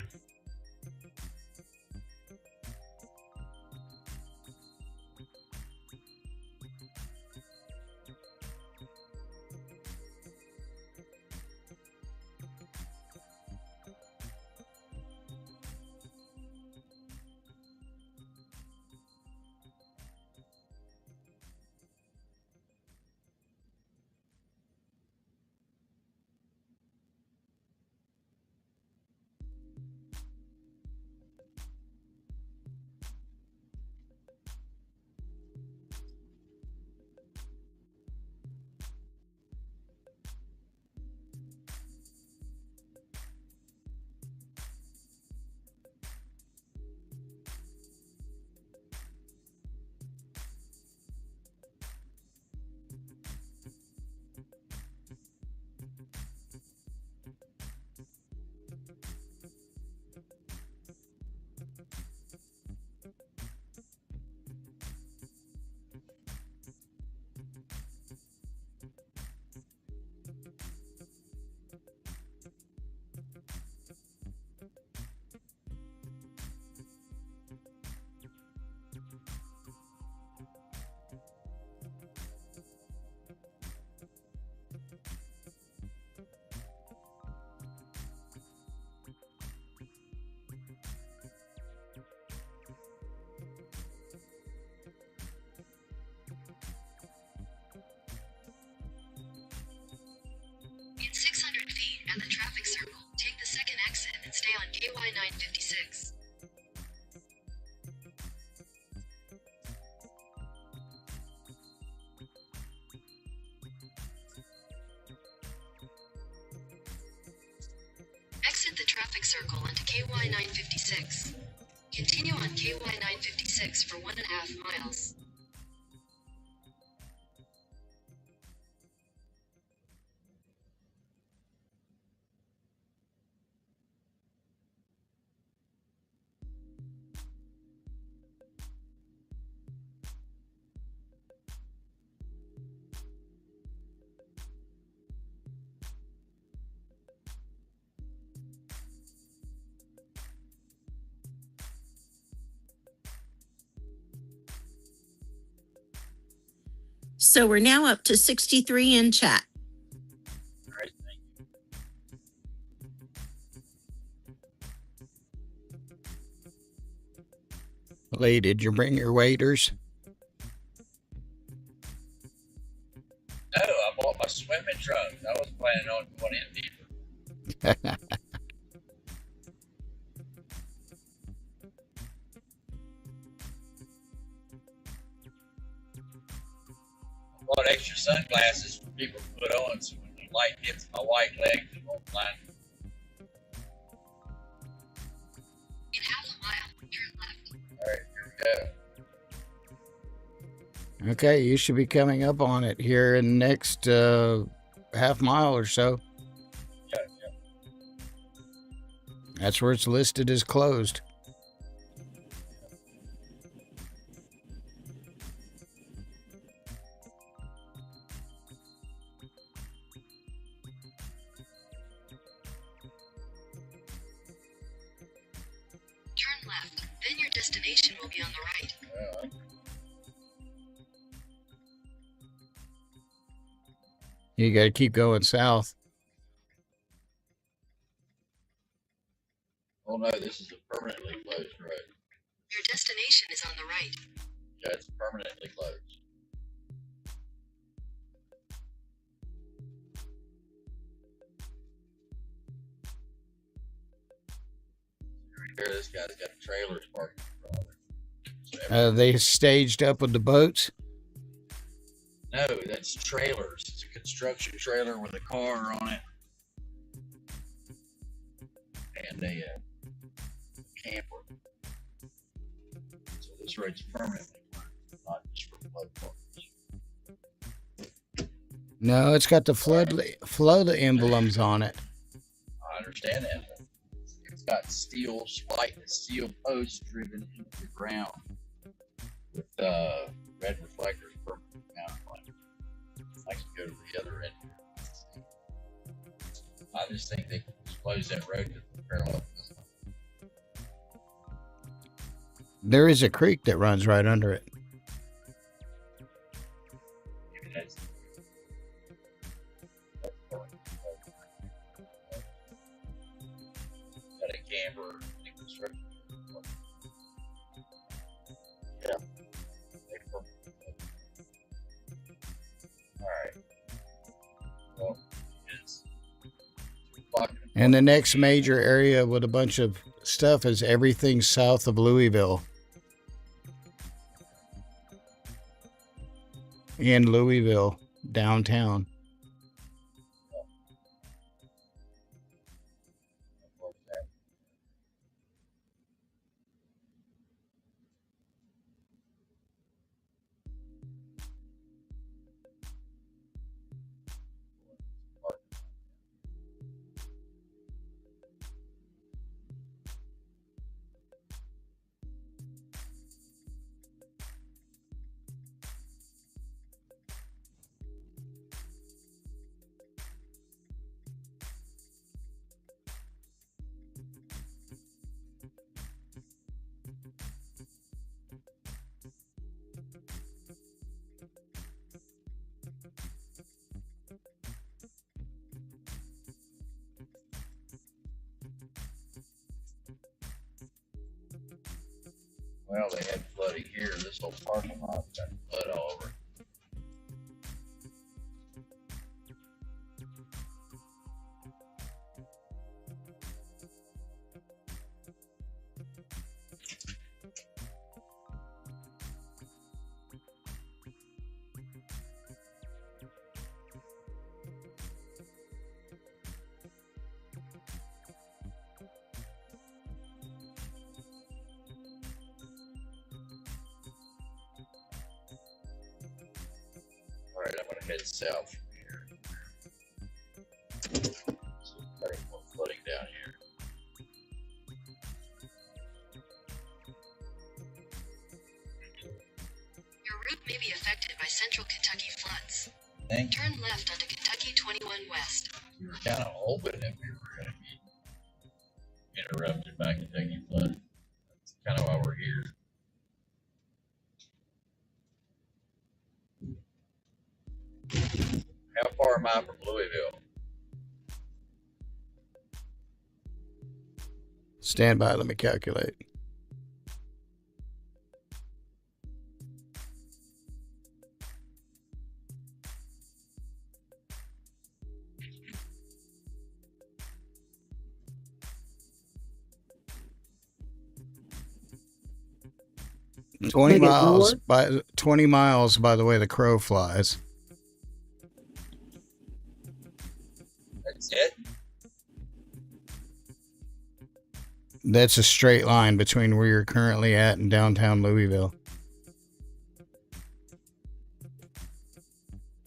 In 600 feet at the traffic circle, take the second exit and stay on KY 956. Exit the traffic circle onto KY 956. Continue on KY 956 for 1.5 miles. So we're now up to 63 in chat. All right, thank you. Lee, did you bring your waders? No, I bought my swimming trunks. I was planning on going in deeper. I bought extra sunglasses for people to put on so when the light hits my white legs, it won't blind me. In half a mile, turn left. All right, here we go. Okay, you should be coming up on it here in the next half mile or so. Yeah. That's where it's listed as closed. Turn left, then your destination will be on the right. You got to keep going south. Oh no, this is a permanently closed road. Your destination is on the right. Yeah, it's permanently closed. Here, this guy's got trailers parked in front of it. They staged up with the boats. No, that's trailers. It's a construction trailer with a car on it. And a camper. So this road's permanently closed, not just for flood parties. No, it's got the flood emblems on it. I understand that. It's got steel posts driven into the ground with red reflectors permanently mounted on it. I can go to the other end. I just think they close that road to the parallel. There is a creek that runs right under it. Maybe that's got a camper and construction. Yeah. Alright. Well, it's 2 o'clock. And the next major area with a bunch of stuff is everything south of Louisville. In Louisville, downtown. Well, they had flooding here. This whole parking lot got flood all over. Alright, I'm gonna head south from here. So there's more flooding down here. Your route may be affected by central Kentucky floods. Thank you. Turn left onto Kentucky 21 West. We were kind of hoping that we were going to be interrupted by Kentucky flood. That's kind of why we're here. How far am I from Louisville? Stand by, let me calculate. Make it north? 20 miles by the way the crow flies. That's it? That's a straight line between where you're currently at and downtown Louisville.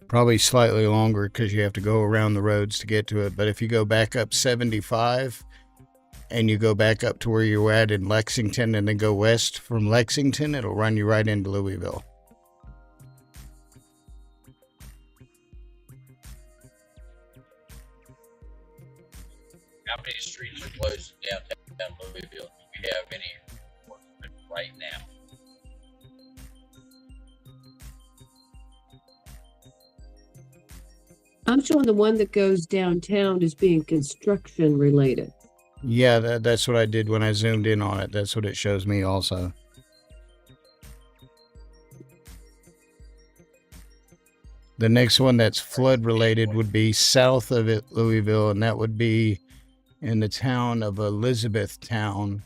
Probably slightly longer because you have to go around the roads to get to it. But if you go back up 75 and you go back up to where you were at in Lexington and then go west from Lexington, it'll run you right into Louisville. How many streets are closed in downtown Louisville? Do we have any enforcement right now? I'm showing the one that goes downtown as being construction related. Yeah, that's what I did when I zoomed in on it. That's what it shows me also. The next one that's flood related would be south of it, Louisville, and that would be in the town of Elizabethtown.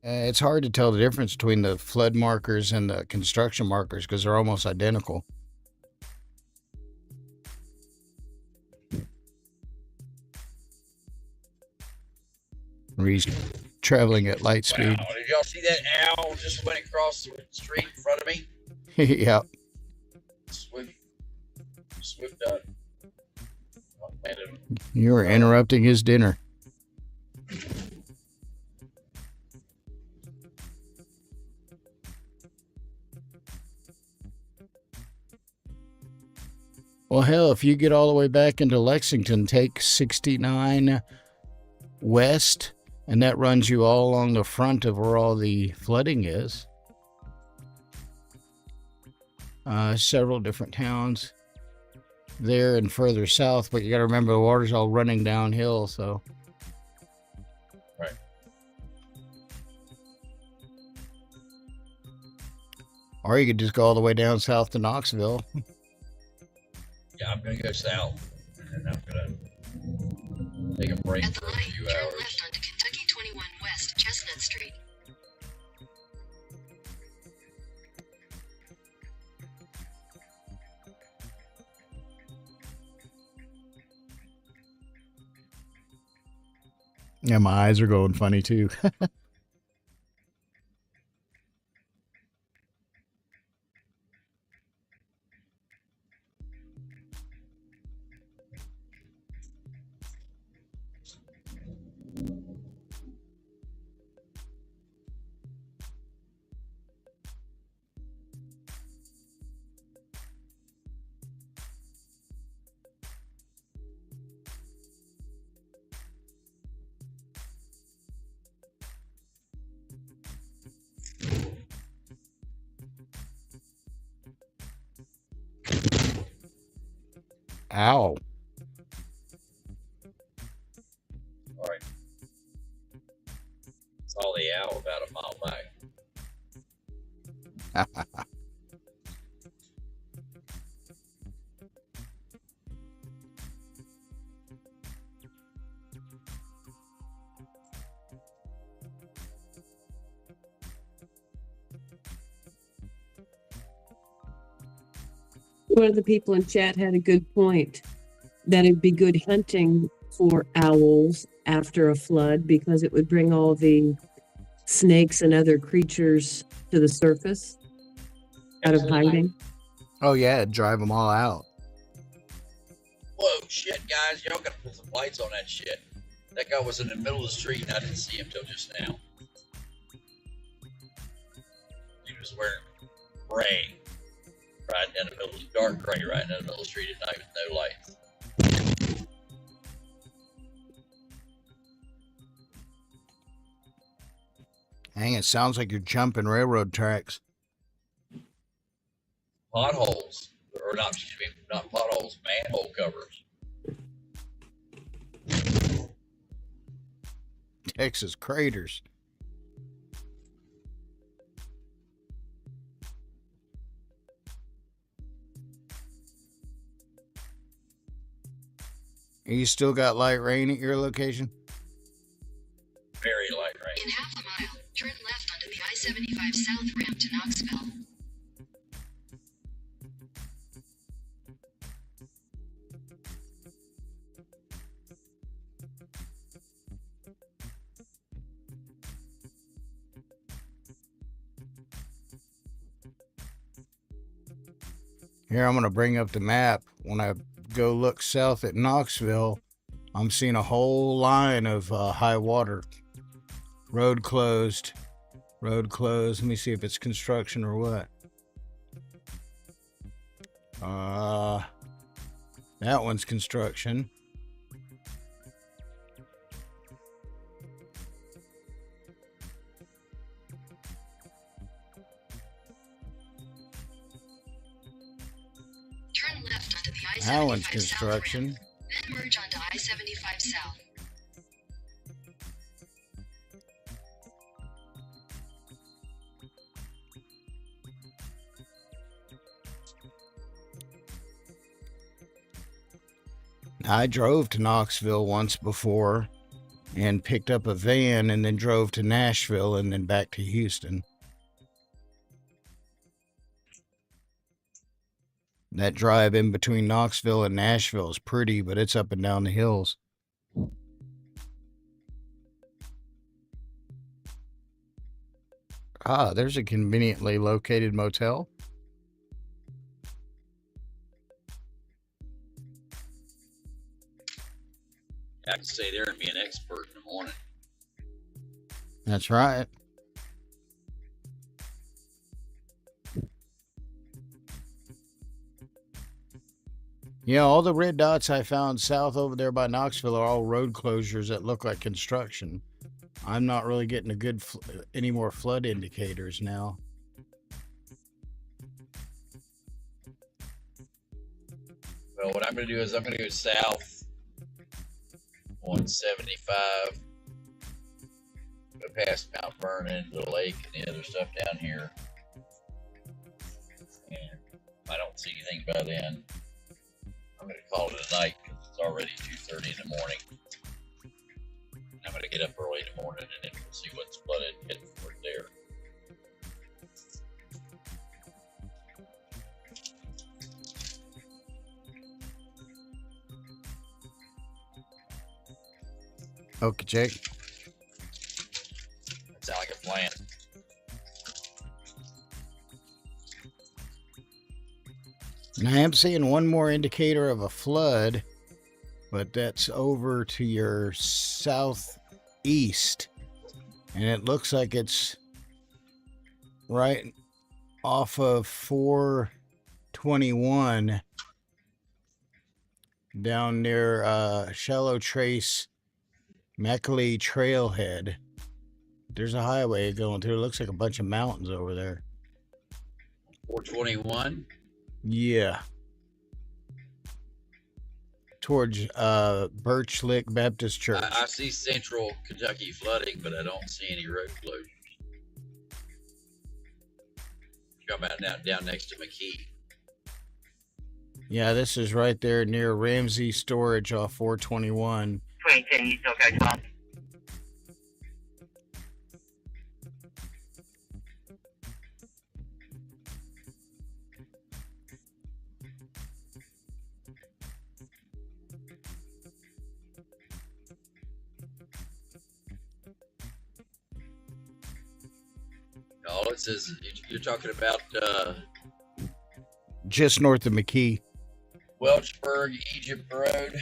It's hard to tell the difference between the flood markers and the construction markers because they're almost identical. He's traveling at light speed. Wow, did y'all see that owl just went across the street in front of me? Yeah. Swift up. You were interrupting his dinner. Well, hell, if you get all the way back into Lexington, take 69 west, and that runs you all along the front of where all the flooding is. Several different towns there and further south, but you got to remember the water's all running downhill, so. Right. Or you could just go all the way down south to Knoxville. Yeah, I'm gonna go south, and I'm gonna take a break At the for a light, few turn hours. left onto Kentucky 21 West Chestnut Street. Yeah, my eyes are going funny too. Ow. Alright. Saw the owl about a mile back. One of the people in chat had a good point that it'd be good hunting for owls after a flood because it would bring all the snakes and other creatures to the surface out of hiding. Oh, yeah, drive them all out. Whoa, shit, guys, y'all gotta put some lights on that shit. That guy was in the middle of the street and I didn't see him till just now. He was wearing gray. Right in the middle, dark gray, right in the middle of the street, and not even no lights. Hang, it sounds like you're jumping railroad tracks. Potholes, or not, excuse me, not potholes, manhole covers. Texas craters. You still got light rain at your location? Very light rain. In half a mile, turn left onto the I-75 South ramp to Knoxville. Here, I'm going to bring up the map. When I go look south at Knoxville, I'm seeing a whole line of high water. Road closed. Road closed. Let me see if it's construction or what. That one's construction. Turn left onto the I-75 That one's South construction. ramp, then merge onto I-75 South. I drove to Knoxville once before and picked up a van and then drove to Nashville and then back to Houston. That drive in between Knoxville and Nashville is pretty, but it's up and down the hills. Ah, there's a conveniently located motel. I can stay there and be an expert in the morning. That's right. Yeah, all the red dots I found south over there by Knoxville are all road closures that look like construction. I'm not really getting a good any more flood indicators now. Well, what I'm going to do is I'm going to go south on 75, go past Mount Vernon, the lake, and the other stuff down here. And if I don't see anything by then, I'm going to call it a night because it's already 2:30 in the morning. I'm going to get up early in the morning and then we'll see what's flooded and head for it there. Okay, Jake. That sounds like a plan. And I am seeing one more indicator of a flood, but that's over to your southeast. And it looks like it's right off of 421 down near Shallow Trace Mackley Trailhead. There's a highway going through. It looks like a bunch of mountains over there. 421? Yeah. Towards Birch Lick Baptist Church. I see central Kentucky flooding, but I don't see any road closures. Come out down next to McKee. Yeah, this is right there near Ramsey Storage off 421. 2010, you still catch on? All it says is you're talking about Just north of McKee. Welchburg, Egypt Road.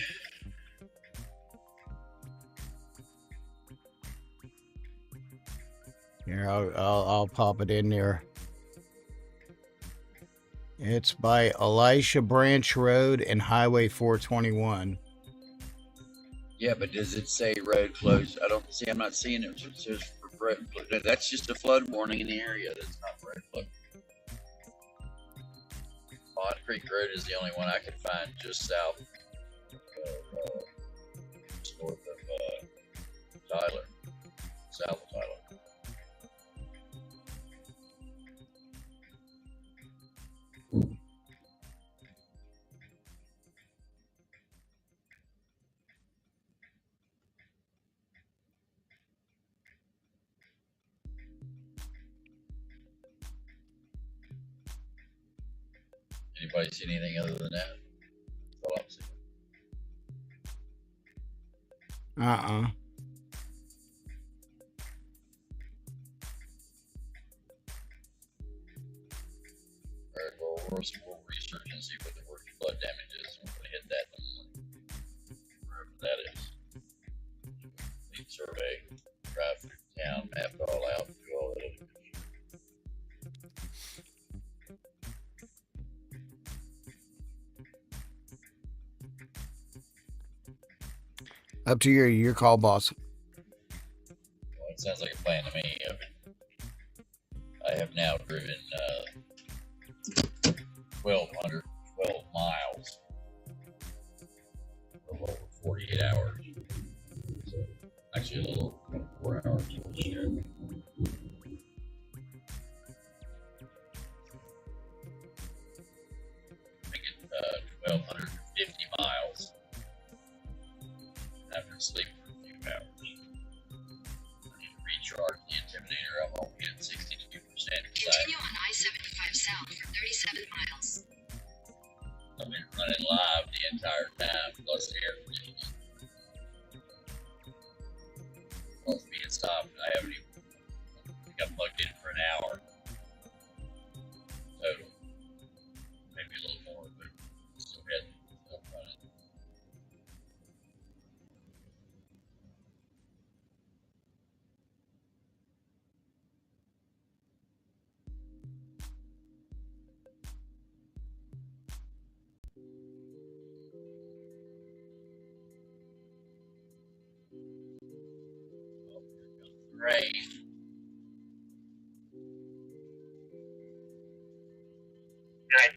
Here, I'll pop it in there. It's by Elisha Branch Road and Highway 421. Yeah, but does it say road closed? I don't see. I'm not seeing it. It says for road. That's just a flood warning in the area. That's not road flood. Pond Creek Road is the only one I can find just south, just north of Tyler, south of Tyler. Anybody see anything other than that? That's all I'm seeing. Uh-uh. Alright, well, we'll research and see what the worst flood damage is. I'm gonna hit that in the morning, wherever that is. Complete survey, drive through town, map it all out, do all that other good shit. Up to your call, boss. Well, it sounds like a plan to me. I have now driven 12 miles, a little over 48 hours. So actually, a little over 4 hours. Shit. Making 1,250 miles after sleeping for a few hours. I need to recharge the Intimidator. I'm only at 62%. Continue on I-75 south for 37 miles. I've been running live the entire time, plus air conditioning. Plus being stopped. I haven't even, I think I plugged in for an hour total. Maybe a little more, but still had stuff running. Rain. Good.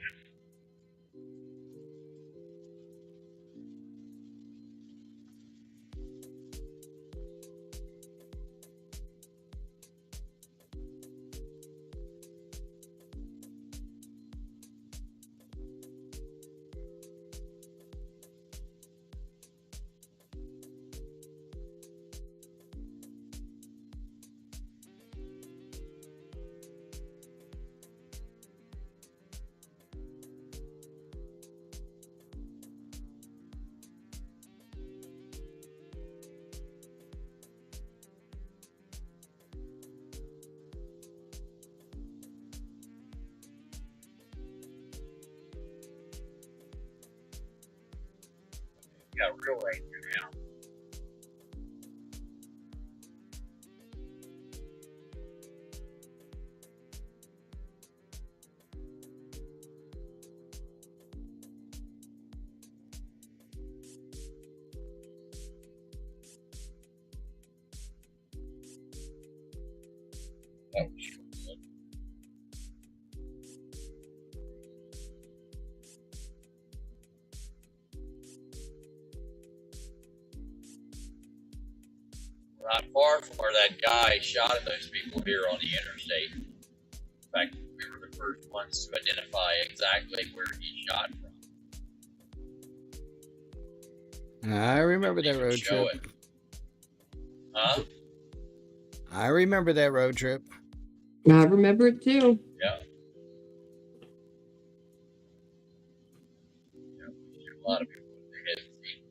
Got real rain here now. Oh, shit. Not far from where that guy shot at those people here on the interstate. In fact, we were the first ones to identify exactly where he shot from. I remember that road Show trip. it. Huh? I remember that road trip. I remember it too. Yeah. Yeah, we shoot a lot of people with their heads feet.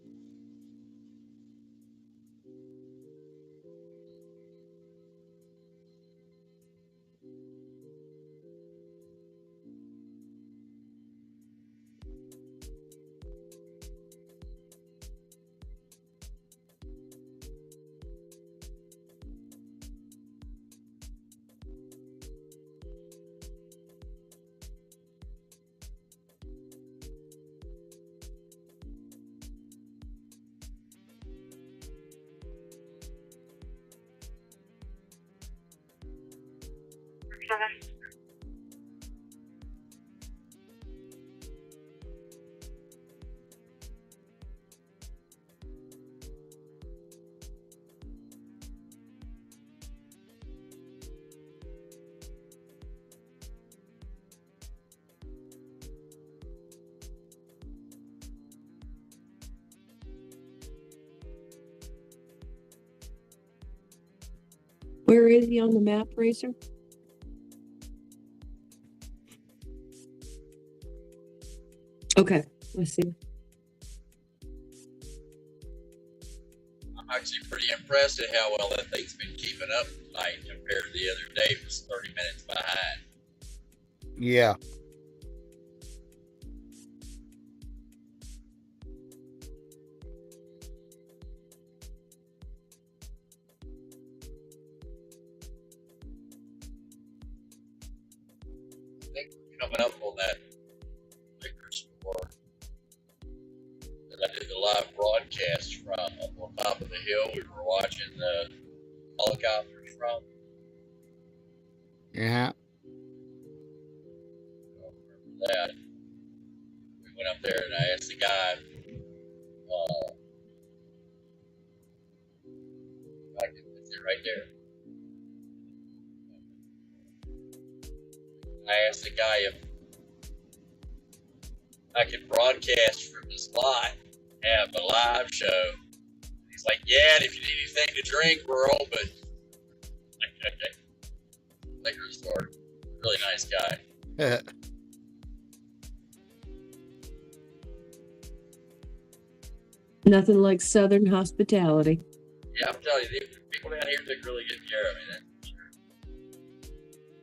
Where is he on the map, Racer? Okay, I see. I'm actually pretty impressed at how well that thing's been keeping up tonight compared to the other day. It was 30 minutes behind. Yeah. coming up on that liquor store that I did the live broadcast from up on top of the hill. We were watching the helicopters from. Yeah. I remember that. We went up there and I asked the guy, I can put it right there. I asked the guy if I could broadcast from this lot, have a live show. He's like, yeah, and if you need anything to drink, we're open. Okay. Liquor store. Really nice guy. Nothing like Southern hospitality. Yeah, I'm telling you, the people down here take really good care of me. That's for sure.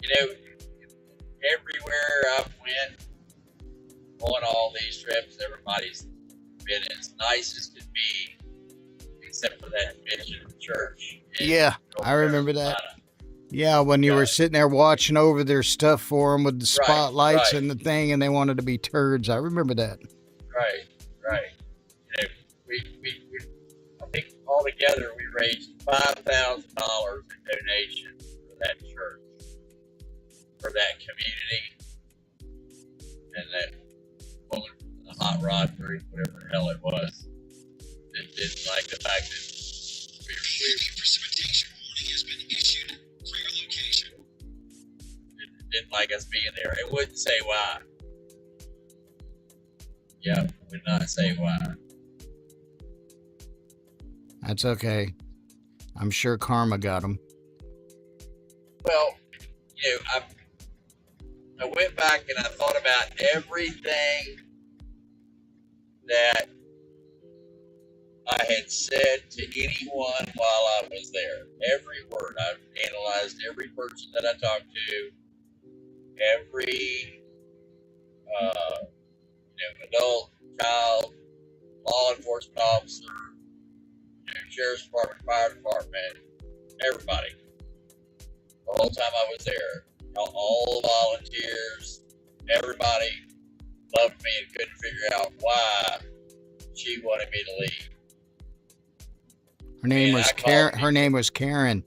You know, everywhere I've went on all these trips, everybody's been as nice as could be, except for that mission church. Yeah, I remember that. Yeah, when you were sitting there watching over their stuff for them with the spotlights and the thing, and they wanted to be turds. I remember that. Right. You know, we I think altogether we raised $5,000 in donations for that church, for that community, and that woman from the hot rod group, whatever the hell it was, that didn't like the fact that we precipitation warning has been issued for your location. Didn't like us being there. It wouldn't say why. Yeah, would not say why. That's okay. I'm sure karma got them. Well, you know, I went back and I thought about everything that I had said to anyone while I was there. Every word. I've analyzed every person that I talked to, every adult, child, law enforcement officer, sheriff's department, fire department, everybody. The whole time I was there, all the volunteers, everybody loved me and couldn't figure out why she wanted me to leave. Her name was Karen. Her name was Karen.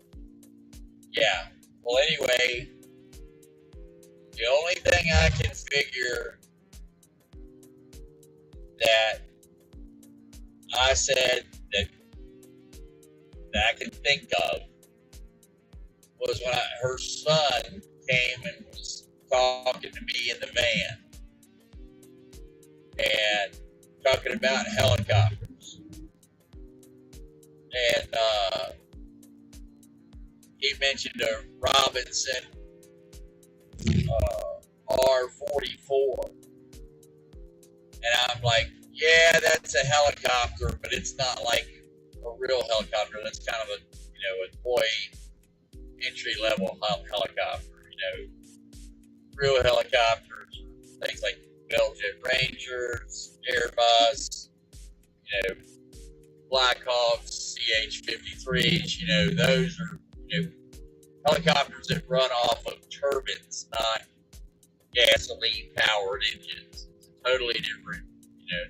Yeah. Well, anyway, the only thing I can figure that I said that I can think of was when her son came and was talking to me in the van and talking about helicopters. And he mentioned a Robinson R-44. And I'm like, yeah, that's a helicopter, but it's not like a real helicopter. That's kind of a toy entry-level helicopter. Real helicopters, things like Belgian Rangers, Airbus, Blackhawks, CH-53s. Those are helicopters that run off of turbines, not gasoline-powered engines. It's totally different.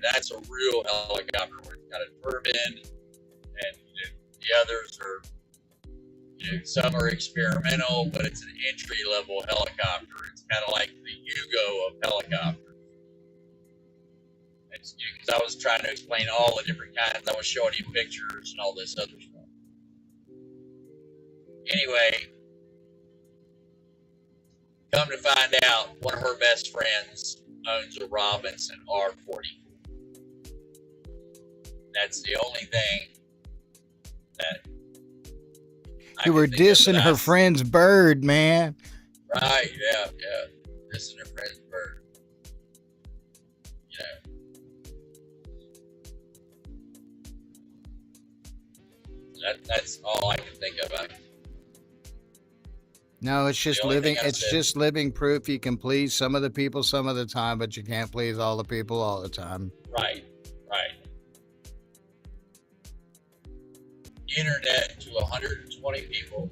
That's a real helicopter where it's got a turbine, and the others are, some are experimental, but it's an entry-level helicopter. It's kind of like the Yugo of helicopters. Because I was trying to explain all the different kinds. I was showing you pictures and all this other stuff. Anyway, come to find out, one of her best friends owns a Robinson R-44. That's the only thing that you were dissing her friend's bird, man. Right, yeah. Dissing her friend's bird. That's all I can think of. No, it's just living. It's just living proof you can please some of the people some of the time, but you can't please all the people all the time. Right. Internet to 120 people.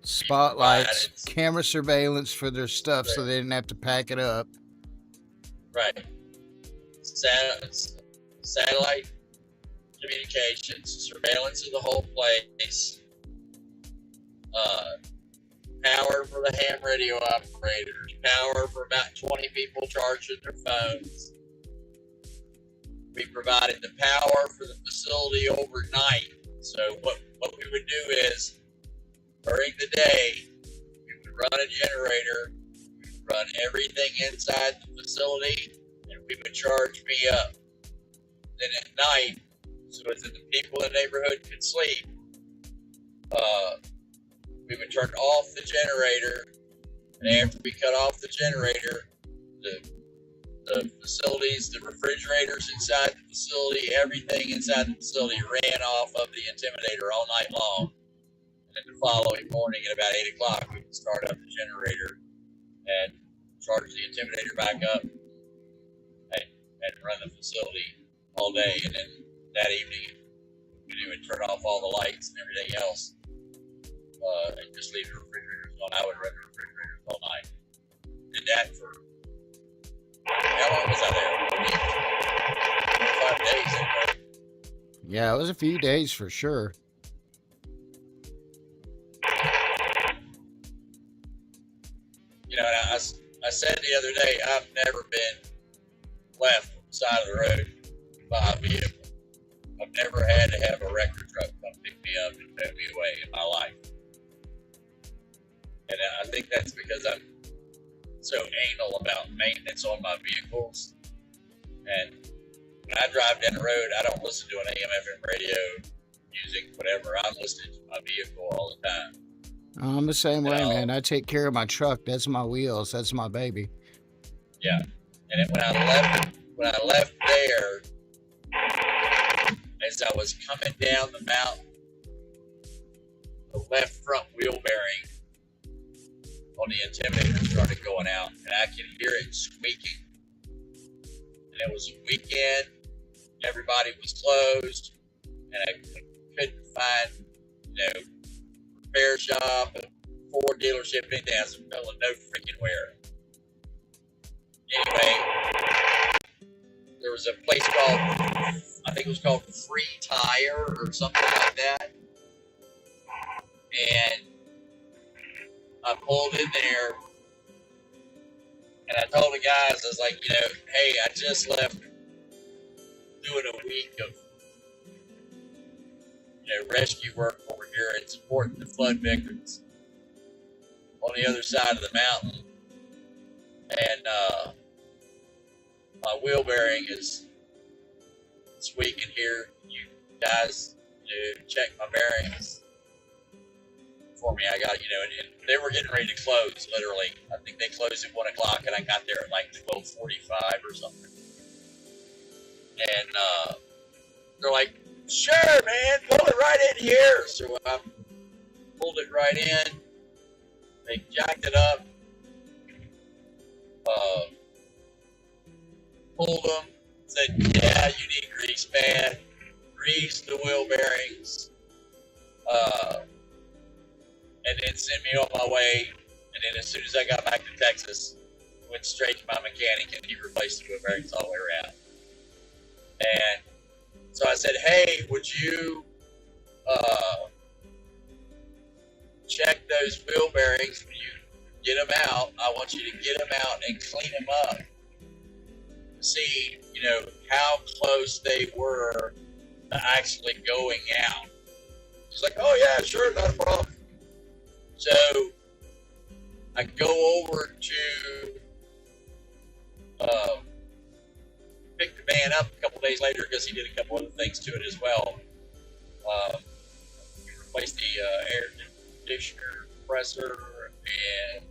spotlights, Right. camera surveillance for their stuff so they didn't have to pack it up. Right. Satellite communications, surveillance of the whole place, power for the ham radio operators, power for about 20 people charging their phones. We provided the power for the facility overnight. So what we would do is, during the day, we would run a generator, we would run everything inside the facility, and we would charge me up. Then at night, so that the people in the neighborhood could sleep, we would turn off the generator, and after we cut off the generator, the facilities, the refrigerators inside the facility, everything inside the facility ran off of the Intimidator all night long. And then the following morning at about 8 o'clock, we would start up the generator and charge the Intimidator back up and run the facility all day. And then that evening, we would turn off all the lights and everything else and just leave the refrigerators on. I would run the refrigerators all night. Did that for, how long was I there? 5 days anyway. Yeah, it was a few days for sure. You know, and I said the other day, I've never been left on the side of the road by a vehicle. I've never had to have a wrecker truck come pick me up and tow me away in my life. And I think that's because I'm so anal about maintenance on my vehicles. And when I drive down the road, I don't listen to an AM, FM radio, music, whatever. I'm listening to my vehicle all the time. I'm the same way, man. I take care of my truck. That's my wheels. That's my baby. Yeah. And then when I left there, as I was coming down the mountain, the left front wheel bearing on the Intimidator started going out, and I could hear it squeaking. And it was a weekend, everybody was closed, and I couldn't find, repair shop, Ford dealership, anything. I was going no freaking where. Anyway, there was a place called, I think it was called Free Tire or something like that. And I pulled in there and I told the guys, I was like, hey, I just left doing a week of rescue work over here and supporting the flood victims on the other side of the mountain. And my wheel bearing is squeaking here. You guys check my bearings for me. I got, and they were getting ready to close, literally. I think they closed at 1 o'clock, and I got there at like 12:45 or something. And they're like, sure, man, pull it right in here. So I pulled it right in. They jacked it up. Pulled them. Said, yeah, you need grease, man. Greased the wheel bearings. And then sent me on my way. And then as soon as I got back to Texas, went straight to my mechanic and he replaced the wheel bearings all the way around. And so I said, hey, would you check those wheel bearings when you get them out? I want you to get them out and clean them up. See, how close they were to actually going out. She's like, oh yeah, sure, not a problem. So I go over to pick the van up a couple days later because he did a couple other things to it as well. He replaced the air conditioner compressor and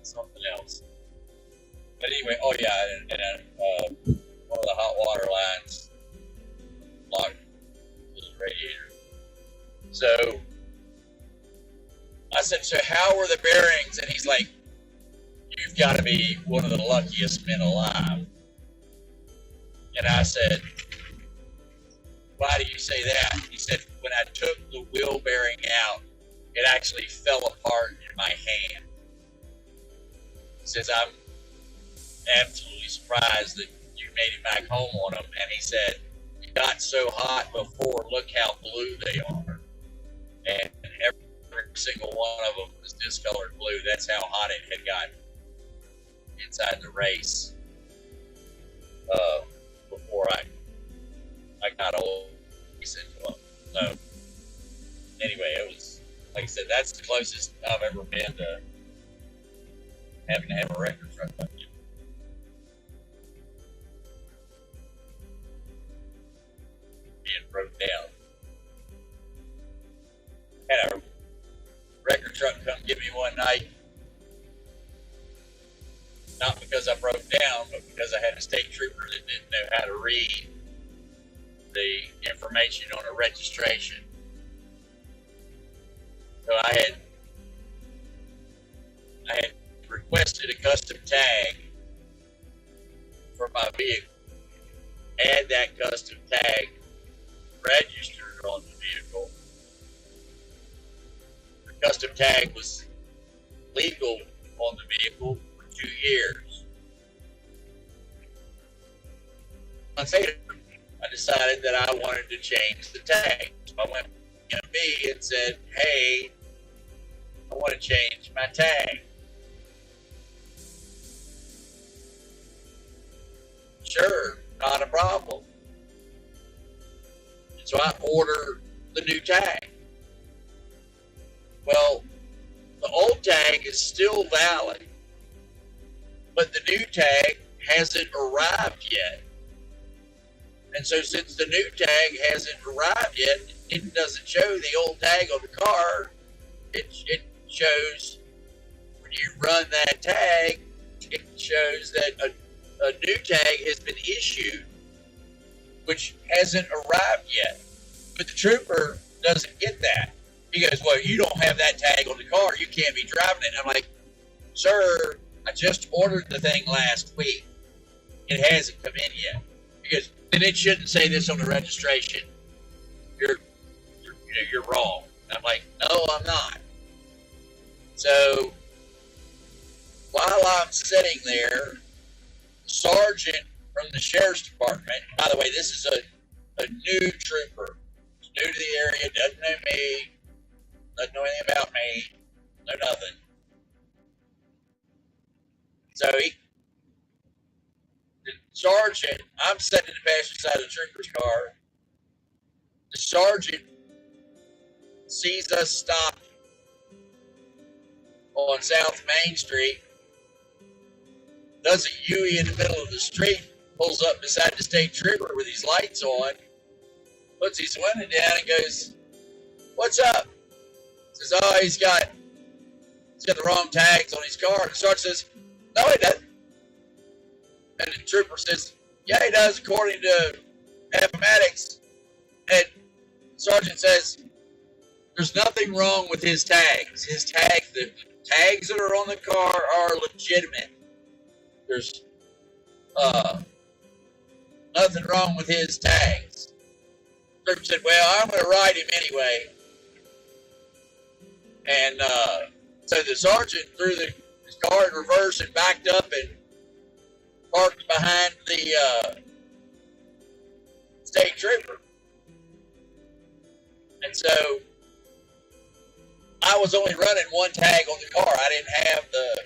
something else. But anyway, oh yeah, and one of the hot water lines blocked the radiator. So I said, so how were the bearings? And he's like, you've got to be one of the luckiest men alive. And I said, why do you say that? He said, when I took the wheel bearing out, it actually fell apart in my hand. He says, I'm absolutely surprised that you made it back home on them. And he said, it got so hot before, look how blue they are. And every single one of them was discolored blue. That's how hot it had gotten inside the race before I got old into them. So anyway, it was, like I said, that's the closest I've ever been to having to have a record truck up here. Being broke down. Had a record truck come get me one night. Not because I broke down, but because I had a state trooper that didn't know how to read the information on a registration. So I had requested a custom tag for my vehicle. Had that custom tag registered on the vehicle. The custom tag was legal on the vehicle for 2 years. Months later, I decided that I wanted to change the tag. So I went to B and said, hey, I want to change my tag. Sure, not a problem. And so I ordered the new tag. Well, the old tag is still valid, but the new tag hasn't arrived yet. And so since the new tag hasn't arrived yet, it doesn't show the old tag on the car. It shows, when you run that tag, it shows that a new tag has been issued, which hasn't arrived yet. But the trooper doesn't get that. He goes, well, you don't have that tag on the car. You can't be driving it. I'm like, sir, I just ordered the thing last week. It hasn't come in yet. He goes, then it shouldn't say this on the registration. You're wrong. And I'm like, no, I'm not. So while I'm sitting there, the sergeant from the sheriff's department, by the way, this is a new trooper. He's new to the area, doesn't know me, doesn't know anything about me, know nothing. So the sergeant, I'm sitting in the passenger side of the trooper's car. The sergeant sees us stop on South Main Street, does a U-E in the middle of the street, pulls up beside the state trooper with his lights on, puts his window down and goes, what's up? Says, oh, he's got the wrong tags on his car. The sergeant says, no, he doesn't. And the trooper says, yeah, he does, according to mathematics. And the sergeant says, there's nothing wrong with his tags. His tags, the tags that are on the car are legitimate. There's nothing wrong with his tags. The trooper said, well, I'm going to ride him anyway. And so the sergeant threw his car in reverse and backed up and parked behind the state trooper. And so I was only running one tag on the car. I didn't have the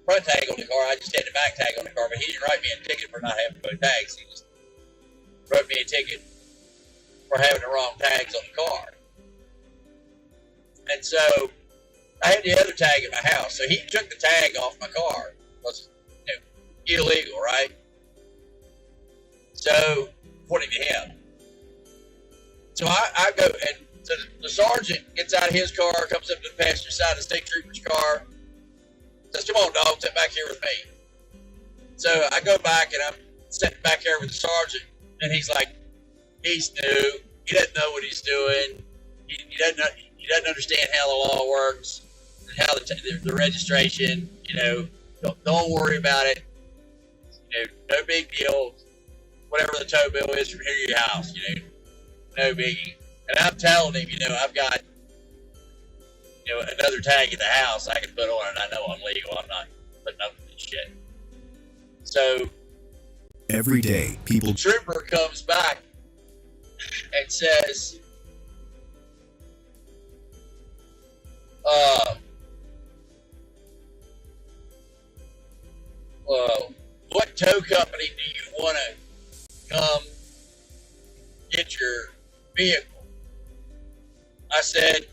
front tag on the car. I just had the back tag on the car. But he didn't write me a ticket for not having both tags. He just wrote me a ticket for having the wrong tags on the car. And so I had the other tag at my house. So he took the tag off my car. It was illegal, right? So, according to him. So I go, and so the sergeant gets out of his car, comes up to the passenger side of the state trooper's car, says, come on, dog, sit back here with me. So I go back, and I'm sitting back here with the sergeant, and he's like, he's new. He doesn't know what he's doing. He doesn't understand how the law works, and how the registration, don't worry about it. No big deal. Whatever the tow bill is from here to your house, no biggie. And I'm telling him, I've got, another tag in the house I can put on, and I know I'm legal. I'm not putting up with this shit. So Every day, people. the trooper comes back and says, what tow company do you want to come get your vehicle? I said,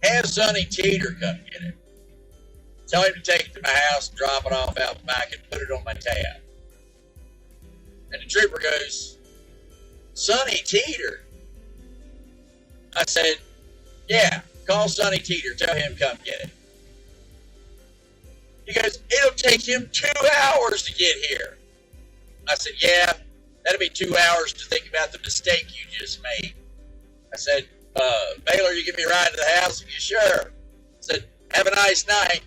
have Sonny Teeter come get it. Tell him to take it to my house and drop it off out back and put it on my tab. And the trooper goes, Sonny Teeter? I said, yeah, call Sonny Teeter. Tell him to come get it. He goes, it'll take him 2 hours to get here. I said, yeah, that'll be 2 hours to think about the mistake you just made. I said, Baylor, you give me a ride to the house? He goes, sure. I said, have a nice night.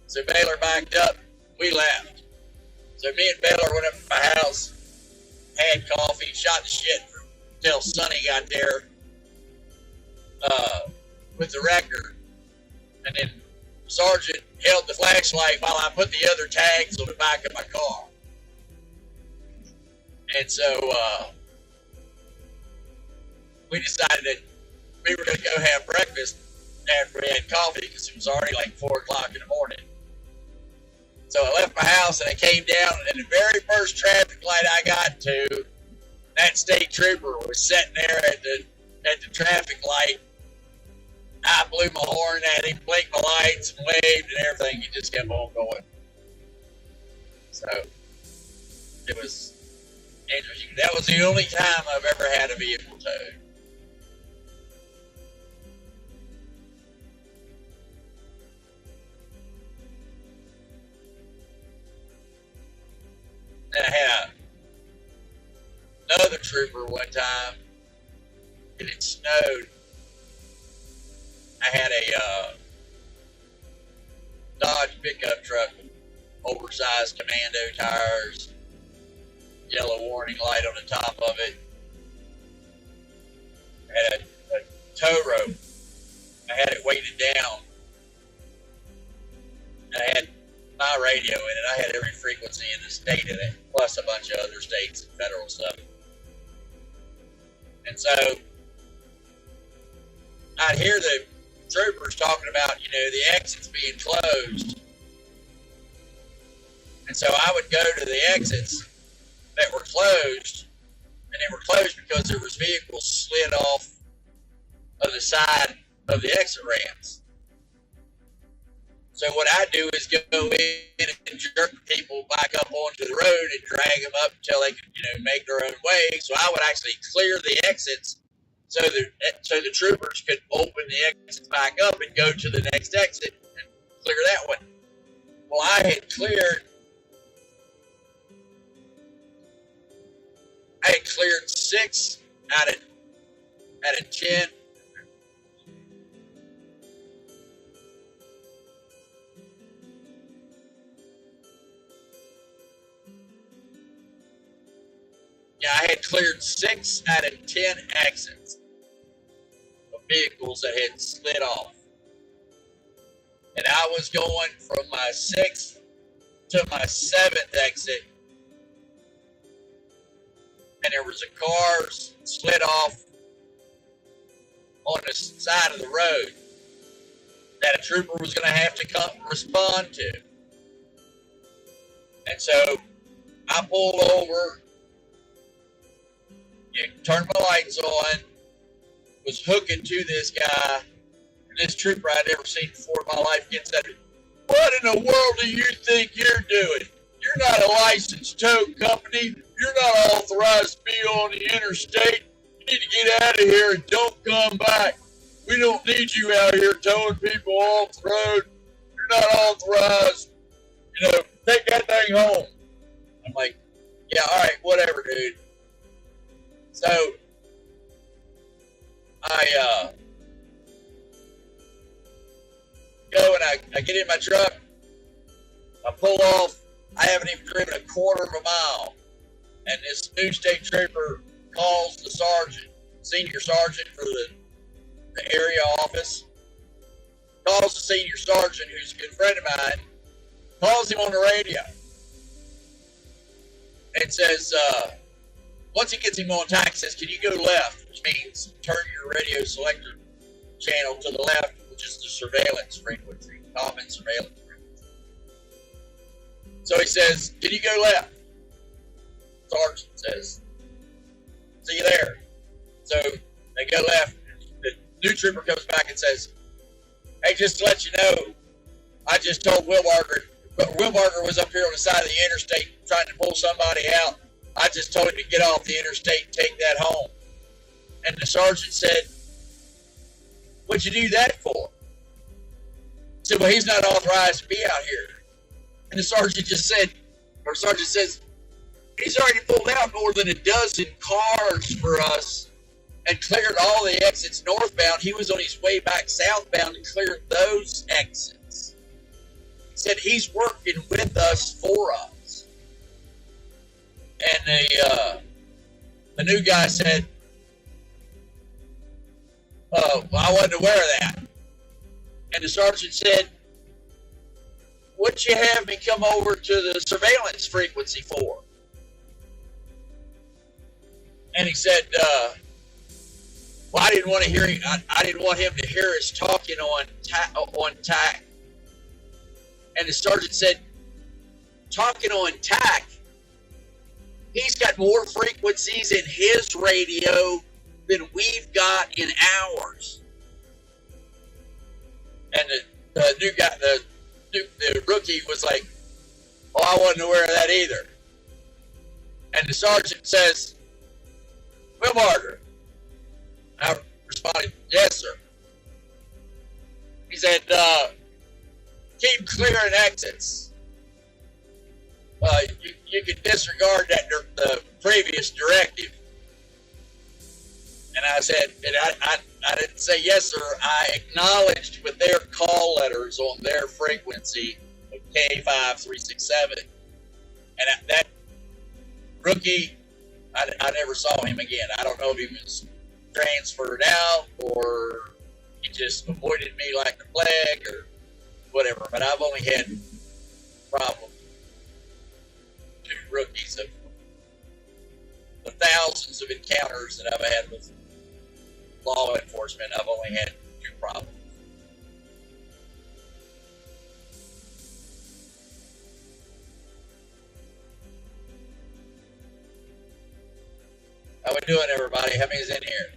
So Baylor backed up. We left. So me and Baylor went up to my house, had coffee, shot the shit until Sonny got there with the record. And then Sergeant held the flashlight while I put the other tags on the back of my car. And so we decided that we were going to go have breakfast after we had coffee because it was already like 4 o'clock in the morning. So I left my house and I came down, and the very first traffic light I got to, that state trooper was sitting there at the traffic light. I blew my horn at him, blinked my lights, and waved and everything. He just kept on going. So it was interesting. That was the only time I've ever had a vehicle towed. Then I had another trooper one time, and it snowed. I had a Dodge pickup truck with oversized commando tires, yellow warning light on the top of it. I had a tow rope. I had it weighted down. And I had my radio in it. I had every frequency in the state in it, plus a bunch of other states and federal stuff. And so I'd hear the troopers talking about, the exits being closed. And so I would go to the exits that were closed, and they were closed because there was vehicles slid off of the side of the exit ramps. So what I do is go in and jerk people back up onto the road and drag them up until they could, make their own way. So I would actually clear the exits so the troopers could open the exits back up and go to the next exit and clear that one. Well, I had cleared 6 out of 10. Yeah, I had cleared 6 out of 10 exits of vehicles that had slid off. And I was going from my 6th to my 7th exit. And there was a car slid off on the side of the road that a trooper was going to have to come respond to. And so I pulled over, turned my lights on, was hooking to this guy, and this trooper I'd never seen before in my life gets at me. What in the world do you think you're doing? You're not a licensed tow company. You're not authorized to be on the interstate. You need to get out of here and don't come back. We don't need you out here towing people off the road. You're not authorized. Take that thing home. I'm like, yeah, all right, whatever, dude. So I go and I get in my truck. I pull off. I haven't even driven a quarter of a mile. And this new state trooper calls the sergeant. senior sergeant for the area office. Calls the senior sergeant, who's a good friend of mine, calls him on the radio and says, once he gets him on tack, says, can you go left, which means turn your radio selector channel to the left, which is the surveillance frequency, common surveillance frequency. So he says, can you go left? Sergeant says, see you there. So they go left. The new trooper comes back and says, hey, just to let you know, I just told Wheelbarger was up here on the side of the interstate trying to pull somebody out. I just told him to get off the interstate and take that home. And the sergeant said, what'd you do that for? I said, well, he's not authorized to be out here. And the sergeant says, he's already pulled out more than a dozen cars for us and cleared all the exits northbound. He was on his way back southbound and cleared those exits. He said he's working with us for us. And the new guy said, well, I wasn't aware of that. And the sergeant said, what'd you have me come over to the surveillance frequency for? And he said, well, I didn't want to hear him. I didn't want him to hear us talking on tack. And the sergeant said, talking on tack, he's got more frequencies in his radio than we've got in ours. And the new guy, the rookie was like, oh, I wasn't aware of that either. And the sergeant says, Wheelbarger. I responded, yes, sir. He said, keep clearing exits. You can disregard that the previous directive. And I said, and I didn't say yes, sir. I acknowledged with their call letters on their frequency of K5367. And that rookie, I never saw him again. I don't know if he was transferred out or he just avoided me like the plague or whatever. But I've only had problems with 2 rookies of the thousands of encounters that I've had with law enforcement. I've only had 2 problems. How we doing, everybody? How many's in here?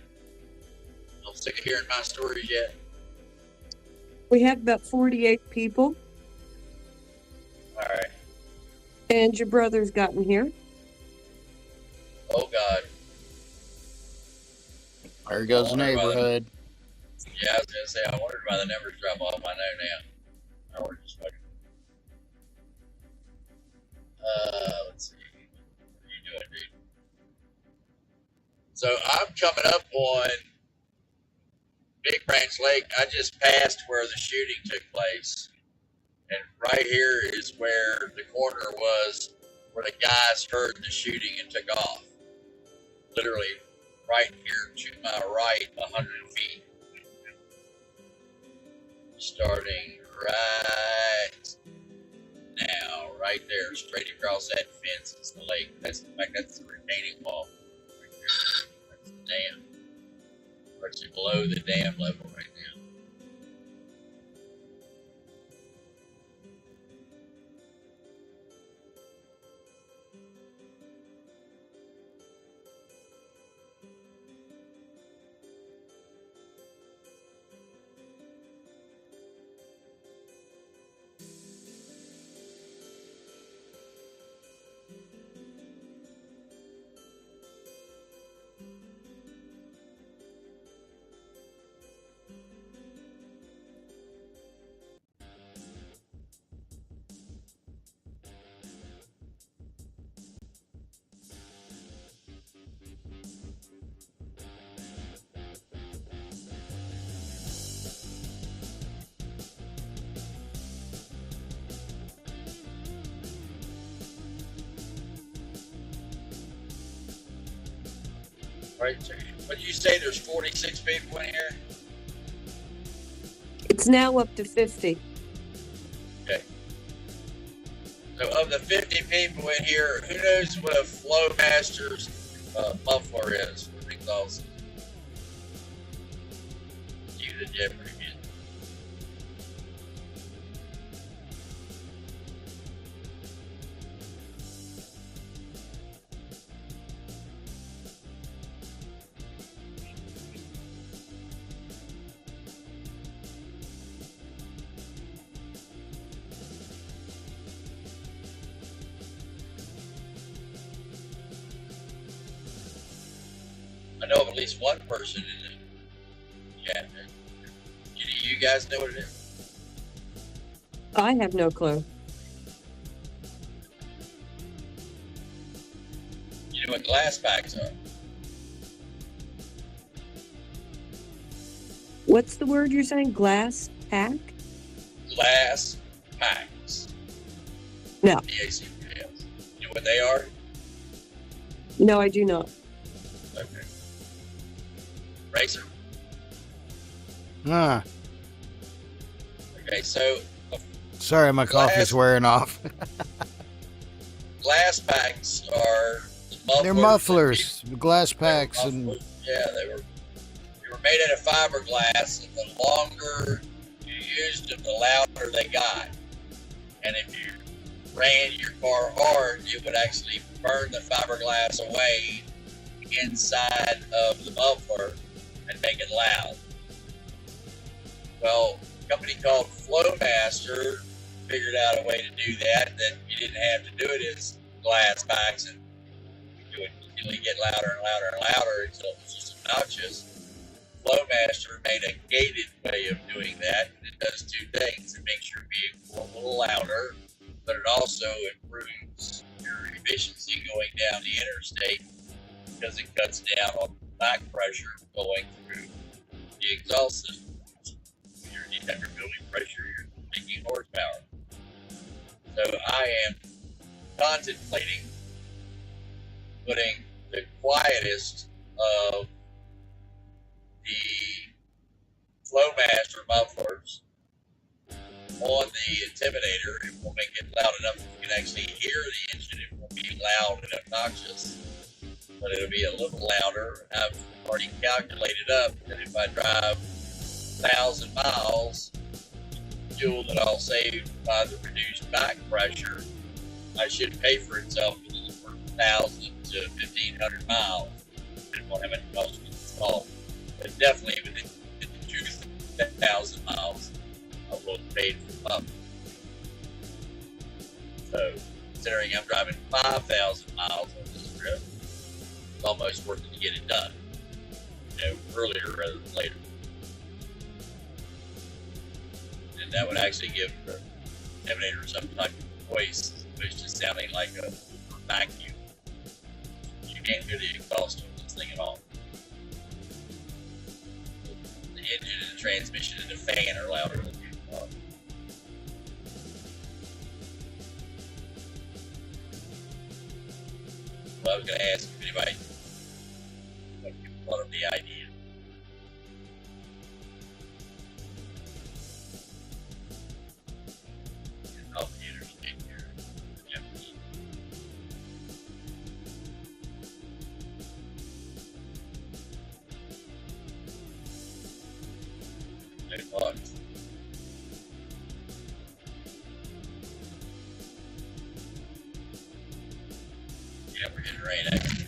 I'm sick of hearing my stories yet. We have about 48 people. All right. And your brother's gotten here. Oh, God. There goes the neighborhood. Yeah, I was going to say, I wondered why the numbers drop off. I know now. Oh, we're just fucking. Let's see. What are you doing, dude? So I'm coming up on Big Branch Lake. I just passed where the shooting took place. And right here is where the corner was, where the guys heard the shooting and took off. Literally right here to my right, 100 feet. Starting right now, right there, straight across that fence is the lake. That's, in fact, that's the retaining wall. Right there. That's the dam. We're actually below the dam level right now. Right, sir. But you say there's 46 people in here? It's now up to 50. Okay. So of the 50 people in here, who knows what a Flowmaster's muffler is for the exhaust? You, the Jeopardy music. I know of at least one person in the chat. Do you guys know what it is? I have no clue. You know what glass packs are? What's the word you're saying? Glass pack? Glass packs. No. PACs. You know what they are? No, I do not. Okay. Racer. Ah, Okay, so sorry, my coffee's wearing off. glass packs are mufflers. They're mufflers, glass packs, and Yeah, they were made out of fiberglass, and the longer you used them, the louder they got. And if you ran your car hard, it would actually burn the fiberglass away inside of the muffler and make it loud. Well, a company called Flowmaster figured out a way to do that you didn't have to do it as glass packs, and it would continually get louder and louder and louder until it was just obnoxious. Flowmaster made a gated way of doing that, and it does two things. It makes your vehicle a little louder, but it also improves your efficiency going down the interstate because it cuts down on back pressure going through the exhaust system. You have your building pressure, you're making horsepower. So I am contemplating putting the quietest of the Flowmaster mufflers on the Intimidator. It will make it loud enough that you can actually hear the engine. It won't be loud and obnoxious, but it'll be a little louder. I've already calculated up that if I drive 1,000 miles, fuel that I'll save by the reduced back pressure, I should pay for itself within the first 1,000 to 1,500 miles, depending on how many miles we install. But definitely within 2,000 miles, I will have paid for the pump. So, considering I'm driving 5,000 miles on this trip, it's almost worth it to get it done. Earlier rather than later. And that would actually give the Intimidator some type of voice, which is sounding like a vacuum. You can't hear the exhaust of this thing at all. The engine and the transmission and the fan are louder than the exhaust. Well, I was going to ask if anybody thought of the idea. Off the interstate here. Japanese. No thoughts. Yeah, we're getting rain actually.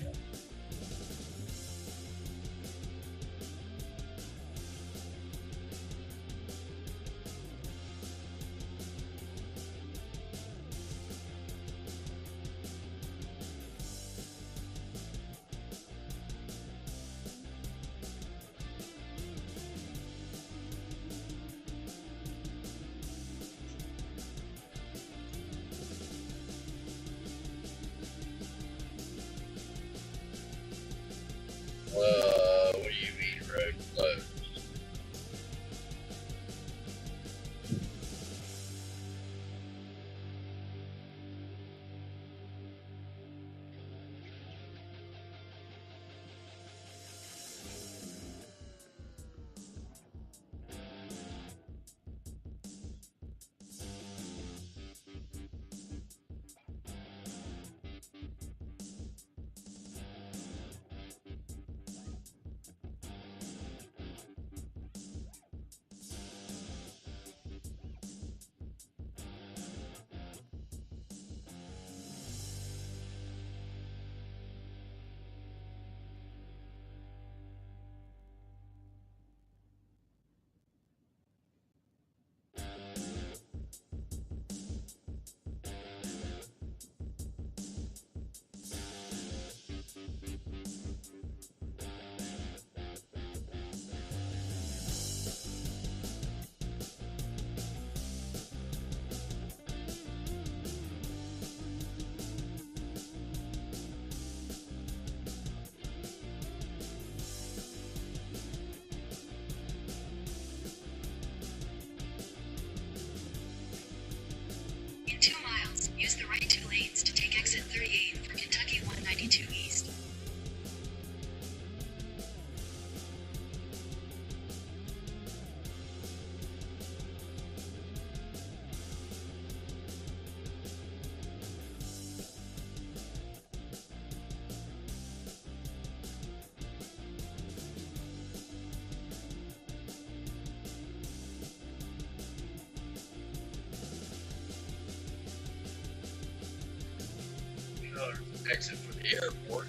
exit for the airport.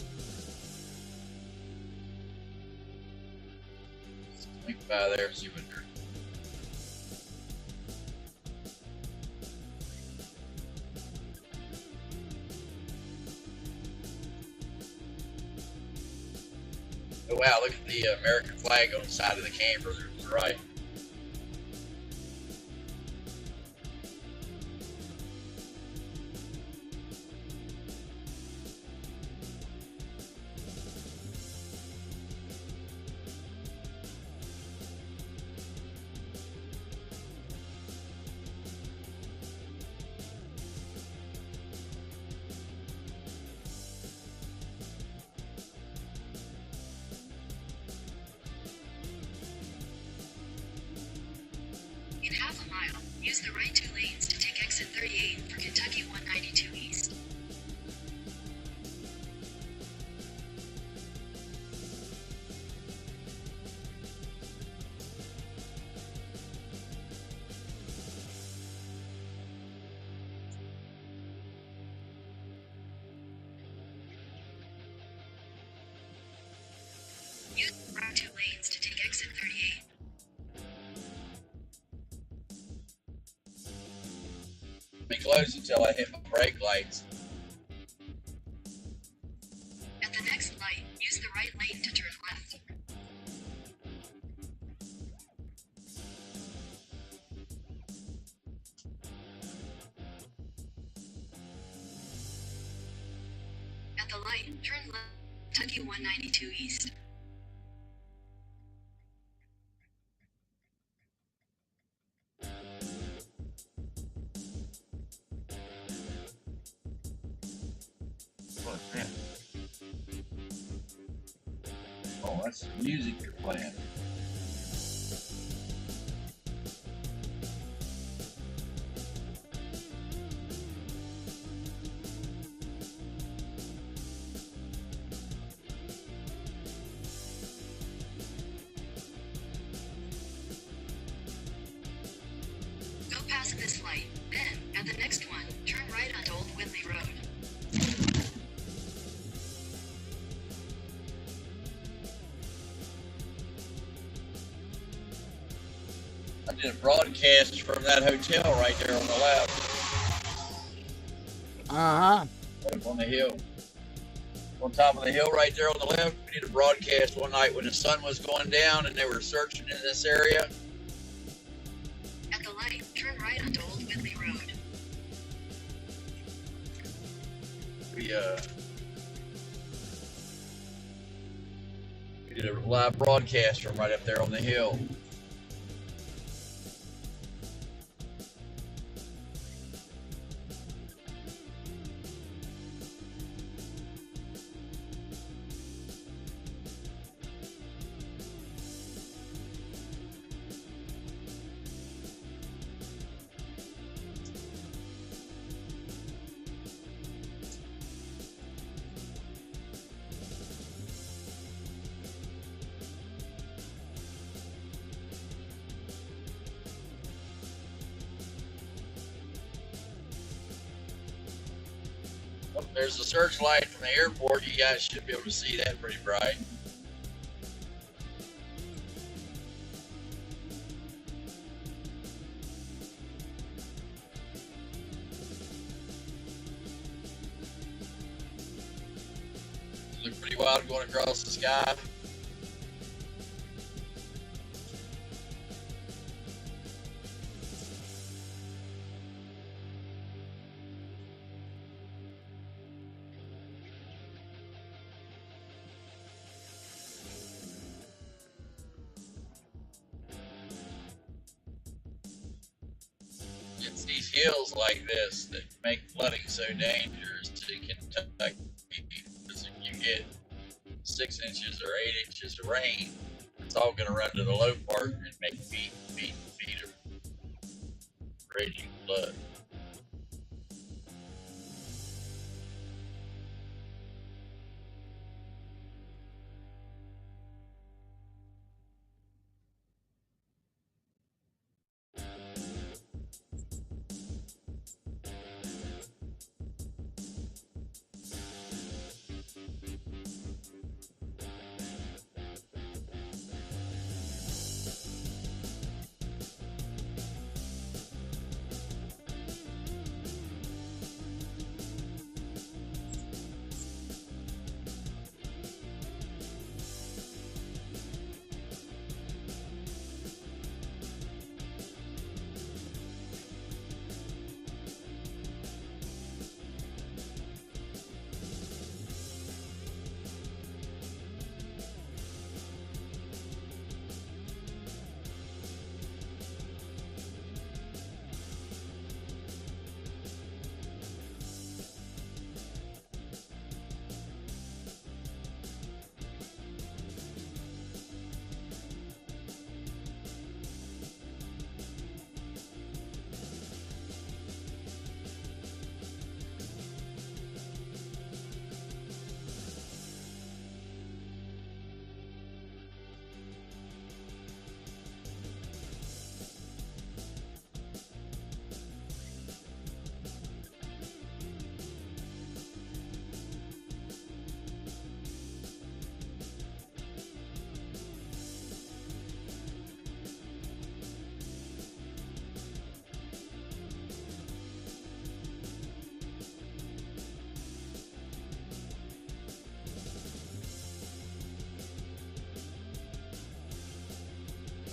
Swing by there and see what they're. Oh wow, look at the American flag on the side of the camper there to the right. In half a mile, use the right 2 lanes to take exit 38 for Kentucky 192 East. Use the right 2 lanes to take exit 38. Be close until I hit my brake lights. At the next light, use the right lane to turn left. At the light, turn left, Kentucky 192 East. What's that? Oh, that's the music you're playing. Go past this light, then, at the next one, turn right onto Old Whitley Road. I did a broadcast from that hotel right there on the left. Uh-huh. Up on the hill. On top of the hill right there on the left. We did a broadcast one night when the sun was going down and they were searching in this area. At the light, turn right onto Old Whitley Road. We did a live broadcast from right up there on the hill. Oh, there's a searchlight from the airport. You guys should be able to see that pretty bright. Look pretty wild going across the sky. It's these hills like this that make flooding so dangerous to Kentucky. Because if you get 6 inches or 8 inches of rain, it's all going to run to the low part and make feet of raging flood.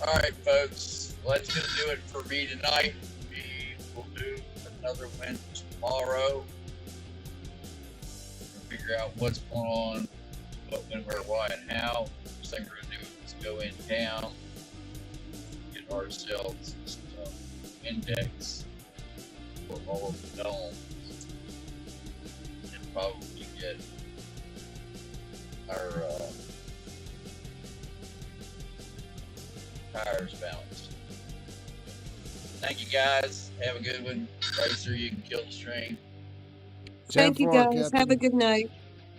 All right, folks. Well, that's going to do it for me tonight. We will do another one tomorrow. We'll figure out what's going on, what, when, where, why, and how. First thing we're going to do is go in town, get ourselves some index for all of the domes, and probably get our tires balanced. Thank you guys. Have a good one. Racer, you can kill the stream. Thank you, guys. Have a good night.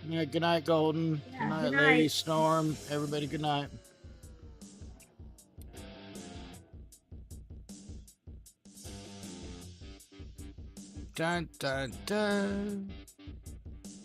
Yeah, good night, Golden. Yeah, Good night, good Lady night. Storm. Everybody, good night. Dun, dun, dun.